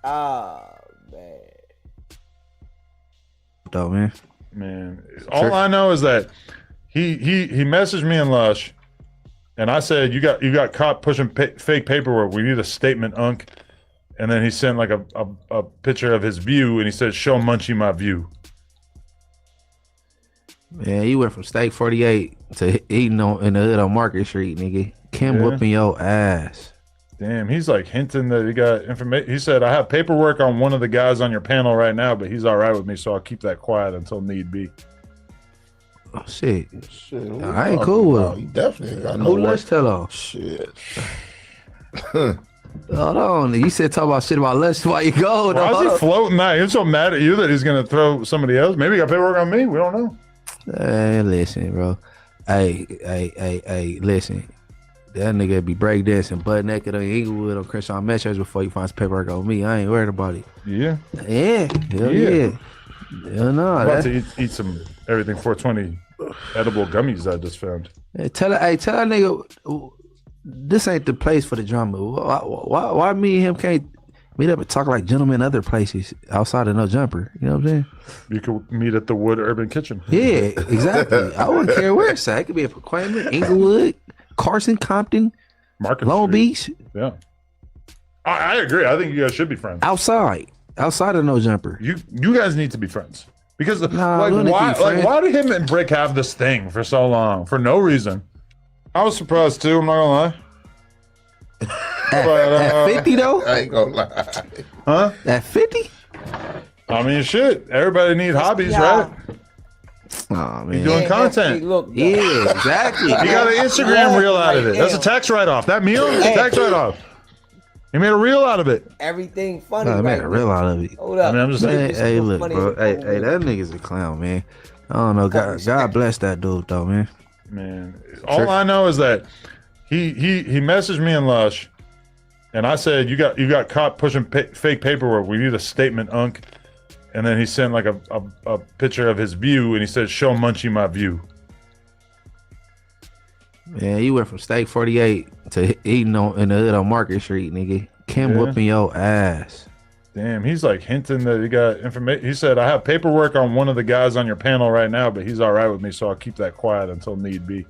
Ah, man. Though, man. Man, all I know is that he messaged me in Lush, and I said you got caught pushing fake paperwork. We need a statement, Unk. And then he sent like a picture of his view, and he said, "Show Munchie my view." Man, you went from steak 48 to eating in the hood on Market Street, nigga. Kim whooping your ass. Damn, he's like hinting that he got information. He said, "I have paperwork on one of the guys on your panel right now, but he's all right with me, so I'll keep that quiet until need be." Oh, shit. Shit, I ain't cool with him. He definitely got no Who let's tell on? Shit. Hold on. You said talk about shit about Les while you go. Why is he floating that? He's so mad at you that he's going to throw somebody else. Maybe he got paperwork on me. We don't know. Hey, listen, bro. Hey, listen. That nigga be breakdancing butt naked on Inglewood on Crenshaw Metros before he finds paperwork on me. I ain't worried about it. Yeah. Yeah. Hell yeah. Hell no. I'm about to eat some everything 420 edible gummies I just found. Hey, tell that nigga this ain't the place for the drama. Why me and him can't meet up and talk like gentlemen other places outside of No Jumper? You know what I'm saying? You could meet at the Wood Urban Kitchen. Yeah, exactly. I wouldn't care where it's at. It could be at Paquaman, Inglewood, Carson, Compton, Market Long Street. Beach. Yeah. I agree. I think you guys should be friends. Outside of No Jumper. You guys need to be friends. Because Nah, we don't need to be friends. why did him and Brick have this thing for so long? For no reason. I was surprised too, I'm not gonna lie. At 50 though? I ain't gonna lie. Huh? At 50? I mean, shit. Everybody need hobbies, right? Oh, man. You're doing content. Look, Yeah, exactly. You got an Instagram reel out of it. That's a tax write-off. That meal is a tax write-off. He made a reel out of it. everything funny. I made right a real out of it. now. Hold up. I mean, I'm just Man, saying. hey, look, bro. Hey, that nigga's a clown, man. I don't know. God bless that dude, though, man. Man, all I know is that he messaged me in Lush, and I said you got caught pushing fake paperwork. We need a statement, Unk. And then he sent like a picture of his view, and he said, "Show Munchie my view." Man, you went from steak 48 to eating in the hood on Market Street, nigga. Kim whooping your ass. Damn, he's like hinting that he got information. He said, "I have paperwork on one of the guys on your panel right now, but he's all right with me, so I'll keep that quiet until need be."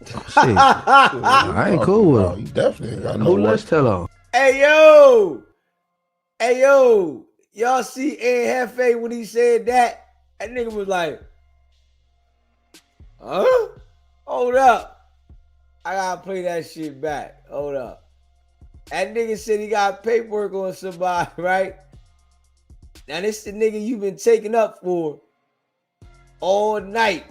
Shit. I ain't cool with him. He definitely got no Who let's tell on? Hey yo, y'all see Ed Hefe when he said that? That nigga was like, huh? Hold up. I gotta play that shit back. Hold up. That nigga said he got paperwork on somebody, right? Now this the nigga you been taking up for all night.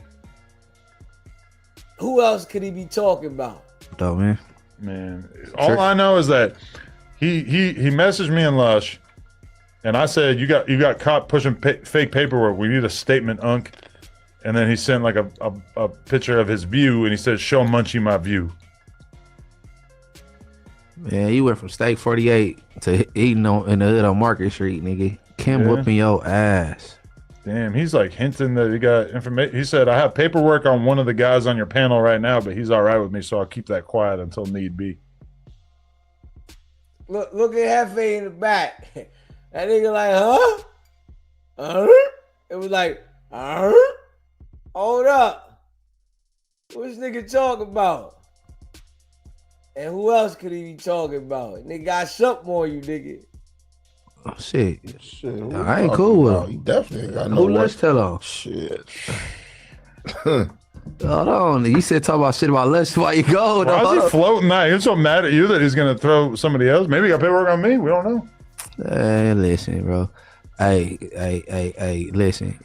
Who else could he be talking about? Though, man. Man, all I know is that he messaged me in Lush, and I said you got caught pushing fake paperwork. We need a statement, Unk. And then he sent like a picture of his view, and he said, "Show Munchie my view." Man, you went from steak 48 to eating in the hood on Market Street, nigga. Kim whooping your ass. Damn, he's like hinting that he got information. He said, "I have paperwork on one of the guys on your panel right now, but he's all right with me, so I'll keep that quiet until need be." Look at Hefe in the back. That nigga like, huh? It was like, hold up. What this nigga talking about? And who else could he be talking about? Nigga got something on you, nigga. Oh, shit. I ain't talking cool with about? him. He definitely got no Who let's tell on? Shit. Hold on. You said talk about shit about Les while you go. Why is he floating that? He's so mad at you that he's going to throw somebody else. Maybe he got paperwork on me. We don't know. Hey, listen, bro. Hey, listen.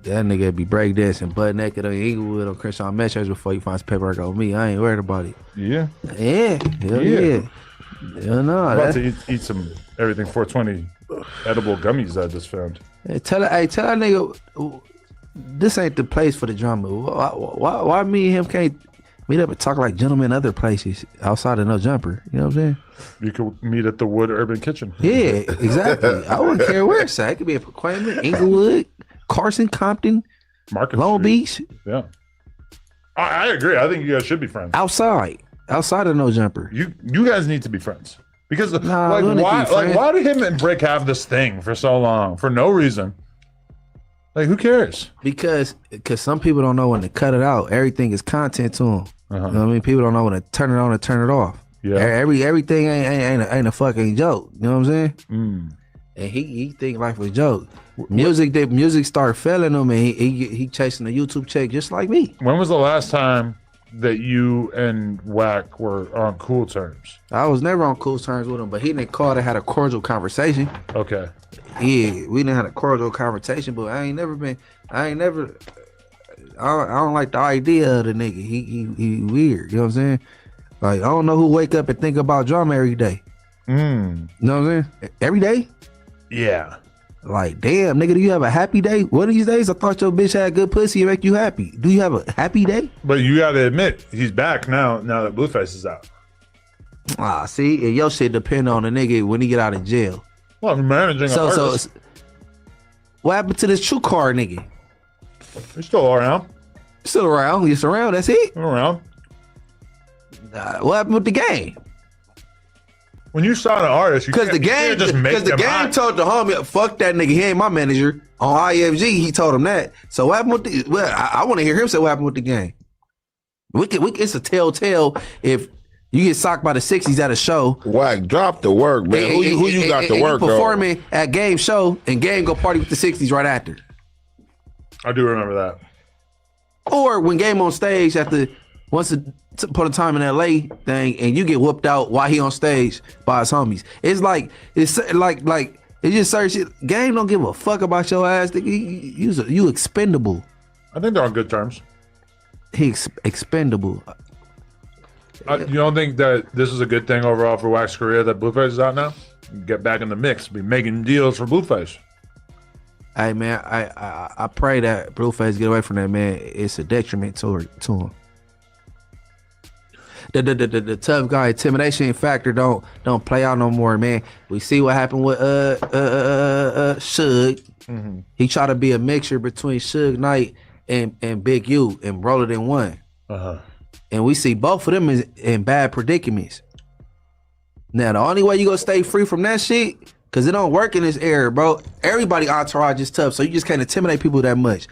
That nigga be breakdancing butt naked on Inglewood on Crenshaw Metros before he finds paperwork on me. I ain't worried about it. Yeah. Yeah. Hell yeah. Hell no. I'm about to eat some everything 420 edible gummies I just found. Hey, tell that nigga this ain't the place for the drama. Why me and him can't meet up and talk like gentlemen other places outside of No Jumper? You know what I'm saying? You could meet at the Wood Urban Kitchen. Yeah, exactly. I wouldn't care where it's at. It could be at Paquaman, Inglewood, Carson, Compton, Market Long Street. Beach. Yeah. I agree. I think you guys should be friends. Outside of No Jumper. You guys need to be friends. Because we don't need to be friends. why did him and Brick have this thing for so long? For no reason. Like, who cares? Because some people don't know when to cut it out. Everything is content to them. You know what I mean? People don't know when to turn it on and turn it off. Yeah. Everything ain't a fucking joke. You know what I'm saying? Mm. And he think life was a joke. Music started failing him, and he chasing the YouTube check just like me. When was the last time that you and Wack were on cool terms? I was never on cool terms with him, but he didn't call and had a cordial conversation. Okay. Yeah, we didn't have a cordial conversation, but I don't like the idea of the nigga. He weird. You know what I'm saying? Like, I don't know who wake up and think about drama every day. You know what I'm saying? Every day? Yeah. Like, damn, nigga, do you have a happy day? One of these days, I thought your bitch had good pussy and make you happy. Do you have a happy day? But you gotta admit, he's back now that Blueface is out. See, and your shit depend on the nigga when he get out of jail. Well, I'm managing an artist. What happened to this True Car nigga? He's still around. Still around. He's around. That's it. Still around. What happened with the game? When you sign an artist, Because the game told the homie, fuck that nigga. He ain't my manager. On IFG, he told him that. So what happened with the? Well, I want to hear him say what happened with the game. It's a telltale if you get socked by the 60s at a show. Wack, drop the work, man. Who you got to work on? Performing at Game show and Game go party with the 60s right after. I do remember that. Or when Game on stage at the once upon a time in LA thing, and you get whooped out while he on stage by his homies. It's like it's just certain shit. Game don't give a fuck about your ass. You expendable. I think they're on good terms. He's expendable. You don't think that this is a good thing overall for Wack's career that Blueface is out now? Get back in the mix, be making deals for Blueface. Hey man, I pray that Blueface get away from that, man. It's a detriment to him. The tough guy intimidation factor don't play out no more, man. We see what happened with Suge. Mm-hmm. He tried to be a mixture between Suge Knight and Big U and roll it in one. And we see both of them in bad predicaments. Now the only way you gonna stay free from that shit, cause it don't work in this era, bro. Everybody entourage is tough, so you just can't intimidate people that much.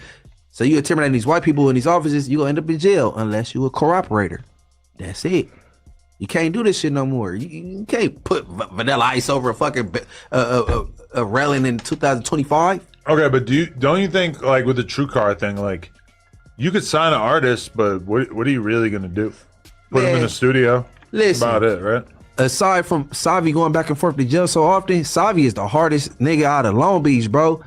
So you intimidate these white people in these offices, you gonna end up in jail unless you a cooperator. That's it. You can't do this shit no more. You can't put Vanilla Ice over a fucking a railing in 2025. Okay, but don't you think, like with the True Car thing, like you could sign an artist, but what are you really gonna do? Put him in the studio? Listen, that's about it, right? Aside from Savi going back and forth to jail so often, Savi is the hardest nigga out of Long Beach, bro.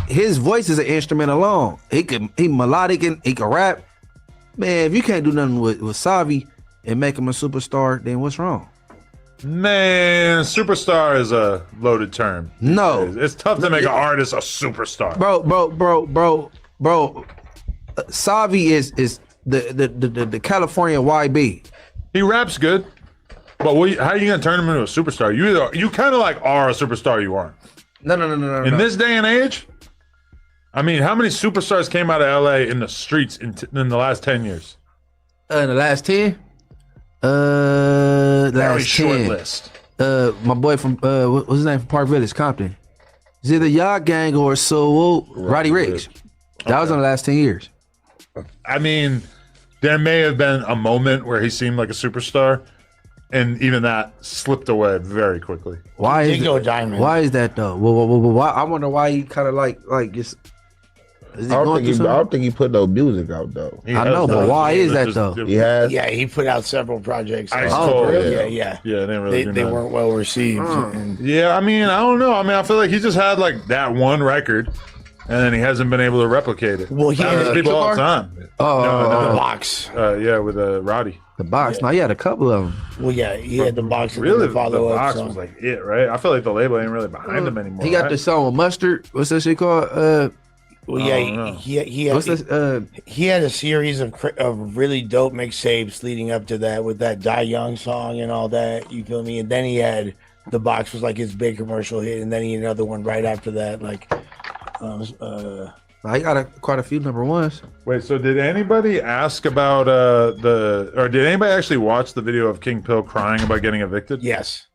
His voice is an instrument alone. He melodic and he can rap. Man, if you can't do nothing with Savi and make him a superstar, then what's wrong? Man, superstar is a loaded term. No. It's tough to make an artist a superstar. Bro. Savi is the California YB. He raps good, but how are you gonna turn him into a superstar? You kind of like are a superstar, you aren't. No. In this day and age, I mean, how many superstars came out of LA in the streets in the last 10 years? In the last 10? Very short list. My boy from what's his name from Park Village, Compton. It's either Yacht Gang or Roddy Ricch. That was in the last 10 years. I mean, there may have been a moment where he seemed like a superstar, and even that slipped away very quickly. Why is that though? Why, I wonder why he kind of like just. I don't think he put no music out though. I know, but why is that though? He has. Yeah, he put out several projects. Yeah, they weren't well received. Yeah, I mean, I don't know. I mean, I feel like he just had like that one record, and then he hasn't been able to replicate it. Well, he Happens had to people all the time. the Oh, box. Yeah, with Roddy. the box. No, he had a couple of them. Well, yeah, he had the box. And Really, the the follow-up box song. was like it, right? I feel like the label ain't really behind him anymore. He got right? the song with Mustard. What's that shit called? Well, I yeah, don't know. he What's had, this? he had a series of really dope mixtapes leading up to that with that Die Young song and all that. You feel me? And then he had the box was like his big commercial hit, and then he had another one right after that, like. I got quite a few number ones. Wait, so did anybody ask about or did anybody actually watch the video of King Pill crying about getting evicted? Yes.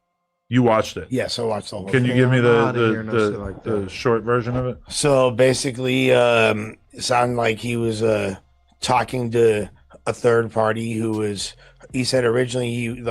You watched it? Yes, I watched the whole Can you thing. give me I didn't hear no shit like the that. short version of it? So basically, it sounded like he was talking to a third party he said originally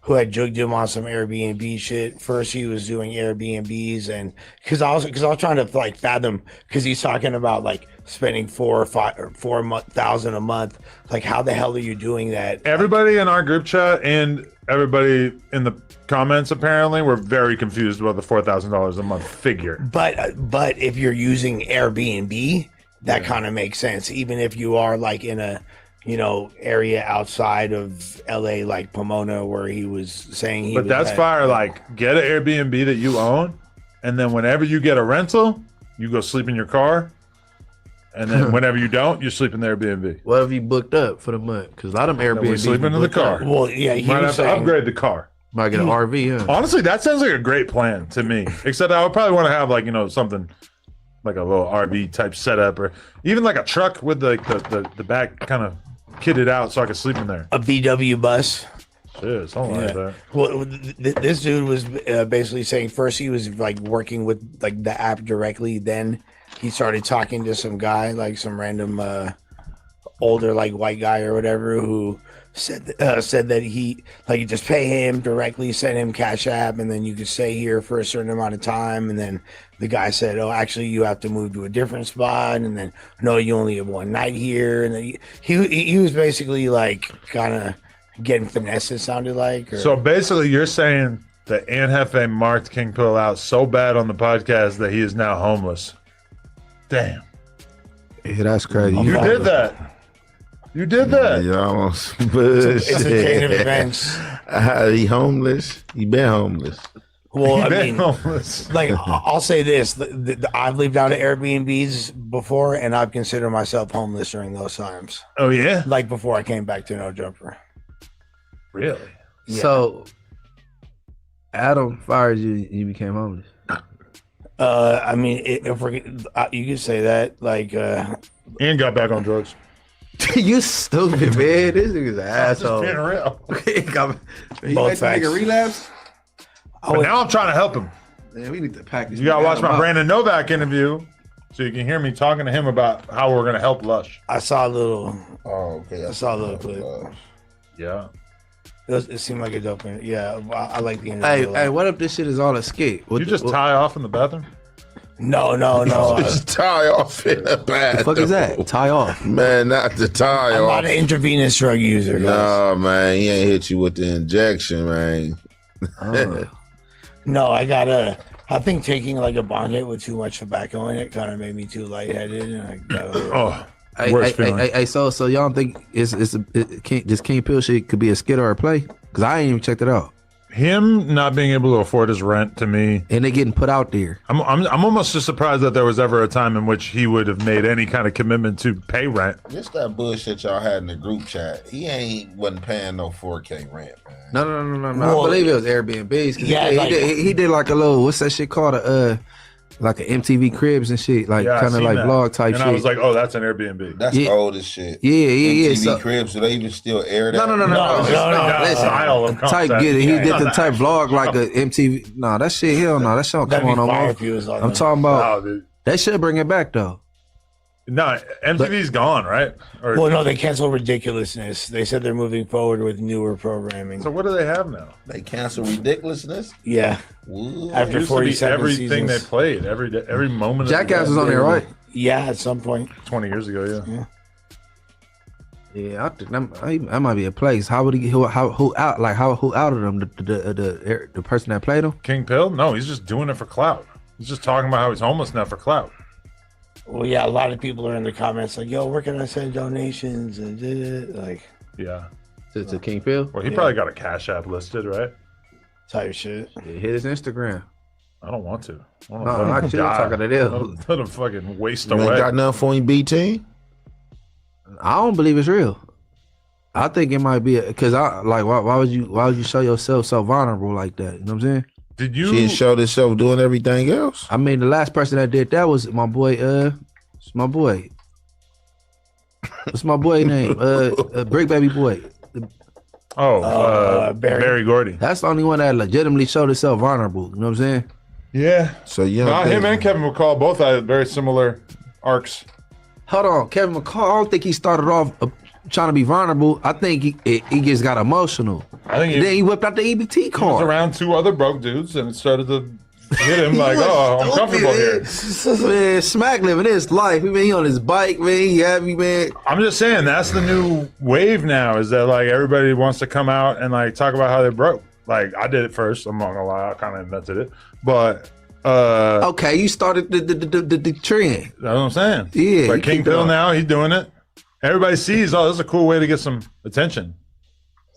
who had jugged him on some Airbnb shit. First, he was doing Airbnbs, and because I was trying to like fathom, because he's talking about like spending $4,000 a month. Like, how the hell are you doing that? Everybody in our group chat and everybody in the comments apparently were very confused about the $4,000 a month figure. But if you're using Airbnb, that kind of makes sense. Even if you are like in a area outside of LA, like Pomona, where he was saying But that's fire. Like, get an Airbnb that you own, and then whenever you get a rental, you go sleep in your car, and then whenever you don't, you sleep in the Airbnb. What have you booked up for the month? Because a lot of them Airbnb. We sleep into the car. Well, yeah, he Might was have to saying, upgrade the car. Might get an RV, huh? Honestly, that sounds like a great plan to me. Except I would probably want to have like something like a little RV type setup, or even like a truck with the back kind of kitted out so I could sleep in there. a VW bus. Yeah, something like that. Well, this dude was basically saying first he was like working with like the app directly. Then he started talking to some guy, like some random older like white guy or whatever, who said that he like just pay him directly, send him Cash App, and then you could stay here for a certain amount of time. And then the guy said, "Oh, actually, you have to move to a different spot." And then, "No, you only have one night here." And then he was basically like kind of getting finesse. It sounded like. Or, So basically, you're saying that Anhefe marked King Pill out so bad on the podcast that he is now homeless. Damn. Yeah, that's crazy. You did that. You did that. You almost it's a chain of events. He homeless. He been homeless. Well, I Been mean, homeless. like I'll say this: I've lived out of Airbnbs before, and I've considered myself homeless during those times. Oh yeah. Like before I came back to No Jumper. Really? Yeah. So, Adam fired you, you became homeless. I mean, if we're you could say that, like, And got back on drugs. You stupid, man. This nigga's an asshole. Being real. He got- he Both made the nigga facts. relapse. But now I'm trying to help him. Man, we need to pack this. You gotta nigga watch out my of Brandon Novak interview so you can hear me talking to him about how we're gonna help Lush. I saw a little. Oh, okay. I saw a little clip. Yeah. It seemed like a dope. Yeah, I like the interview. Hey, a lot. hey, what if this shit is all a skit? What You just tie off in the bathroom? No. Just tie off in the bathroom. the fuck is that? Tie off. Man, not the tie I'm off. not an intravenous drug user. guys. No, man, he ain't hit you with the injection, man. No, I think taking like a bong hit with too much tobacco in it kind of made me too lightheaded, and I got Oh, Hey, worst hey, feeling. hey, hey, so y'all don't think this King Pill shit could be a skit or a play? Because I ain't even checked it out. Him not being able to afford his rent to me, And they getting put out there. I'm almost just surprised that there was ever a time in which he would have made any kind of commitment to pay rent. Just that bullshit y'all had in the group chat. He wasn't paying no 4K rent, man. No. Well, I believe it was Airbnbs. Yeah, he did like a little, what's that shit called? Like an MTV Cribs and shit, like Yeah, I kind of seen like that. vlog type and shit. I was like, oh, that's an Airbnb. That's Yeah. old as shit. yeah. MTV So, Cribs, do they even still air that? no. No. Listen, Style of type concept. get it. He Yeah, did it's the not type the vlog like a MTV. Nah, that shit, hell no. That shit don't That'd come be on no fire more. if he was on I'm there. talking about, No, dude. they should bring it back though. No, MTV's gone, right? Or, Well, no, they canceled Ridiculousness. They said they're moving forward with newer programming. so what do they have now? They cancel ridiculousness. Yeah, Ooh. After It used to be 47 everything seasons. they played, every moment. of the Jackass day. was on there, right? yeah, at some point. 20 years ago, yeah. Yeah, I think that might be a place. How would he? Who outed him? The person that played him? King Pill? No, he's just doing it for clout. He's just talking about how he's homeless now for clout. Well, yeah, a lot of people are in the comments like, "Yo, where can I send donations?" And like, Yeah. To King Phil. Well, he probably got a Cash App listed, right? type shit. Yeah, hit his Instagram. I don't want to. I don't No, let not him you. die. I'm talking to them. Let him fucking waste You ain't away. got nothing for him, BT? I don't believe it's real. I think it might be because I like why would you show yourself so vulnerable like that? You know what I'm saying? Did you? She didn't show herself doing everything else. I mean, the last person that did that was my boy. It's my boy. What's my boy name? Brick Baby Boy. Barry Gordy. That's the only one that legitimately showed himself vulnerable. You know what I'm saying? Yeah. So you No, him and Kevin McCall both had very similar arcs. Hold on, Kevin McCall. I don't think he started off trying to be vulnerable. I think he just got emotional. I think then he whipped out the EBT He was card. around two other broke dudes and it started to hit him like, oh, I'm comfortable here. Man, Smack living his life. I mean, he on his bike, man. He happy, man. I'm just saying that's the new wave now. Is that like everybody wants to come out and like talk about how they broke? Like I did it first. I'm not gonna lie, I kind of invented it, but. Okay, you started the trend. That's what I'm saying. Yeah, Like King Pill now, he's doing it. Everybody sees, oh, this is a cool way to get some attention.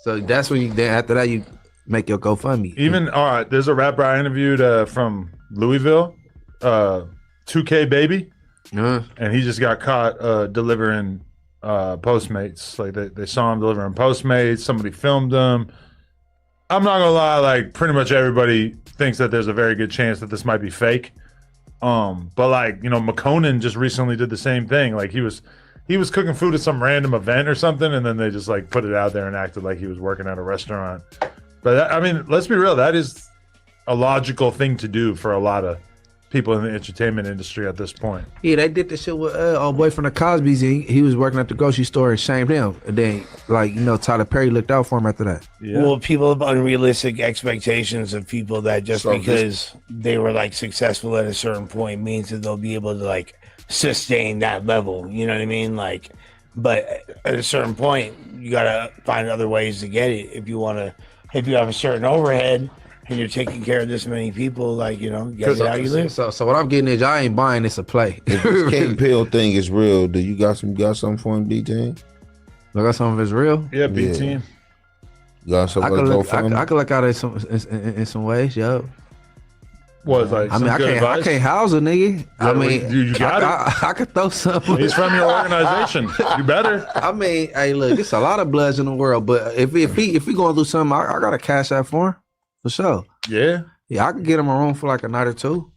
So that's when then after that you make your GoFundMe. Even all right, there's a rapper I interviewed from Louisville, 2K Baby, and he just got caught delivering Postmates. Like they saw him delivering Postmates. Somebody filmed him. I'm not gonna lie, like pretty much everybody thinks that there's a very good chance that this might be fake. But like, you know, McConan just recently did the same thing. Like he was cooking food at some random event or something, and then they just like put it out there and acted like he was working at a restaurant. But that, I mean, let's be real, that is a logical thing to do for a lot of people in the entertainment industry at this point. Yeah, they did this shit with old boy from the Cosby's. He was working at the grocery store and shamed him. And then, like, you know, Tyler Perry looked out for him after that. Yeah. Well, people have unrealistic expectations of people that just So because they were like successful at a certain point means that they'll be able to like sustain that level. You know what I mean? Like, but at a certain point, you gotta find other ways to get it. If you have a certain overhead and you're taking care of this many people, like, you know, get it how you live. So what I'm getting is I ain't buying this a play. If this King Pill thing is real, do you got something for him, BT? Look at some of it's real. Yeah, B Yeah. team. You got I something could to go look, for him? I could look at it in some ways, yo. Was like, I mean, I can't house a nigga. I mean, you got I could throw something. He's from your organization. You better. I mean, hey, look, it's a lot of bloods in the world, but if he going through something, I got a cash out for him for sure. Yeah. Yeah, I could get him a room for like a night or two.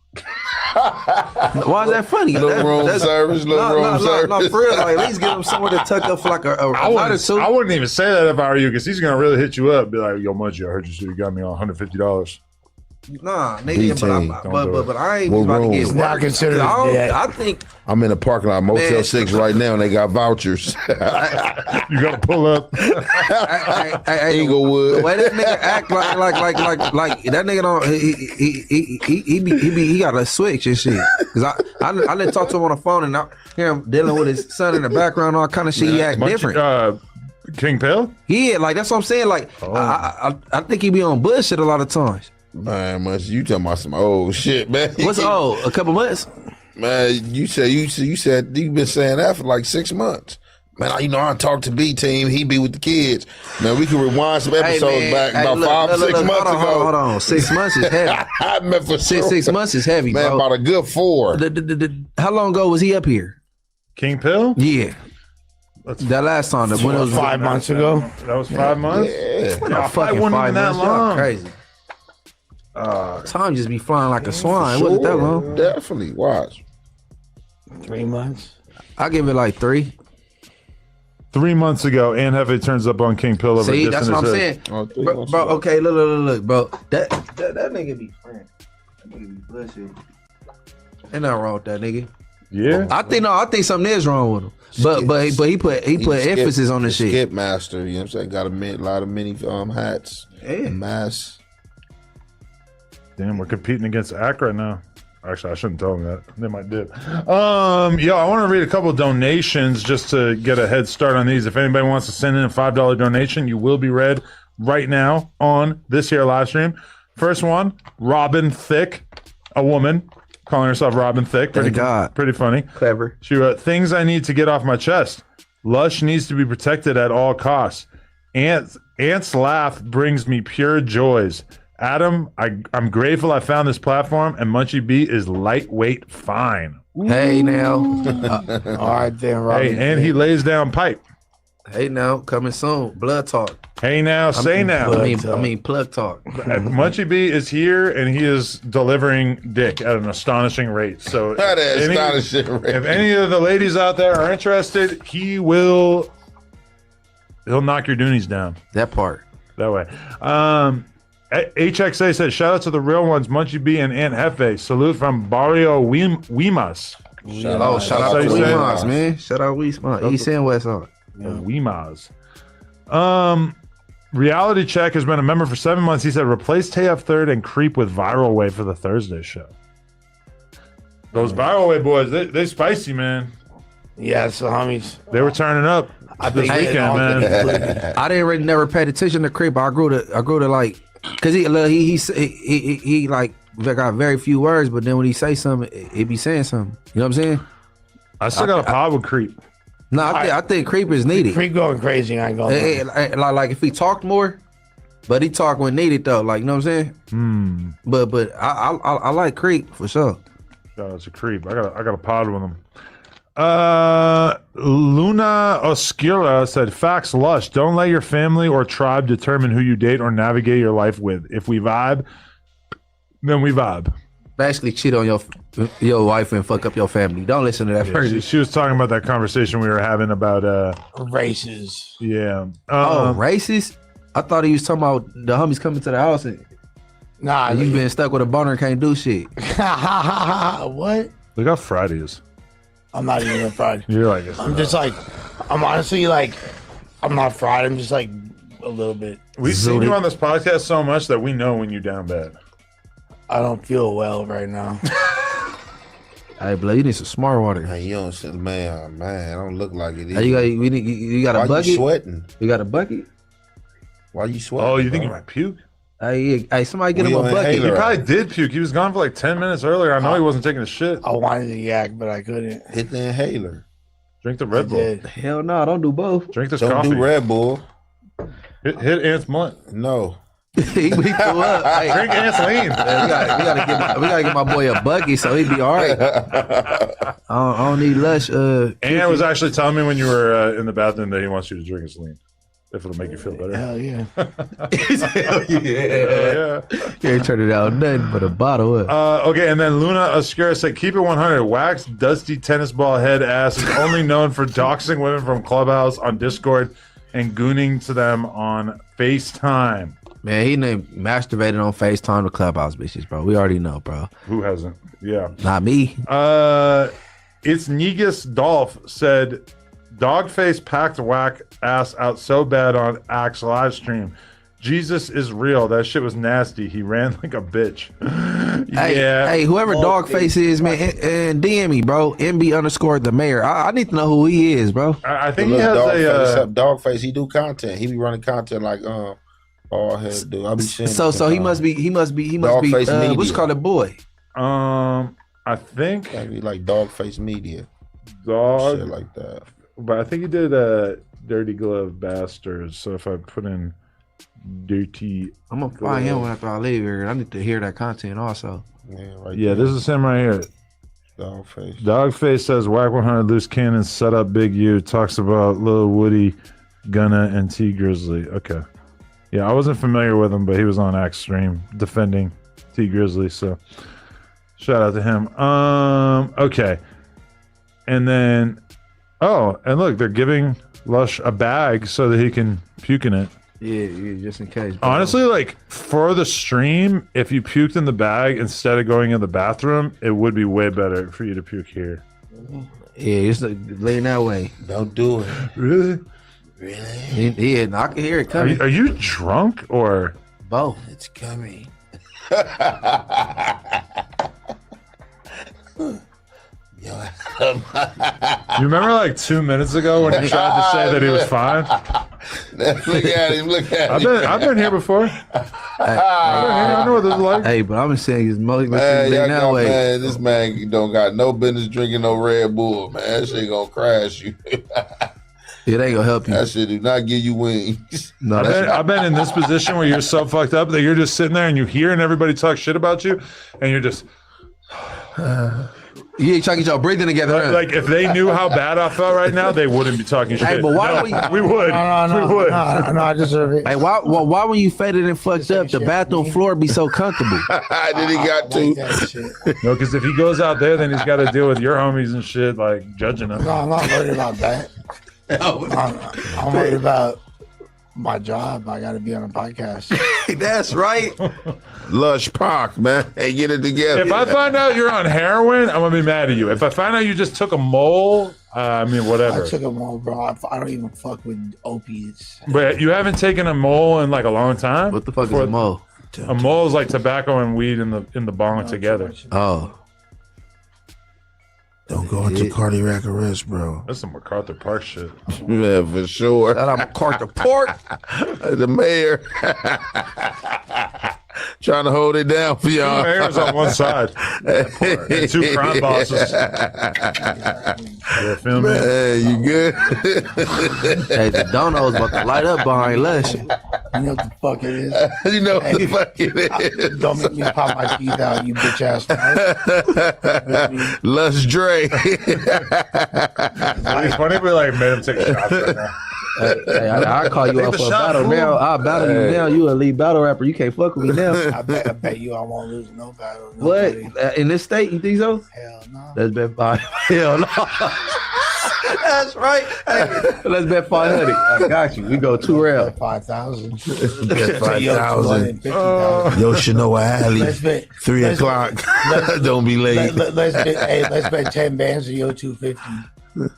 Why is that funny? Little room service, No, for real. Like, at least get him somewhere to tuck up for like a night or two. I wouldn't even say that if I were you, because he's gonna really hit you up. Be like, "Yo, Munchie, I heard you said you got me on $150." Nah, nigga, but I ain't What about to room? get It's not considered dead. I think I'm in the parking lot, Motel Man. 6 right now, and they got vouchers. You gotta pull up. I Inglewood. the way that nigga act like that nigga don't he got a switch and shit. Cause I didn't talk to him on the phone and I hear him dealing with his son in the background, all kind of shit. He act different. King Pill? Yeah, like that's what I'm saying. Like I think he be on bullshit a lot of times. Man, you talking about some old shit, man. What's old? A couple months? Man, you said you've been saying that for like 6 months. Man, you know, I talk to B team, he be with the kids. Man, we can rewind some episodes back about 5-6 months ago. Hold on. 6 months is heavy. I meant for sure. 6 months is heavy, Man, bro. about a good 4. How long ago was he up here? King Pill? Yeah. That last time, when it was 5 months ago. That was 5 months? Yeah. I fucking wasn't 5 even that months. Y'all long. crazy. Time just be flying like a swine. It wasn't that long. Definitely. Watch. 3 months. I give it like 3. 3 months ago, Ann Hefe turns up on King Pill over See, Dissing that's His what I'm Head. saying, bro. Okay, look, bro. That nigga be friend. That nigga be bullshit. Ain't nothing wrong with that nigga. Yeah. I think something is wrong with him. But he put emphasis on the shit. Skip master, you know what I'm saying? Got a lot of mini hats. Yeah. Masks. Damn, we're competing against Accra now. Actually, I shouldn't tell them that. They might dip. Yo, I want to read a couple of donations just to get a head start on these. If anybody wants to send in a $5 donation, you will be read right now on this here live stream. First one, Robin Thick, a woman. calling herself Robin Thicke. Pretty Thank God. Pretty funny. Clever. She wrote, things I need to get off my chest. Lush needs to be protected at all costs. Ant's laugh brings me pure joys. Adam, I'm grateful I found this platform, and Munchie B is lightweight fine. Hey now. All right then, Robin. Hey, and he lays down pipe. Hey now, coming soon. Blood talk. Hey now, say now. I mean plug talk. Munchie B is here, and he is delivering dick at an astonishing rate. So That is astonishing rate. If any of the ladies out there are interested, he'll knock your doonies down. That part. That way. HXA says, shout out to the real ones, Munchie B and Aunt Hefe. Salute from Barrio Weemas. Shout out to Weemas, man. Shout out Weemas. East and West on. Weemas. Reality Check has been a member for 7 months. He said, replace TF Third and Creep with Viral Way for the Thursday show. Those Viral Way boys, they spicy, man. Yeah, so homies. They were turning up this weekend, man. I didn't really never paid attention to Creep. I grew to like, cause he like got very few words, but then when he say something, he be saying something. You know what I'm saying? I still got a pod with Creep. No, I think Creep is needed. Creep going crazy. I ain't going. Like if he talked more, but he talked when needed though. Like you know what I'm saying? But I like Creep for sure. Shout out to Creep. I got a pod with him. Luna Oscura said, facts, Lush. Don't let your family or tribe determine who you date or navigate your life with. If we vibe, then we vibe. Basically, cheat on your wife and fuck up your family. Don't listen to that person. She was talking about that conversation we were having about races. Yeah. Racist? I thought he was talking about the homies coming to the house and you been stuck with a boner and can't do shit. What? Look how fried he is. I'm not even fried. You're like, I'm honestly like, I'm not fried. I'm just like a little bit. We've seen you on this podcast so much that we know when you're down bad. I don't feel well right now. Hey, blood, you need some smart water. Hey, you don't, man, I don't look like it. Hey, you got a bucket? Why you sweating? You got a bucket? Why you sweating? Oh, you think you might puke? Hey, somebody get him a bucket. He probably did puke. He was gone for like 10 minutes earlier. I know he wasn't taking a shit. I wanted to yak, but I couldn't. Hit the inhaler. Drink the Red Bull. Hell no, don't do both. Drink this don't coffee. Don't do Red Bull. Hit Ant's blunt. No. he threw up. Hey, drink Ant's lean. We gotta get my boy a bucket so he be all right. I don't need Lush. Ant was actually telling me when you were in the bathroom that he wants you to drink his lean. If it'll make you feel better. Hell yeah. Hell yeah. You ain't turn it out nothing but a bottle up. Okay, and then Luna Oscura said, keep it 100. Wax dusty tennis ball head ass is only known for doxing women from Clubhouse on Discord and gooning to them on FaceTime. Man, he masturbated on FaceTime to Clubhouse bitches, bro. We already know, bro. Who hasn't? Yeah. Not me. It's Negus Dolph said, Dogface packed Wack ass out so bad on Axe live stream. Jesus is real. That shit was nasty. He ran like a bitch. Hey, whoever Dogface is, man, and DM me, bro. MB_ the mayor. I need to know who he is, bro. I think he has Dogface. He do content. He be running content like all head dude. I be seeing. So he must be Dogface what's called a boy. I think maybe like Dogface Media. Dog shit like that. But I think he did Dirty Glove Bastards. So if I put in Dirty, I'm gonna find him after I leave here. I need to hear that content also. Yeah, this is him right here. Dogface says Wack100 loose cannon set up Big U. Talks about Lil Woody, Gunna, and T Grizzly. Okay. Yeah, I wasn't familiar with him, but he was on Axe stream defending T Grizzly. So shout out to him. Okay. And then and look, they're giving Lush a bag so that he can puke in it. Yeah, just in case. Bro. Honestly, like for the stream, if you puked in the bag instead of going in the bathroom, it would be way better for you to puke here. Yeah, just laying that way. Don't do it. Really? Yeah, I can hear it coming. Are you drunk or both? It's coming. You remember like 2 minutes ago when you tried to say that he was fine? Look at him. I've been here before. I know what this is like. Hey, but I'm saying his most Man, y'all that got, way. man, this man don't got no business drinking no Red Bull, man. That shit gonna crash you. It ain't gonna help you. That shit do not give you wings. No, I've been in this position where you're so fucked up that you're just sitting there and you hear and everybody talk shit about you, and you're just you ain't trying to get y'all breathing together. like if they knew how bad I felt right now, they wouldn't be talking shit. Hey, but why No, we would? No, We would. no, I deserve it. Hey, why when you faded and fucked up, the bathroom floor be so comfortable? Then he got to. No, because if he goes out there, then he's got to deal with your homies and shit, like judging him. No, I'm not worried about that. I'm worried about my job. I got to be on a podcast. That's right. Lush Park, man. Hey, get it together. If I find out you're on heroin, I'm gonna be mad at you. If I find out you just took a mole, I mean, whatever. I took a mole, bro. I don't even fuck with opiates. But you haven't taken a mole in like a long time. What the fuck is a mole? A mole is like tobacco and weed in the bong together. Oh. Don't go into cardiac arrest, bro. That's some MacArthur Park shit. Yeah, for sure. That I'm MacArthur Park. The mayor trying to hold it down for y'all. The mayor's on one side. And two crime bosses. You feel me? Hey, you good? Hey, the dono's about to light up behind Lush. You know what the fuck it is? You know what the fuck it is. Don't make me pop my teeth out, you bitch ass. Lush Dre. It's funny if we like made him take a shot right now. Hey, I'll call you up for a battle now. I'll battle you now. You a lead battle rapper. You can't fuck with me now. I bet you I won't lose no battle. What? In this state, you think so? Hell no. Let's bet 5. Hell no. That's right. Hey, let's bet 500. I got you. We go 2 rounds. 5,000. 5,000. Yoshinoa Alley. 3 o'clock. Don't be late. Let's bet 10 bands of yo 250.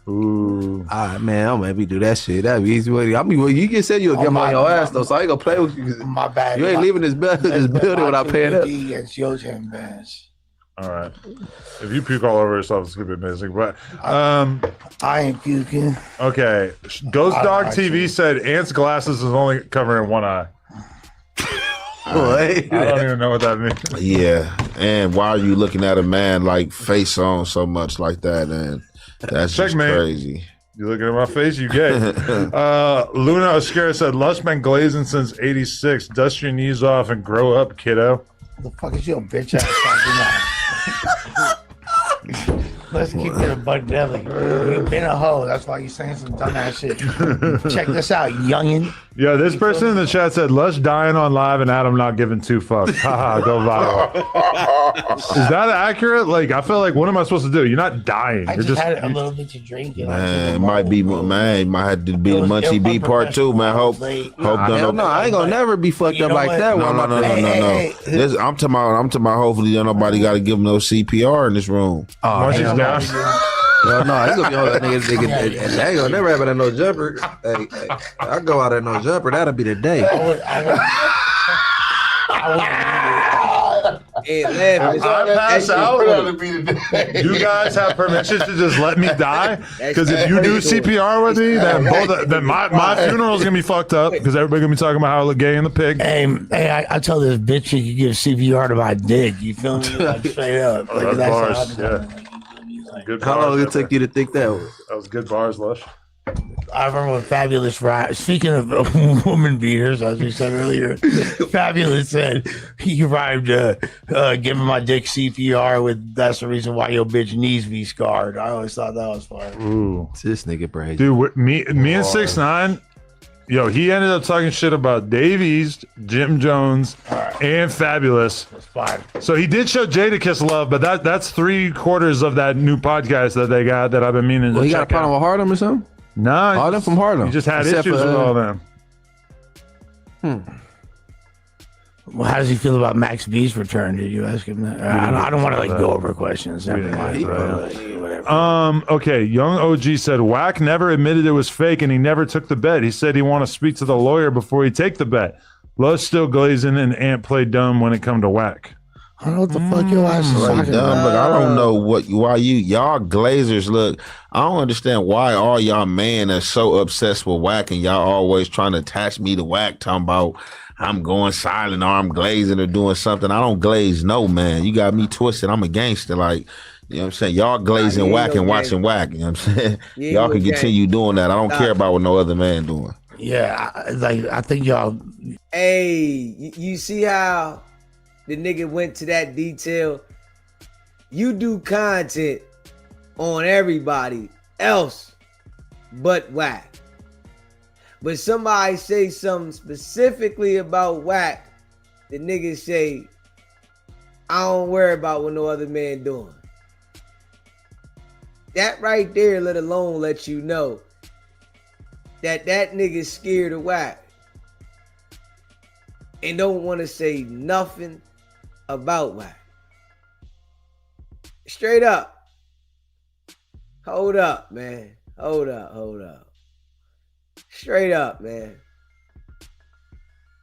Ooh. All right, man. I'm maybe do that shit. That'd be easy. I mean, well, you just said you'll get on your ass though, so I ain't gonna play with you. My bad. You ain't leaving this building without paying up. Against yo 10 bands. All right. If you puke all over yourself, it's gonna be amazing. But I ain't puking. okay. Ghost Dog TV said Ant's glasses is only covering one eye. I don't even know what that means. Yeah. And why are you looking at a man like face on so much like that? And that's just crazy. You looking at my face? You gay. Luna Oscara said, Lush been glazing since 86. Dust your knees off and grow up, kiddo. What the fuck is your bitch ass talking about? Let's keep it a butt deadly. You've been a hoe. That's why you're saying some dumbass shit. Check this out, youngin'. Yeah, this person in the chat said, Lush dying on live and Adam not giving 2 fucks. Haha, go viral. Is that accurate? Like, I feel like, what am I supposed to do? You're not dying. I You're just had a little bit to drink. Man, it might be, man, it might have to be the Munchie B part 2, man. Hope hell no, I ain't gonna never be fucked up like that. No. This, I'm talking about hopefully nobody got to give him no CPR in this room. Once he's down. No, he's gonna be on that nigga. I ain't gonna never have it at no jumper. Hey, I go out at no jumper. That'll be the day. You guys have permission to just let me die? Because if you do CPR with me, then my funeral is gonna be fucked up because everybody gonna be talking about how I look gay in the pig. Hey, I tell this bitch she could give CPR to my dick. You feel me? Like, straight up. Like, that's bars, yeah. Good How bars, long did it take you to think that was? That was good bars, Lush. I remember when Fabulous speaking of woman beaters, as we said earlier, Fabulous said he rhymed giving my dick CPR with that's the reason why your bitch knees be scarred. I always thought that was fun. Ooh. This nigga crazy. Dude, me and 6ix9ine, yo, he ended up talking shit about Dave East, Jim Jones, and Fabulous. That's fine. So he did show Jadakiss love, but that's 3/4 of that new podcast that they got that I've been meaning to Well, he got a check problem out. with Harlem or something? Nah, All them from Harlem. he just had Except issues for, with all them. Well, how does he feel about Max B's return? Did you ask him that? I don't want to go over questions. Never mind. Whatever. Okay, Young OG said Wack never admitted it was fake and he never took the bet. He said he want to speak to the lawyer before he take the bet. Lush still glazing and Ant played dumb when it come to Wack. I don't know what the fuck your ass is talking about. Look, I don't know why y'all glazers look. I don't understand why all y'all men are so obsessed with Wack and y'all always trying to attach me to Wack, talking about I'm going silent or I'm glazing or doing something. I don't glaze, no, man. You got me twisted. I'm a gangster. Like, you know what I'm saying? Y'all glazing Wack and watching Wack. You know what I'm saying? Y'all can continue doing that. I don't care about what no other man doing. Yeah, I think y'all. Hey, you see how the nigga went to that detail? You do content on everybody else but Wack. But somebody say something specifically about Wack, the niggas say, I don't worry about what no other man doing. That right there, let alone let you know that nigga's scared of Wack and don't want to say nothing about Wack. Straight up. Hold up, man. Hold up. Straight up, man.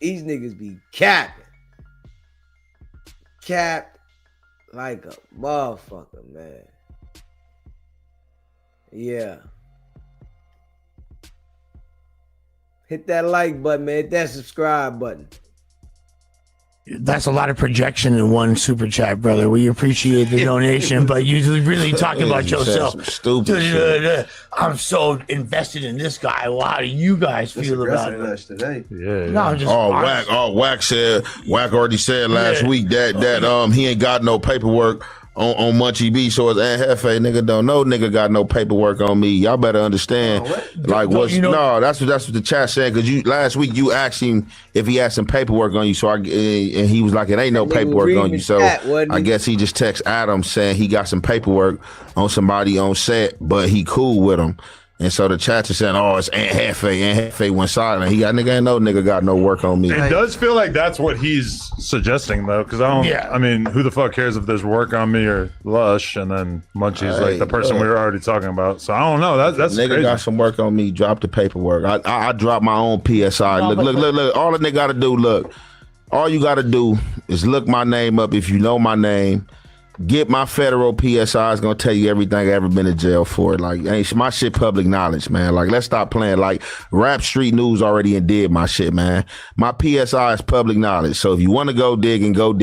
These niggas be capping. Capped like a motherfucker, man. Yeah. Hit that like button, man. Hit that subscribe button. That's a lot of projection in one super chat, brother. We appreciate the donation, but you really talking about yourself. Stupid shit. I'm so invested in this guy. Well, how do you guys feel about it? Today. Yeah. No, I'm just Wack said. Wack already said last week that he ain't got no paperwork on Munchie B, so it's Aunt Hefe. Nigga don't know. Nigga got no paperwork on me. Y'all better understand. That's what the chat said. Because you last week you asked him if he had some paperwork on you. So and he was like, it ain't no paperwork on you. So I guess he just text Adam saying he got some paperwork on somebody on set, but he cool with him. And so the chat is saying, oh, it's Aunt Hefe. Aunt Hefe went silent. Nigga got no work on me. It does feel like that's what he's suggesting, though, because I mean, who the fuck cares if there's work on me or Lush, and then Munchie's like the person we were already talking about. So I don't know. That's nigga crazy. got some work on me. Drop the paperwork. I dropped my own PSI. Look. All the nigga got to do, all you got to do is look my name up if you know my name. Get my federal PSI. Is gonna tell you everything I ever been in jail for. Like, ain't my shit public knowledge, man. Like, let's stop playing. Like, Rap Street News already did my shit, man. My PSI is public knowledge. So if you want to go dig and go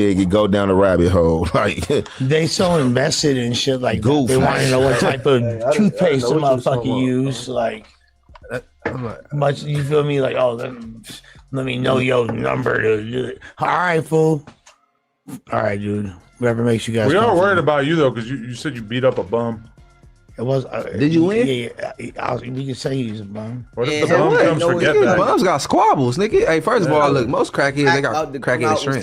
down the rabbit hole. Like, they so invested in shit like that. They want to know what type of toothpaste the motherfucker use. Like, much you feel me? Like, oh, let me know your number to do it. All right, fool. All right, dude. Whatever makes you guys. We are worried about you though, because you said you beat up a bum. It was. Did you win? Yeah, we can say he's a bum. What if the bum comes forget that? Bums got squabbles, nigga. Hey, first of all, look, most crackheads they got crackhead strength.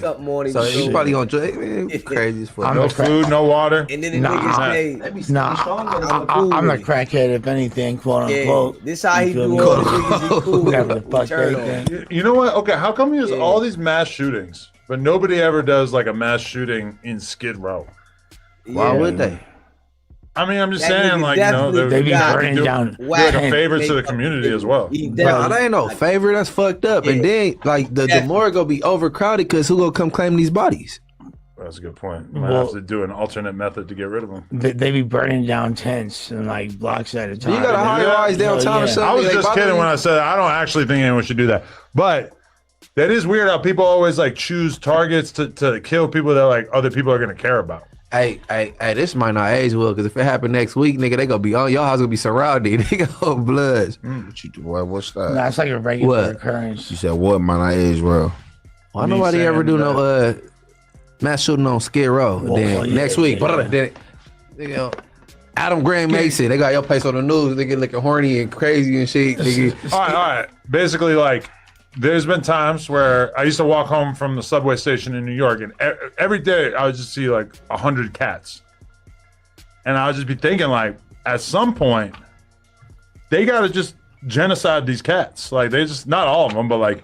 So he's probably gonna drink. Crazy as fuck. No food, no water. And then the niggas say, I'm a crackhead if anything, quote unquote. This how he do all the niggas he cool. Whatever the fuck they think. You know what? Okay, how come he has all these mass shootings, but nobody ever does like a mass shooting in Skid Row? Why would they? I mean, I'm just saying, like, you know, they be burning down. Like a favor to the community as well. Bro, that ain't no favor. That's fucked up. And then, like, the more it gonna be overcrowded, because who gonna come claim these bodies? That's a good point. Might have to do an alternate method to get rid of them. They be burning down tents and like blocks at a time. You got a high rise downtown or something? I was just kidding when I said I don't actually think anyone should do that. But that is weird how people always like choose targets to kill people that like other people are gonna care about. Hey, this might not age well, because if it happened next week, nigga, they gonna be on your house, gonna be surrounded. They go bloods. What's that? That's like a regular occurrence. You said what might not age well? Why nobody ever do no mass shooting on Skid Row? Next week, Adam Graham Mason, they got your place on the news. They get looking horny and crazy and shit. All right. Basically, like, there's been times where I used to walk home from the subway station in New York, and every day I would just see like 100 cats. And I would just be thinking, like, at some point, they got to just genocide these cats. Like, they just, not all of them, but like,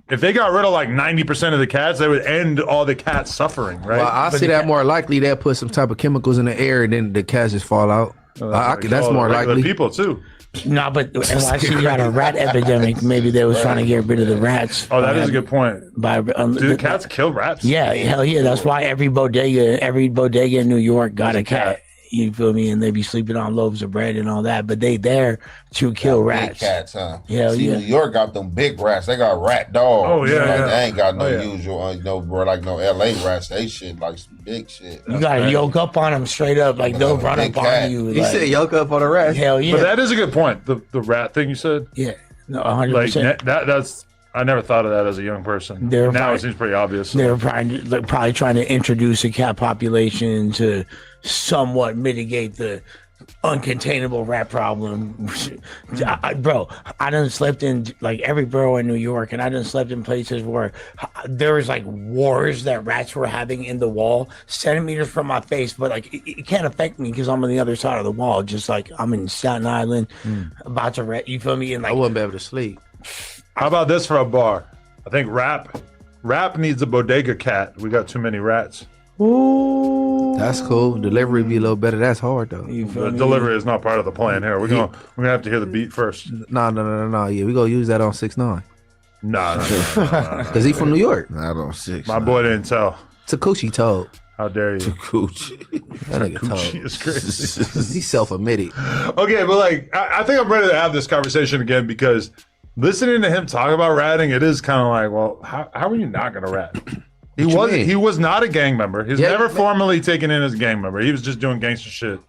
if they got rid of like 90% of the cats, they would end all the cats suffering, right? Well, I see that more likely. They'll put some type of chemicals in the air, and then the cats just fall out. That's more likely. People too. No, but NYC got a rat epidemic. Maybe they was trying to get rid of the rats. Oh, that is a good point. Do cats kill rats? Yeah, hell yeah. That's why every bodega in New York got a cat. You feel me? And they be sleeping on loaves of bread and all that, but they there to kill rats. Big cats, huh? Hell See, yeah. New York got them big rats. They got rat dogs. Oh, yeah, Like, yeah. they ain't got no Oh, yeah. usual, bro, like no LA rats. They shit like some big shit. You gotta yoke up on them straight up, like they'll run big up cat. on you. He like, said yoke up on the rest. hell yeah. But that is a good point. The rat thing you said. Yeah, no, Like 100%. that's I never thought of that as a young person. They're Now right. it seems pretty obvious. They're probably trying to introduce a cat population to somewhat mitigate the uncontainable rat problem. Bro, I done slept in like every borough in New York, and I done slept in places where there was like wars that rats were having in the wall centimeters from my face, but like it can't affect me because I'm on the other side of the wall. Just like I'm in Staten Island about to rat, you feel me? And I like wouldn't be able to sleep. How about this for a bar? I think rap needs a bodega cat. We got too many rats. That's cool. Delivery be a little better. That's hard though. you feel The me? delivery is not part of the plan here. We're gonna have to hear the beat first. No. Yeah, we gonna use that on 6ix9ine No. because he from New York. Not on 6. My boy didn't tell. Takuchi told. How dare you? Coochie. That nigga Gucci told. is crazy. He's self-admitted. Okay, but like I think I'm ready to have this conversation again because listening to him talk about ratting, it is kind of like, well, how are you not gonna rat? He was not a gang member. He's Yeah, never man. formally taken in as a gang member. He was just doing gangster shit.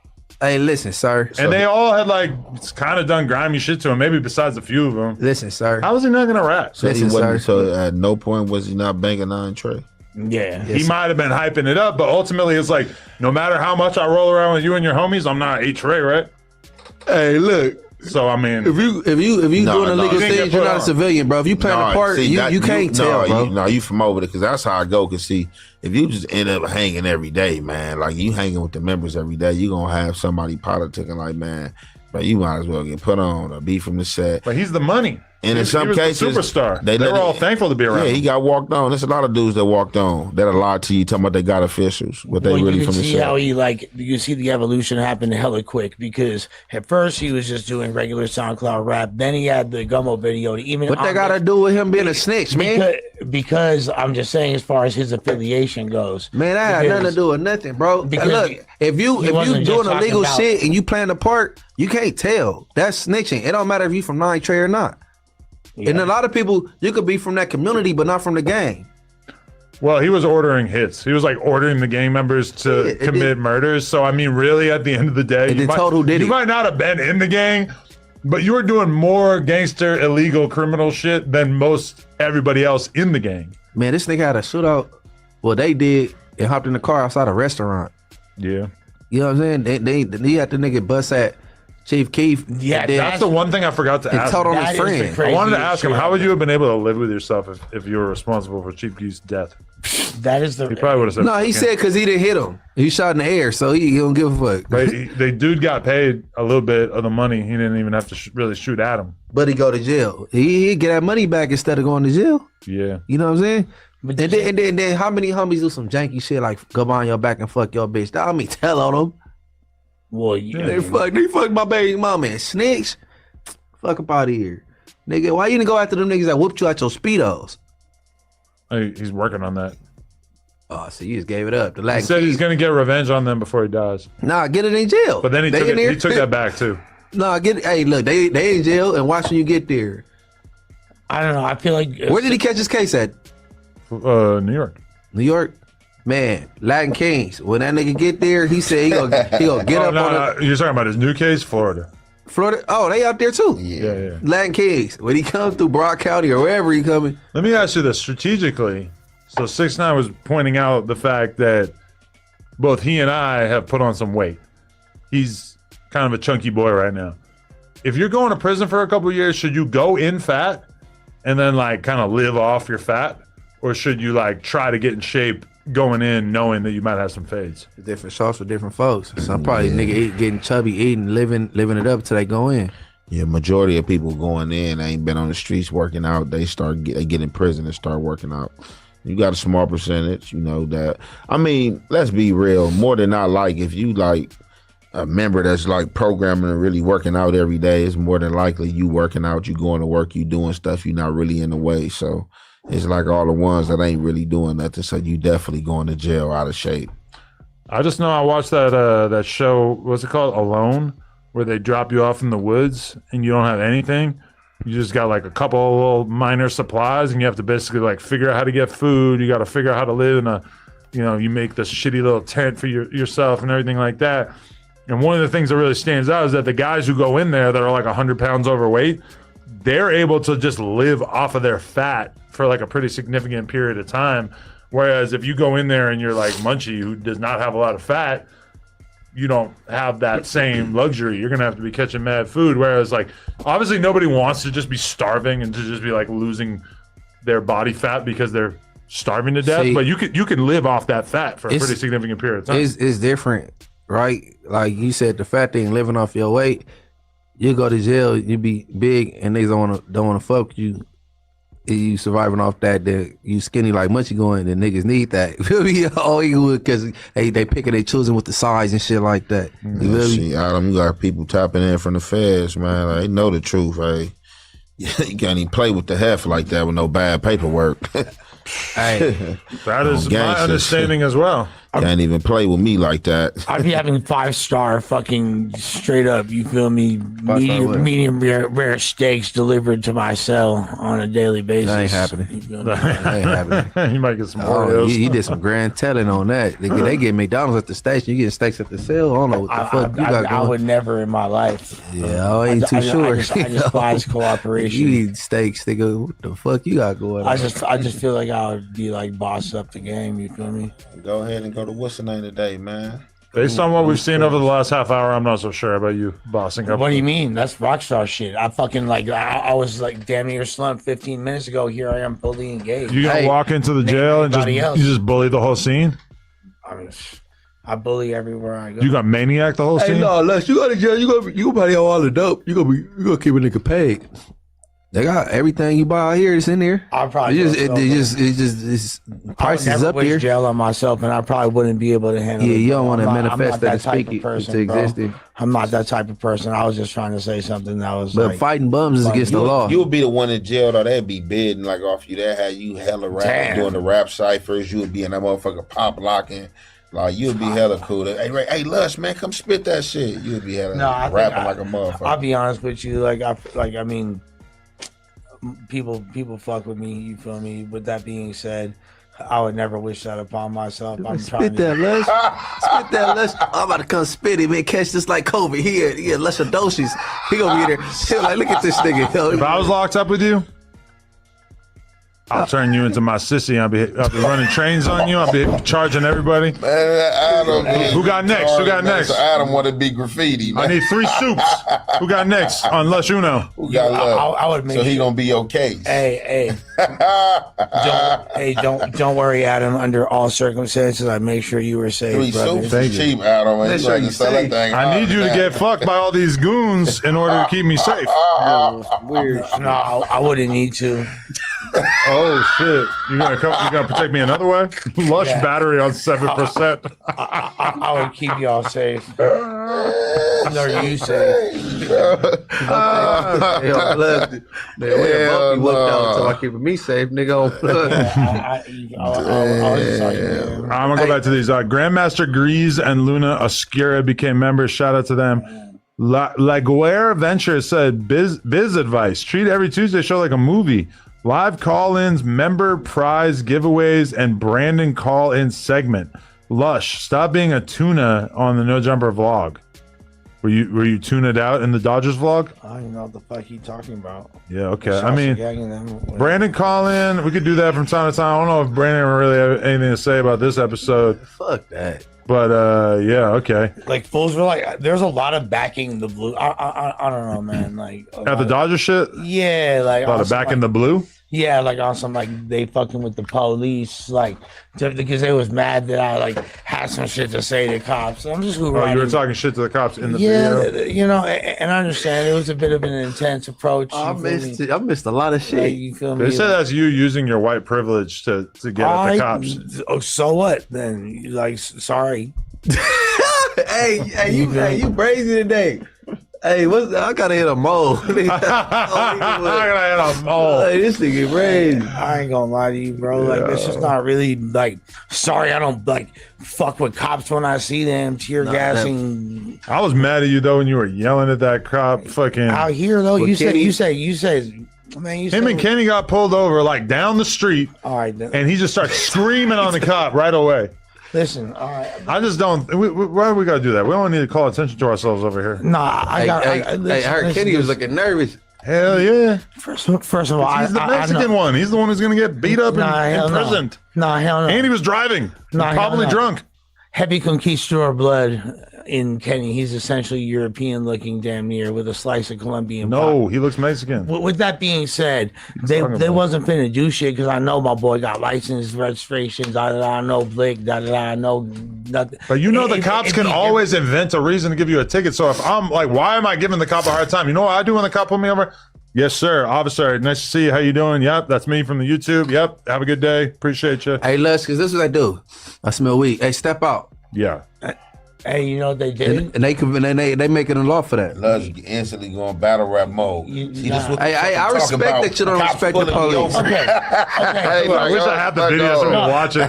Hey, listen, sir. And they all had like kind of done grimy shit to him, maybe besides a few of them. Listen, sir. How was he not gonna rat? So he Listen, wasn't. sir. So at no point was he not banging on Trey. Yeah. He might have been hyping it up, but ultimately it's like, no matter how much I roll around with you and your homies, I'm not Trey, right? Hey, look. So I mean, If you No, doing no, illegal you didn't things, get you're put not a on. civilian, bro. If you playing a part, see, you can't tell, bro. You from over there because that's how I go. Cause see, if you just end up hanging every day, man, like you hanging with the members every day, you gonna have somebody politicking like, man, but you might as well get put on or be from the set. but he's the money. And in He some was the cases, superstar. They let were all it- thankful to be around. Yeah, him. he got walked on. There's a lot of dudes that walked on that lied to you, talking about they got officials, but they Well, really you from can the see how set. he you see the evolution happen hella quick because at first he was just doing regular SoundCloud rap. Then he had the Gummo video. Even What they on got to the- do with him being a snitch, man? because I'm just saying as far as his affiliation goes. Man, that had nothing to do with nothing, bro. Because Look, if you wasn't just doing talking illegal about- shit and you playing a part, you can't tell. That's snitching. It don't matter if you from 9 Trey or not. And a lot of people, you could be from that community, but not from the gang. Well, he was ordering hits. He was like ordering the gang members to Yeah, it commit did- murders. So I mean, really, at the end of the day, And then told who did you it. might not have been in the gang, but you were doing more gangster, illegal, criminal shit than most everybody else in the gang. Man, this nigga had a shootout. Well, they did and hopped in the car outside a restaurant. Yeah. You know what I'm saying? They had the nigga bust at Chief Keef. Yeah, and then- That's the one thing I forgot to and ask. told on him. his That is the friend. crazy- I wanted to ask him, shit. how would you have been able to live with yourself if you were responsible for Chief Keef's death? That is He the probably would have said. No, he said because he didn't hit him. He shot in the air, so he don't give a fuck. But the dude got paid a little bit of the money. He didn't even have to really shoot at him. But he go to jail. He get that money back instead of going to jail. Yeah. You know what I'm saying? But And then how many homies do some janky shit like go behind your back and fuck your bitch? I mean, tell on them. well, They fuck my baby mama and snitch. Fuck up out of here. Nigga, why you didn't go after them niggas that whooped you out your Speedos? He's working on that. Oh, so you just gave it up. The He Latin said he's Keys. going to get revenge on them before he dies. Nah, get it in jail. But then he They took, in there? he took that back too. Nah, get it. Hey, look, they in jail and watch when you get there. I don't know. I feel like Where did he catch his case at? New York. New York? Man, Latin Kings. When that nigga get there, he said he gonna get Oh, up no, on no, you're talking about his new case, Florida. Florida. Oh, they out there too. Yeah. Latin Kings. When he comes through Broad County or wherever he coming. Let me ask you this strategically. So 6ix9ine was pointing out the fact that both he and I have put on some weight. He's kind of a chunky boy right now. If you're going to prison for a couple of years, should you go in fat and then like kind of live off your fat? Or should you like try to get in shape going in knowing that you might have some fades? Different sauce for different folks. Some probably nigga getting chubby, eating, living it up till they go in. Yeah, majority of people going in ain't been on the streets working out. They get in prison and start working out. You got a small percentage, you know, that, I mean, let's be real, more than not, like, if you, like, a member that's, like, programming and really working out every day, it's more than likely you working out, you going to work, you doing stuff, you're not really in the way, so it's like all the ones that ain't really doing nothing, so you definitely going to jail out of shape. I just know I watched that show. What's it called? Alone, where they drop you off in the woods and you don't have anything. You just got like a couple of little minor supplies, and you have to basically like figure out how to get food. You got to figure out how to live in a, you make this shitty little tent for yourself and everything like that. And one of the things that really stands out is that the guys who go in there that are like 100 pounds overweight, they're able to just live off of their fat for like a pretty significant period of time. Whereas if you go in there and you're like Munchie, who does not have a lot of fat, you don't have that same luxury. You're gonna have to be catching mad food. Whereas like obviously nobody wants to just be starving and to just be like losing their body fat because they're starving to death. See, but you can live off that fat for a pretty significant period of time. It's different, right? Like you said, the fat thing, living off your weight. You go to jail, you be big, and they don't wanna fuck you. You surviving off that, you skinny like Munchie going, the niggas need that. You feel me? All you would, because they picking, they choosing with the size and shit like that. You feel me? See, Adam, you got people tapping in from the feds, man. Like, they know the truth, hey. You can't even play with the heft like that with no bad paperwork. Hey, that is my understanding as well. Can't even play with me like that. I'd be having 5-star fucking straight up, you feel me, medium rare steaks delivered to my cell on a daily basis. That ain't happening. You feel me? That ain't happening. You might get some Oreos. You did some grand telling on that. They get McDonald's at the station. You getting steaks at the cell. I don't know what the fuck you got going. I would never in my life. Yeah, I ain't too sure. I despise cooperation. You eat steaks. They go, what the fuck you got going on? I just feel like I would be like boss up the game. You feel me? Go ahead and go to what's the name today, man. Based on what we've seen over the last half hour, I'm not so sure about you bossing up. What do you mean? That's rockstar shit. I fucking like I was like damn near slumped 15 minutes ago. Here I am fully engaged. You gonna walk into the jail and you just bully the whole scene? I bully everywhere I go. You got maniac the whole scene? Hey, no, unless you go to jail, you gonna probably have all the dope. You gonna keep a nigga paid. They got everything you buy out here. It's in there. I probably it's prices up here. Jail on myself, and I probably wouldn't be able to handle. Yeah, it. you don't want to manifest that and type speak of person, it into bro. existence. I'm not that type of person. I was just trying to say something that was. But like, fighting bums is against the law. You would be the one in jail, though. They'd be bidding like off you. They had you hella rapping, doing the rap ciphers. You would be in that motherfucker pop locking. Like, you'd be hella cool. Hey, Lush, man, come spit that shit. You'd be hella rapping like a motherfucker. I'll be honest with you. I mean, people fuck with me. You feel me? With that being said, I would never wish that upon myself. Spit that, Lush. Spit that, Lush. I'm about to come spit it, man. Catch this like Kobe. He had Lush doses. He gonna be there. He like, look at this nigga. If I was locked up with you, I'll turn you into my sissy. I'll be running trains on you. I'll be charging everybody. Man, Adam, who got next? Who got next? So Adam want to be graffiti, man. I need 3 soups. Who got next? On Lush Uno. Who got love? I would make so he gonna be your case. Hey. Don't worry, Adam. Under all circumstances, I make sure you were safe. 3 brother. soups is cheap, Adam. Man. Make sure you safe. I need you to get fucked by all these goons in order to keep me safe. Weird. No, I wouldn't need to. Oh shit! You gonna protect me another way? Lush battery on 7%. I would keep y'all safe. Nor you safe. Until I keep me safe, nigga. I'm gonna go back to these. Grandmaster Grease and Luna Oscura became members. Shout out to them. Laguerre Venture said biz advice. Treat every Tuesday show like a movie. Live call-ins, member prize giveaways, and Brandon call-in segment. Lush, stop being a tuna on the No Jumper vlog. Were you tuned out in the Dodgers vlog? I don't know what the fuck you talking about. Yeah, okay. I mean, Brandon call-in, we could do that from time to time. I don't know if Brandon really have anything to say about this episode. Fuck that. But yeah, okay. Like fools were like, there's a lot of backing the blue. I don't know, man. Like at the Dodger shit. Yeah, like a lot of backing the blue. Yeah, like on some like they fucking with the police, like because they was mad that I like had some shit to say to cops. I'm just you were talking shit to the cops in the video. You know, and I understand it was a bit of an intense approach. I missed a lot of shit. Like, you feel me? They said that's you using your white privilege to get at the cops. Oh, so what then? Like, sorry. hey, you brazy today. Hey, I gotta hit a mole. I gotta hit a mole. Hey, this nigga crazy. I ain't gonna lie to you, bro. Like, this is not really like. Sorry, I don't like fuck with cops when I see them tear gassing. I was mad at you though when you were yelling at that cop. Fucking out here though. You said. Man, him and Kenny got pulled over like down the street. All right, then. And he just starts screaming on the cop right away. Listen, all right. I just don't. Why do we gotta do that? We don't need to call attention to ourselves over here. Nah, I heard Kenny was looking nervous. Hell yeah! First of all, he's the Mexican one. He's the one who's gonna get beat up and imprisoned. Nah, hell no. And he was driving. Probably drunk. Heavy conquistador blood in Kenny. He's essentially European looking, damn near, with a slice of Colombian. No, he looks Mexican. With that being said, they wasn't finna do shit because I know my boy got license, registrations, I know Blick, I know nothing. But you know the cops can always invent a reason to give you a ticket. So if I'm like, why am I giving the cop a hard time? You know what I do when the cop pull me over? Yes, sir. Officer, nice to see you. How you doing? Yep, that's me from the YouTube. Yep, have a good day. Appreciate you. Hey, Les, because this is what I do. I smell weed. Hey, step out. Yeah. Hey, you know what they did? And they making a law for that. Luz instantly going battle rap mode. See, this what I respect that you don't respect the police. Okay. Hey, I wish I had the video so we could watch it.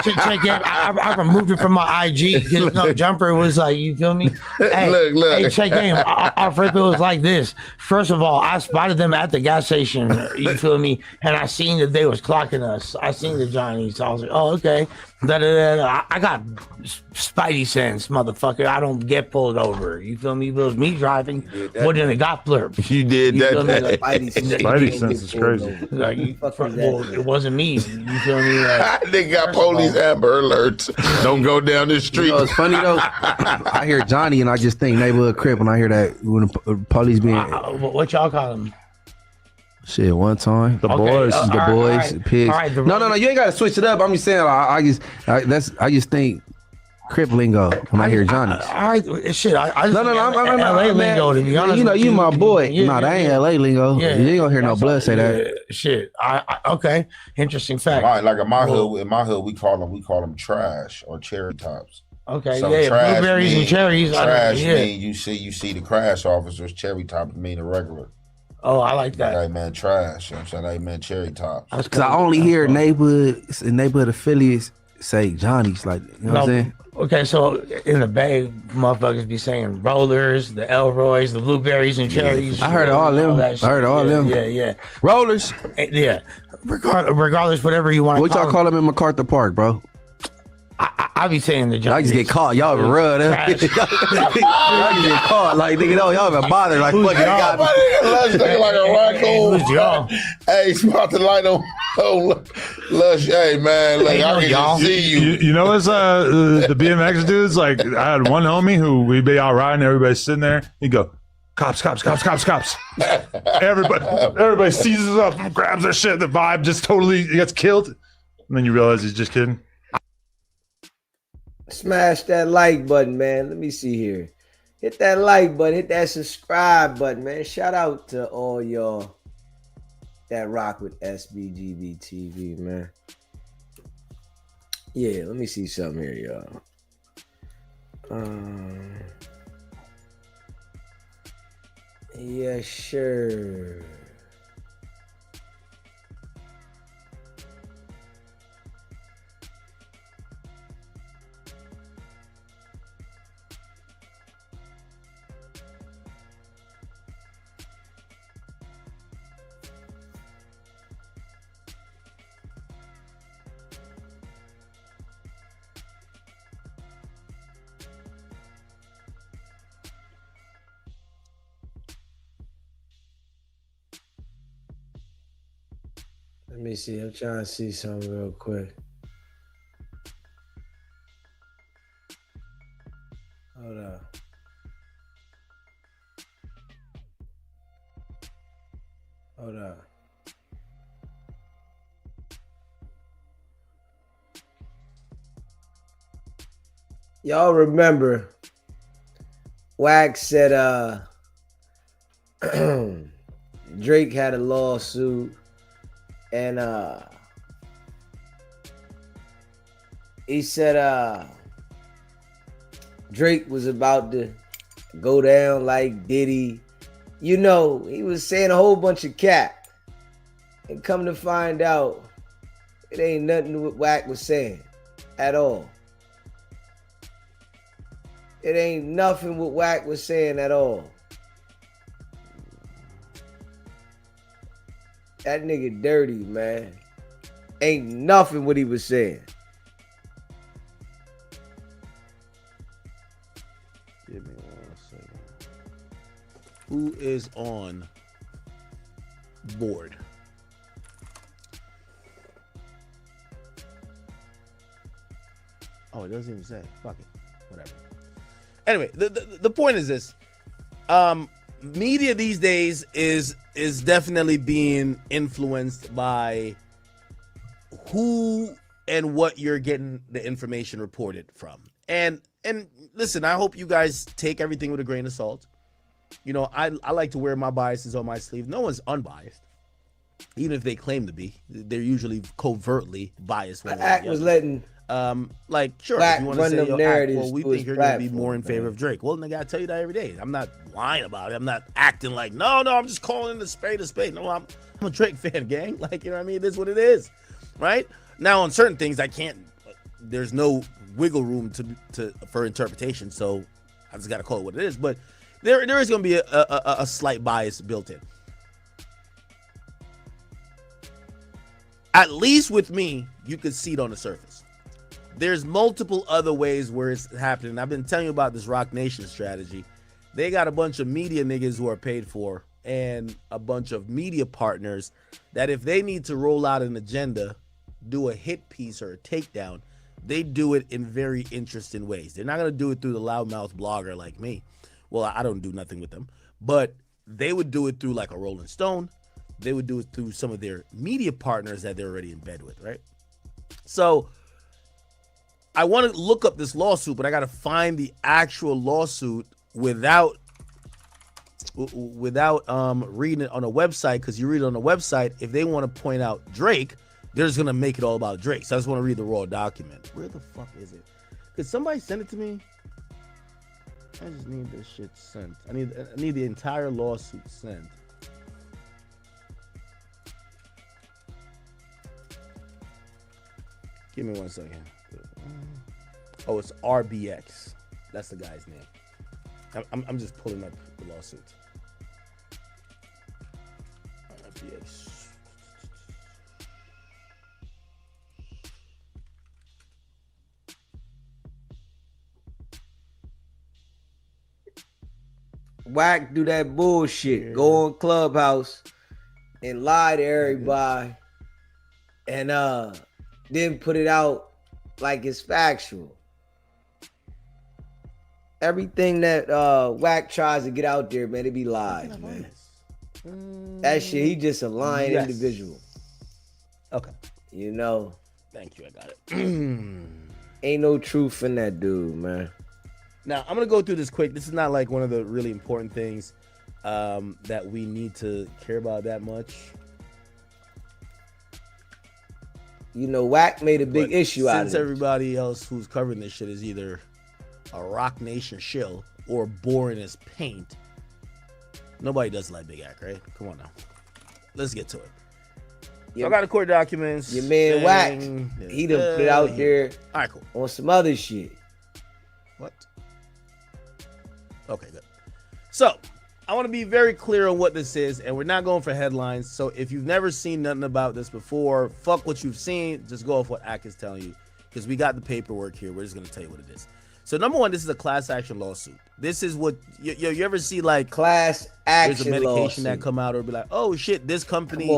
Check it. I removed it from my IG because no jumper was like, you feel me? Hey, look. Hey, check game. Our first bill was like this. First of all, I spotted them at the gas station. You feel me? And I seen that they was clocking us. I seen the Johnnies. So I was like, oh, okay. I got spidey sense, motherfucker. I don't get pulled over. You feel me? If it was me driving, wouldn't have got blurb. You did that. Spidey sense is crazy. Like, it wasn't me. You feel me? Like, they got police Amber Alerts. Don't go down the street. You know, it's funny though. I hear Johnny and I just think neighborhood crip when I hear that when the police being. What y'all call them? Shit, one time the boys, pigs. Right, no, you ain't gotta switch it up. I'm just saying, I just think crip lingo when I hear Johnny. Shit, I'm LA lingo to be honest. You know, you my boy. That ain't LA lingo. You ain't gonna hear no blood say that. Shit, okay, interesting fact. Like in my hood, we call them trash or cherry tops. Okay, so blueberries and cherries. Trash mean you see the crash officers. Cherry tops mean the regular. Oh, I like that. Like, man, trash. You know what I'm saying? Like, man, cherry tops. Because I only hear neighborhood affiliates say Johnny's. Like, you know what I'm saying? Okay, so in the Bay, motherfuckers be saying rollers, the Elroys, the blueberries and cherries. I heard all them. Yeah. Rollers. Yeah. Regardless, whatever you want to call them. What y'all call them in MacArthur Park, bro? I be saying the Johnnies. I just get caught. Y'all ever run? Y'all just get caught. Like, nigga, y'all ever bother? Like, fuck it. Lush looking like a raccoon. Hey, spot the light on Lush. Hey, man, like, I can see you. You know what's the BMX dudes? Like, I had one homie who we'd be out riding, everybody's sitting there. He'd go, cops. Everybody seizes up, grabs their shit. The vibe just totally gets killed. And then you realize he's just kidding. Smash that like button, man. Let me see here. Hit that like button. Hit that subscribe button, man. Shout out to all y'all that rock with SBGB TV, man. Yeah, let me see something here, y'all. Yeah, sure. Let me see. I'm trying to see something real quick. Hold up. Y'all remember Wack said Drake had a lawsuit. And he said Drake was about to go down like Diddy. You know, he was saying a whole bunch of cap. And come to find out, it ain't nothing what Wack was saying at all. It ain't nothing what Wack was saying at all. That nigga dirty, man. Ain't nothing what he was saying. Give me 1 second. Who is on board? Oh, it doesn't even say. Fuck it. Whatever. Anyway, the point is this. Media these days is definitely being influenced by who and what you're getting the information reported from. And listen, I hope you guys take everything with a grain of salt. You know, I like to wear my biases on my sleeve. No one's unbiased. Even if they claim to be, they're usually covertly biased. Act was letting like, sure, Wack if you want to run say, them yo, Act, narratives well, we to think his you're going to be platform, more in favor man. of Drake. Well, nigga, I tell you that every day. I'm not lying about it. I'm not acting like, no, I'm just calling it a spade a spade. No, I'm a Drake fan, gang. Like, you know what I mean? It is what it is, right? Now, on certain things, I can't, there's no wiggle room for interpretation, so I just got to call it what it is. But there is going to be a slight bias built in. At least with me, you could see it on the surface. There's multiple other ways where it's happening. I've been telling you about this Rock Nation strategy. They got a bunch of media niggas who are paid for and a bunch of media partners that if they need to roll out an agenda, do a hit piece or a takedown, they do it in very interesting ways. They're not going to do it through the loudmouth blogger like me. Well, I don't do nothing with them. But they would do it through like a Rolling Stone. They would do it through some of their media partners that they're already in bed with, right? So I want to look up this lawsuit, but I got to find the actual lawsuit without reading it on a website, because you read it on a website, if they want to point out Drake, they're just going to make it all about Drake. So I just want to read the raw document. Where the fuck is it? Could somebody send it to me? I just need this shit sent. I need the entire lawsuit sent. Give me 1 second. Oh, it's RBX. That's the guy's name. I'm just pulling up the lawsuit. RBX. Wack do that bullshit. Go on Clubhouse and lie to everybody, and then put it out like it's factual. Everything that Wack tries to get out there, man, it be lies, man. That shit, he just a lying individual. Okay. You know. Thank you, I got it. Ain't no truth in that dude, man. Now, I'm going to go through this quick. This is not like one of the really important things that we need to care about that much. You know, Wack made a big issue out of it. Since everybody else who's covering this shit is either a Rock Nation shill or boring as paint, nobody does like Big Act, right? Come on now. Let's get to it. So I got the court documents. Your man Wack, he done put it out there all right, cool. on some other shit. What? Okay, good. So, I want to be very clear on what this is, and we're not going for headlines. So, if you've never seen nothing about this before, fuck what you've seen. Just go off what Ack is telling you, because we got the paperwork here. We're just going to tell you what it is. So, number one, this is a class action lawsuit. This is what you ever see, like class action there's a medication lawsuit that come out or be like, oh shit, this company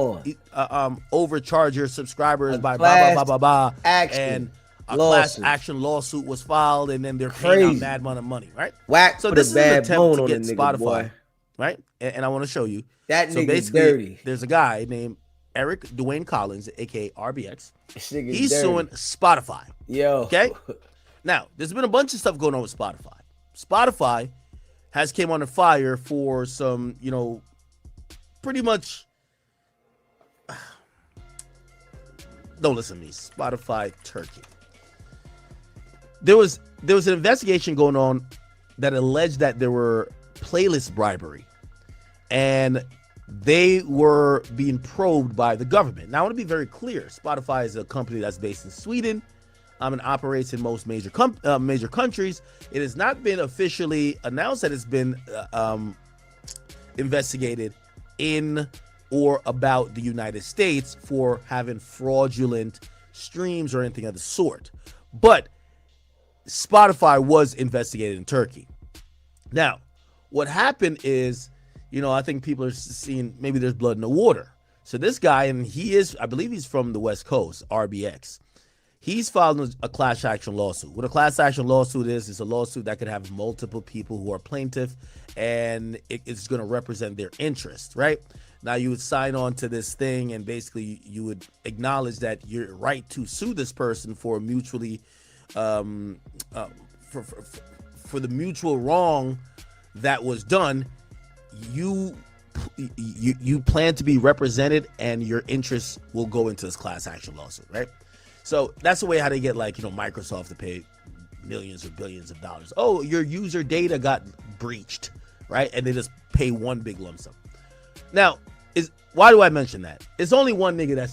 overcharge your subscribers by blah blah blah blah blah, and a class action lawsuit was filed, and then they're paying out mad amount of money, right? Wack so put this a is bad an attempt bone to on get the nigga, Spotify, boy. right? And I want to show you that so nigga's basically, dirty. There's a guy named Eric Dwayne Collins, aka RBX. He's dirty. suing Spotify. Yo. Okay. Now, there's been a bunch of stuff going on with Spotify. Spotify has came under fire for some, pretty much. Don't listen to me. Spotify Turkey. There was an investigation going on that alleged that there were playlist bribery, and they were being probed by the government. Now, I want to be very clear. Spotify is a company that's based in Sweden and operates in most major countries. It has not been officially announced that it's been investigated in or about the United States for having fraudulent streams or anything of the sort. But Spotify was investigated in Turkey. Now, what happened is, I think people are seeing maybe there's blood in the water. So this guy, and I believe he's from the West Coast, RBX. He's filed a class action lawsuit. What a class action lawsuit is a lawsuit that could have multiple people who are plaintiff, and it's going to represent their interest, right? Now, you would sign on to this thing, and basically you would acknowledge that you're right to sue this person for mutually, for the mutual wrong that was done. You plan to be represented, and your interests will go into this class action lawsuit, right? So that's the way how they get Microsoft to pay millions or billions of dollars. Oh, your user data got breached, right? And they just pay one big lump sum. Now, why do I mention that? It's only one nigga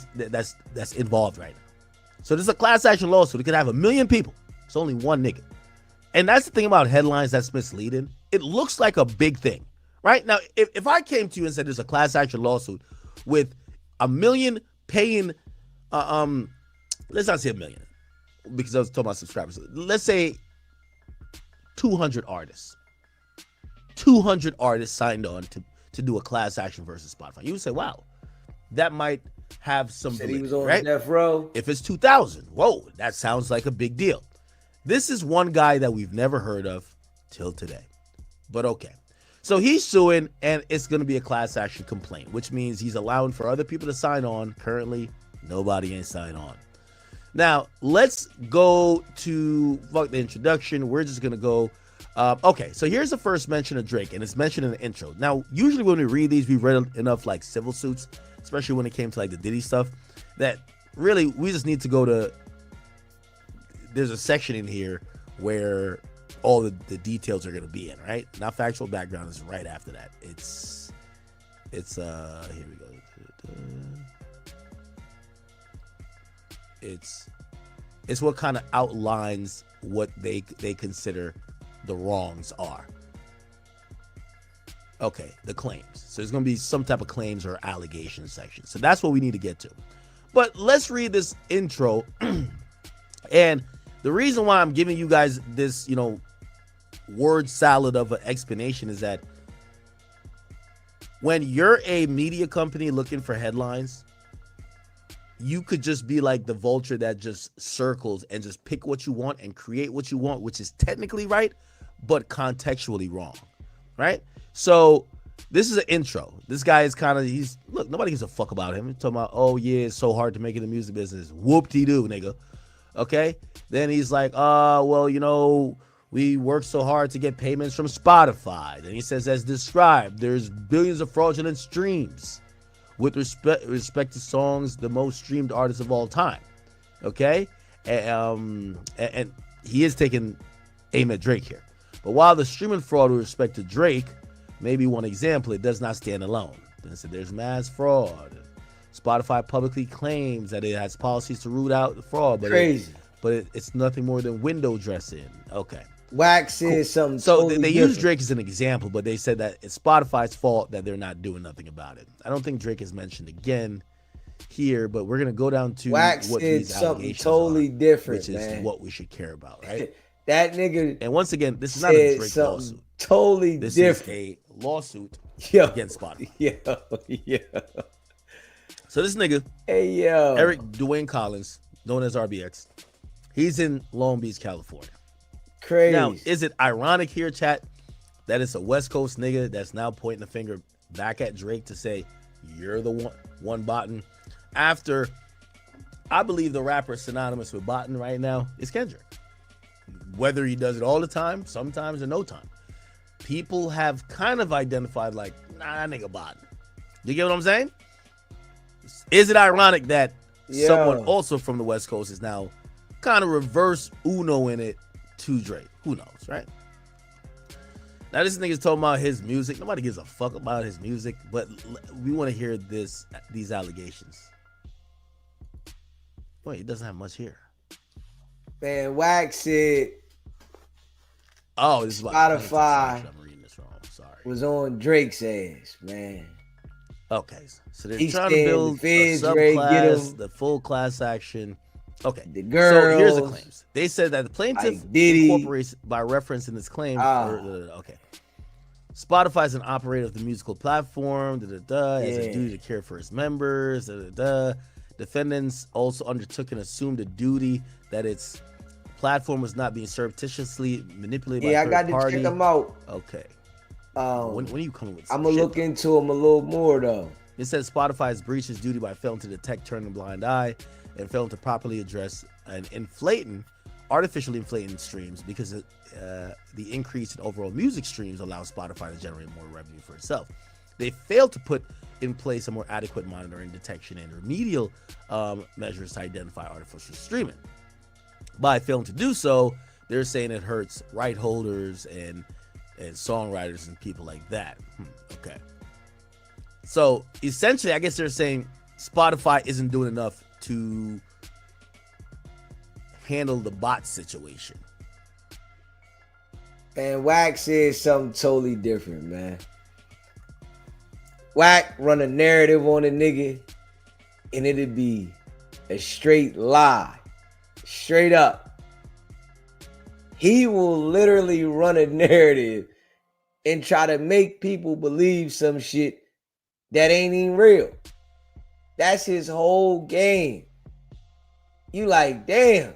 that's involved right now. So this is a class action lawsuit. It could have 1 million people. It's only one nigga. And that's the thing about headlines that's misleading. It looks like a big thing, right? Now, if I came to you and said there's a class action lawsuit with 1 million paying, let's not say 1 million, because I was talking about subscribers. Let's say 200 artists. 200 artists signed on to do a class action versus Spotify. You would say, wow, that might have some Said he was validity, on right? death row. If it's 2,000, whoa, that sounds like a big deal. This is one guy that we've never heard of till today. But okay. So he's suing, and it's going to be a class action complaint, which means he's allowing for other people to sign on. Currently, nobody ain't signed on. Now, let's go to the introduction. We're just going to go. Okay, so here's the first mention of Drake, and it's mentioned in the intro. Now, usually when we read these, we read enough civil suits, especially when it came to the Diddy stuff, that really we just need to go to. There's a section in here where all the details are going to be in, right? Now, factual background is right after that. It's here we go. It's what kind of outlines what they consider the wrongs are. Okay, the claims. So there's going to be some type of claims or allegations section. So that's what we need to get to. But let's read this intro. And the reason why I'm giving you guys this, word salad of an explanation is that when you're a media company looking for headlines, you could just be like the vulture that just circles and just pick what you want and create what you want, which is technically right, but contextually wrong, right? So this is an intro. This guy is look, nobody gives a fuck about him. He's talking about, oh yeah, it's so hard to make it in the music business. Whoop-de-doo, nigga. Okay? Then he's like, well, we work so hard to get payments from Spotify. Then he says, as described, there's billions of fraudulent streams with respect to songs, the most streamed artists of all time. Okay? And he is taking aim at Drake here. But while the streaming fraud with respect to Drake may be one example, it does not stand alone. Then said there's mass fraud. Spotify publicly claims that it has policies to root out the fraud. But Crazy. It's nothing more than window dressing. Okay. Wax said something. So totally they different. use Drake as an example, but they said that it's Spotify's fault that they're not doing nothing about it. I don't think Drake is mentioned again here, but we're gonna go down to Wax what said these something allegations totally are, different, which is man. what we should care about, right? That nigga. And once again, this is not a said Drake something lawsuit. totally This different. is a lawsuit Yo. against Spotify. Yeah. So this nigga, Hey yo. Eric Dwayne Collins, known as RBX, he's in Long Beach, California. Crazy. Now, is it ironic here, chat, that it's a West Coast nigga that's now pointing the finger back at Drake to say, you're the one botting? After, I believe the rapper synonymous with botting right now is Kendrick. Whether he does it all the time, sometimes, or no time. People have kind of identified like, nah, that nigga botting. You get what I'm saying? Is it ironic that someone also from the West Coast is now kind of reverse Uno in it to Drake? Who knows, right? Now this nigga's talking about his music. Nobody gives a fuck about his music, but we want to hear these allegations. Wait, he doesn't have much here. Man, Wack said Oh, this is Spotify I'm reading this wrong. Sorry. was on Drake's ass, man. Okay, so they're He trying to said build the a feds ready to get subclass, him. the full class action. Okay, The so here's the girls, claims. They said that the plaintiff like Diddy. incorporates by reference in this claim. Okay, Spotify is an operator of the musical platform. Has a duty to care for its members. Defendants also undertook and assumed a duty that its platform was not being surreptitiously manipulated by Yeah, a I got third to party. check them out. Okay. When are you coming with? I'm gonna look into them a little more though. It says Spotify has breached its duty by failing to detect, turning a blind eye, and failing to properly address and artificially inflating streams because the increase in overall music streams allows Spotify to generate more revenue for itself. They failed to put in place a more adequate monitoring, detection, and remedial measures to identify artificial streaming. By failing to do so, they're saying it hurts right holders and songwriters and people like that. Okay. So essentially, I guess they're saying Spotify isn't doing enough to handle the bot situation. And Wack said something totally different, man. Wack run a narrative on a nigga, and it'd be a straight lie. Straight up. He will literally run a narrative and try to make people believe some shit that ain't even real. That's his whole game. You like, damn,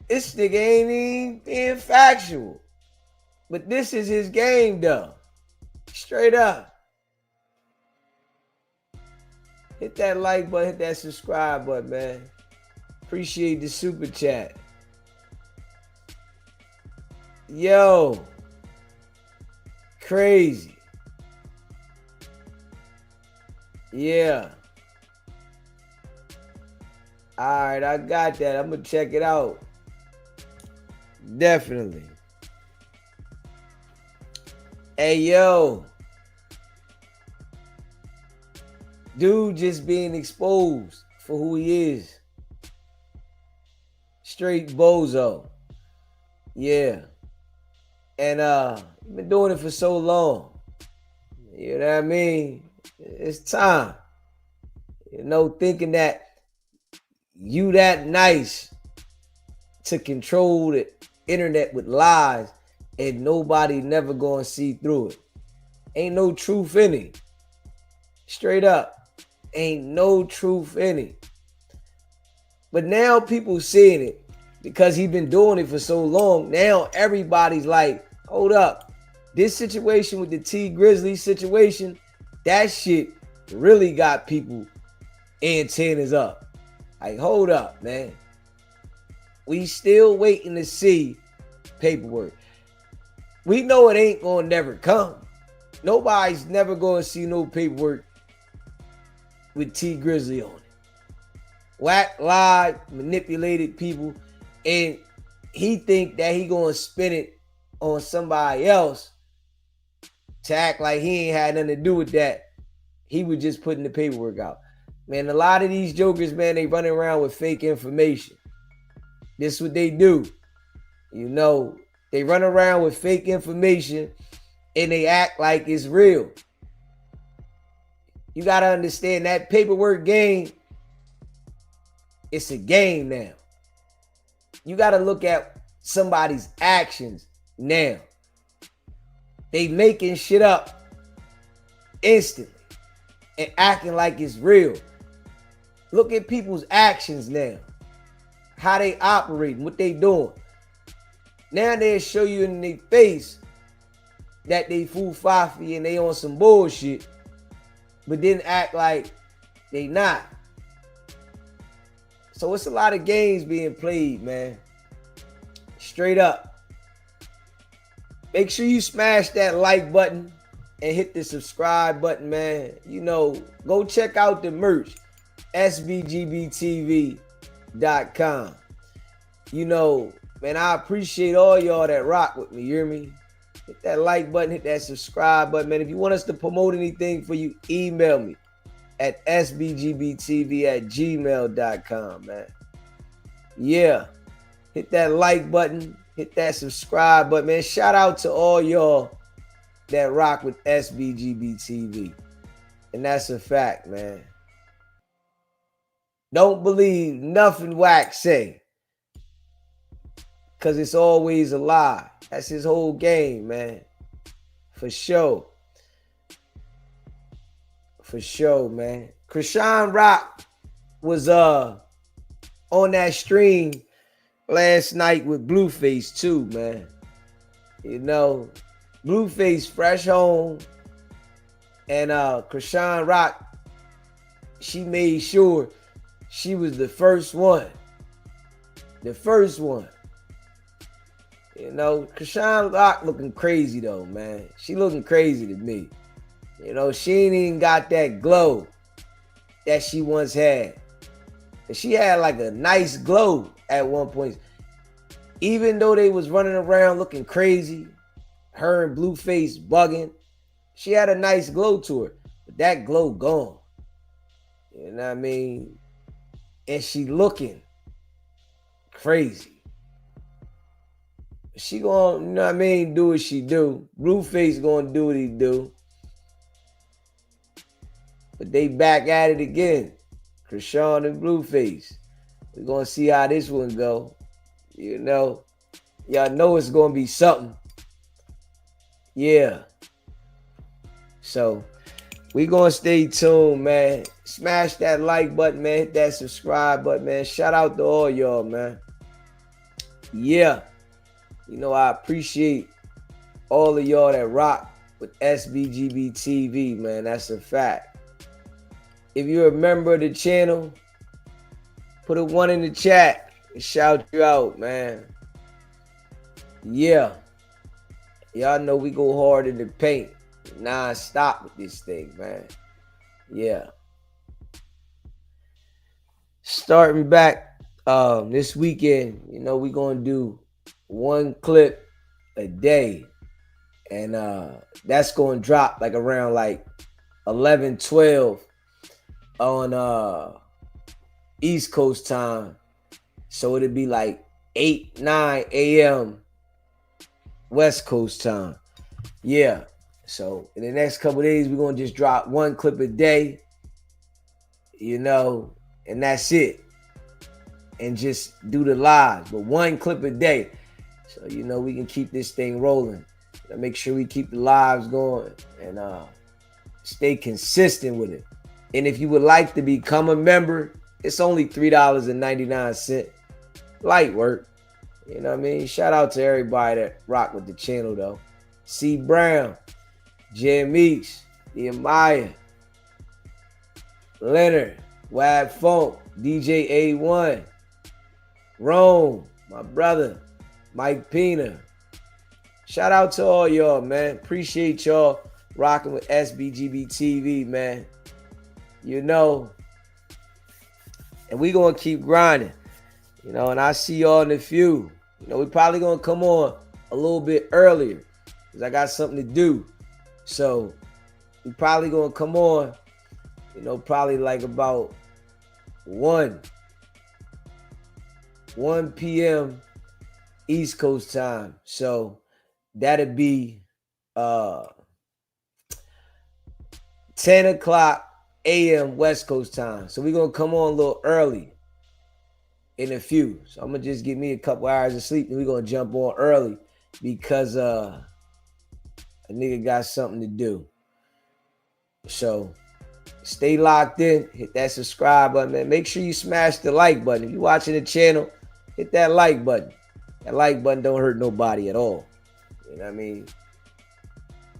this nigga ain't even being factual. But this is his game, though. Straight up. Hit that like button, hit that subscribe button, man. Appreciate the super chat. Yo. Crazy. Yeah. All right, I got that. I'm going to check it out. Definitely. Hey, yo. Dude just being exposed for who he is. Straight bozo. Yeah. And been doing it for so long. You know what I mean? It's time. You know, thinking that you that nice to control the internet with lies and nobody never gonna see through it. Ain't no truth in it. Straight up. Ain't no truth in it. But now people seeing it because he been doing it for so long. Now everybody's like, hold up. This situation with the T Grizzly situation, that shit really got people antennas up. Like, hold up, man. We still waiting to see paperwork. We know it ain't gonna never come. Nobody's never gonna see no paperwork with T Grizzly on it. Wack lied, manipulated people, and he think that he gonna spin it on somebody else to act like he ain't had nothing to do with that. He was just putting the paperwork out. Man, a lot of these jokers, man, they running around with fake information. This is what they do. You know, they run around with fake information and they act like it's real. You got to understand that paperwork game, it's a game now. You got to look at somebody's actions now. They making shit up instantly and acting like it's real. Look at people's actions now. How they operating, what they doing. Now they'll show you in their face that they foo-faffy and they on some bullshit, but then act like they not. So it's a lot of games being played, man. Straight up. Make sure you smash that like button and hit the subscribe button, man. You know, go check out the merch. SBGBTV.com. You know, man, I appreciate all y'all that rock with me. You hear me? Hit that like button, hit that subscribe button, man. If you want us to promote anything for you, email me at sbgbtv@gmail.com, man. Yeah. Hit that like button, hit that subscribe button, man. Shout out to all y'all that rock with SBGBTV. And that's a fact, man. Don't believe nothing Wack say, because it's always a lie. That's his whole game, man. For sure. For sure, man. Krishan Rock was on that stream last night with Blueface too, man. You know, Blueface fresh home, and Krishan Rock, she made sure she was the first one. The first one. You know, Krishan Rock looking crazy though, man. She looking crazy to me. You know, she ain't even got that glow that she once had. And she had like a nice glow at one point. Even though they was running around looking crazy, her and Blueface bugging, she had a nice glow to her. But that glow gone. You know what I mean? And she looking crazy. She gonna, you know what I mean, do what she do. Blueface gonna do what he do. But they back at it again. Krishan and Blueface. We're gonna see how this one go. You know, y'all know it's gonna be something. Yeah. So we gonna stay tuned, man. Smash that like button, man. Hit that subscribe button, man. Shout out to all y'all, man. Yeah. You know, I appreciate all of y'all that rock with SBGB TV, man. That's a fact. If you're a member of the channel, put a 1 in the chat and shout you out, man. Yeah. Y'all know we go hard in the paint, non-stop with this thing, man. Yeah. Starting back this weekend, you know, we're going to do 1 clip a day. And that's going to drop like around like 11, 12 on East Coast time. So it'd be like 8, 9 a.m. West Coast time. Yeah. So in the next couple of days, we're going to just drop 1 clip a day, you know, and that's it. And just do the lives, but 1 clip a day. So, you know, we can keep this thing rolling. Make sure we keep the lives going and stay consistent with it. And if you would like to become a member, it's only $3.99. Light work. You know what I mean? Shout out to everybody that rock with the channel, though. C. Brown, Jim Meeks, Nehemiah, Leonard, Wab Funk, DJ A1, Rome, my brother, Mike Pina. Shout out to all y'all, man. Appreciate y'all rocking with SBGB TV, man. You know, and we gonna keep grinding, you know, and I see y'all in a few. You know, we probably gonna come on a little bit earlier because I got something to do. So we probably gonna come on, you know, probably like about 1 p.m. East Coast time. So that'd be 10 o'clock a.m. West Coast time. So we're going to come on a little early in a few. So I'm going to just give me a couple hours of sleep and we're going to jump on early because a nigga got something to do. So stay locked in. Hit that subscribe button, man. Make sure you smash the like button. If you're watching the channel, hit that like button. That like button don't hurt nobody at all. You know what I mean?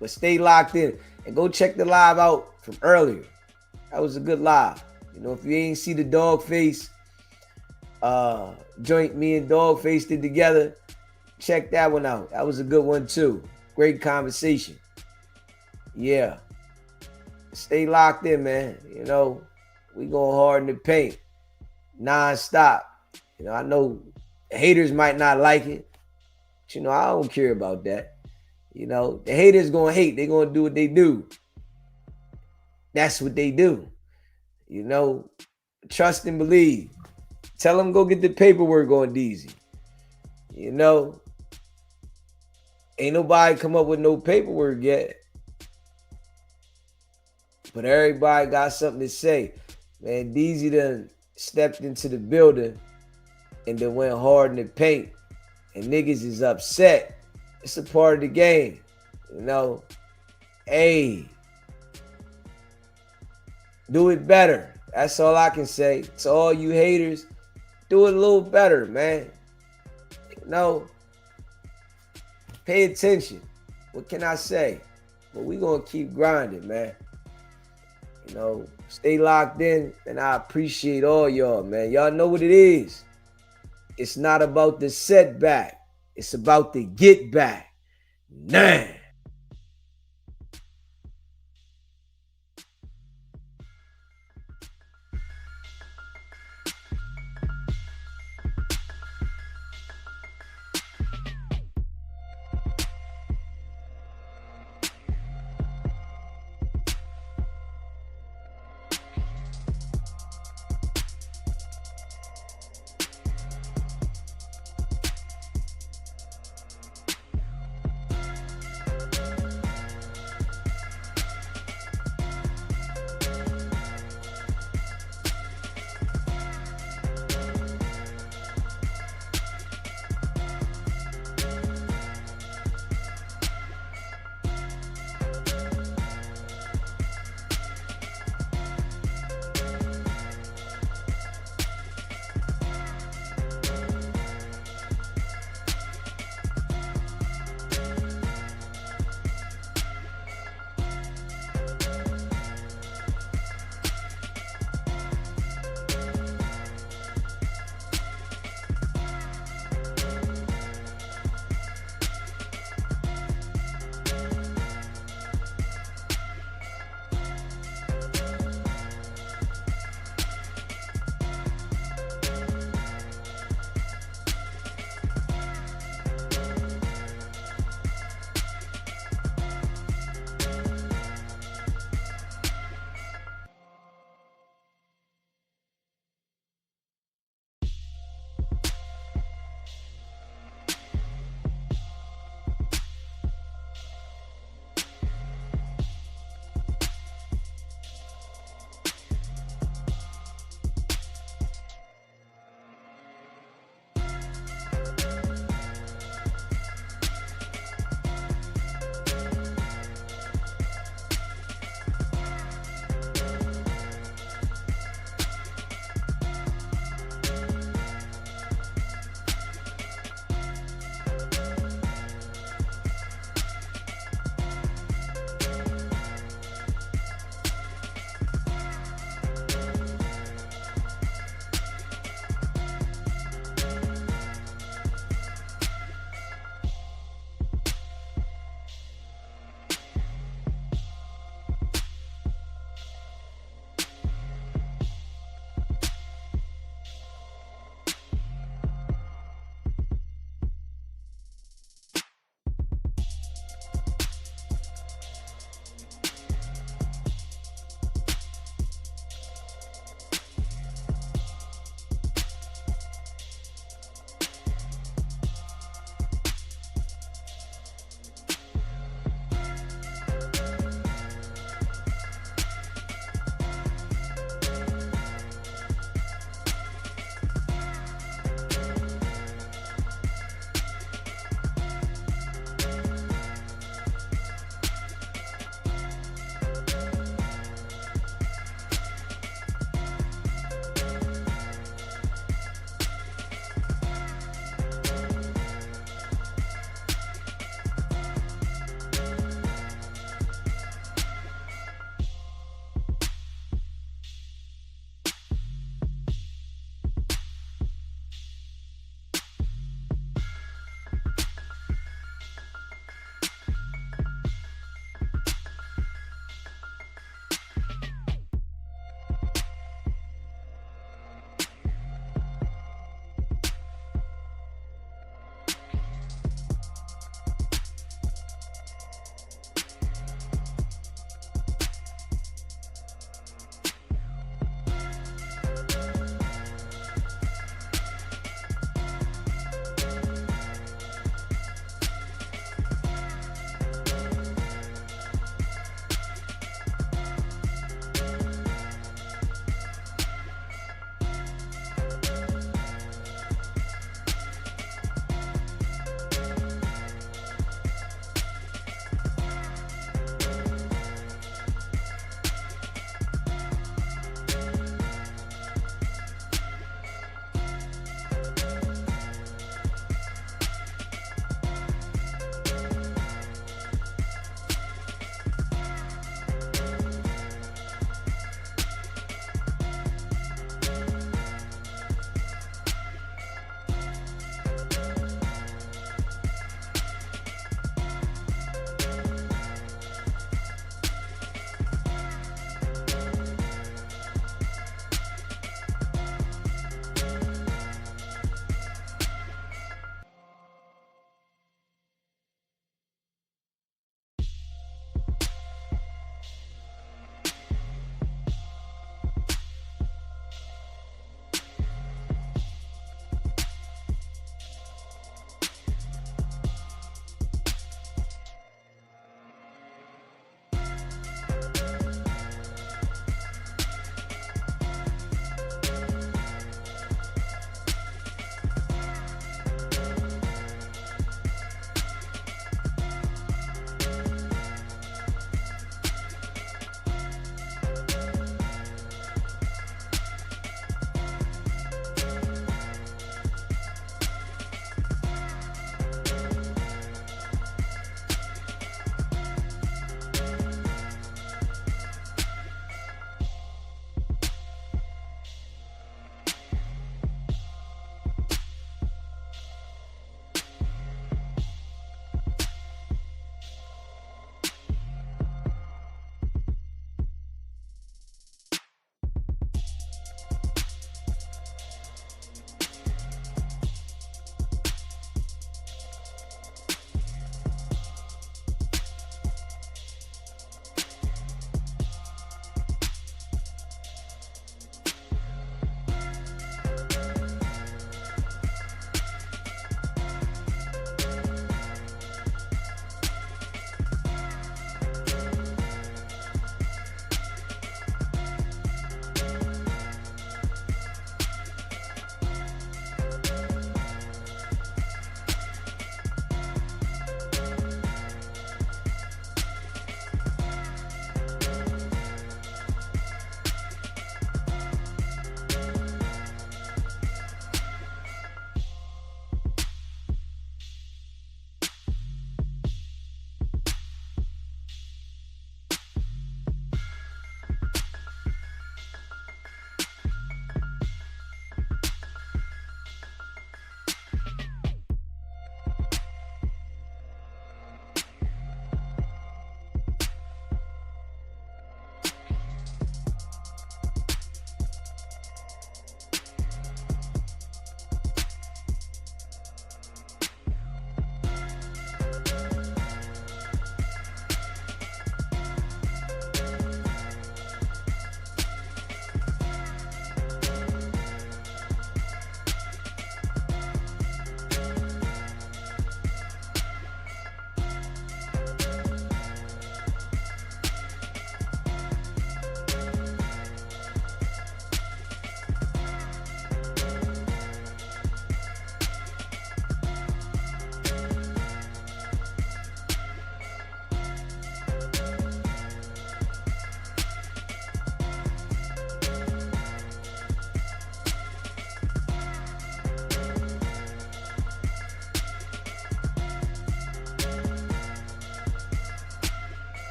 But stay locked in and go check the live out from earlier. That was a good live. You know, if you ain't see the Dogface joint me and Dogface did together, check that one out. That was a good one too. Great conversation. Yeah. Stay locked in, man. You know, we going hard in the paint. Non-stop. You know, I know haters might not like it. But, you know, I don't care about that. You know, the haters gonna hate. They gonna do what they do. That's what they do. You know, trust and believe. Tell them go get the paperwork on Deezy. You know, ain't nobody come up with no paperwork yet. But everybody got something to say. Man, Deezy done stepped into the building and then went hard in the paint. And niggas is upset. It's a part of the game. You know, hey, do it better. That's all I can say. To all you haters, do it a little better, man. You know, pay attention. What can I say? But we gonna keep grinding, man. You know, stay locked in, and I appreciate all y'all, man. Y'all know what it is. It's not about the setback. It's about the get back. Nah.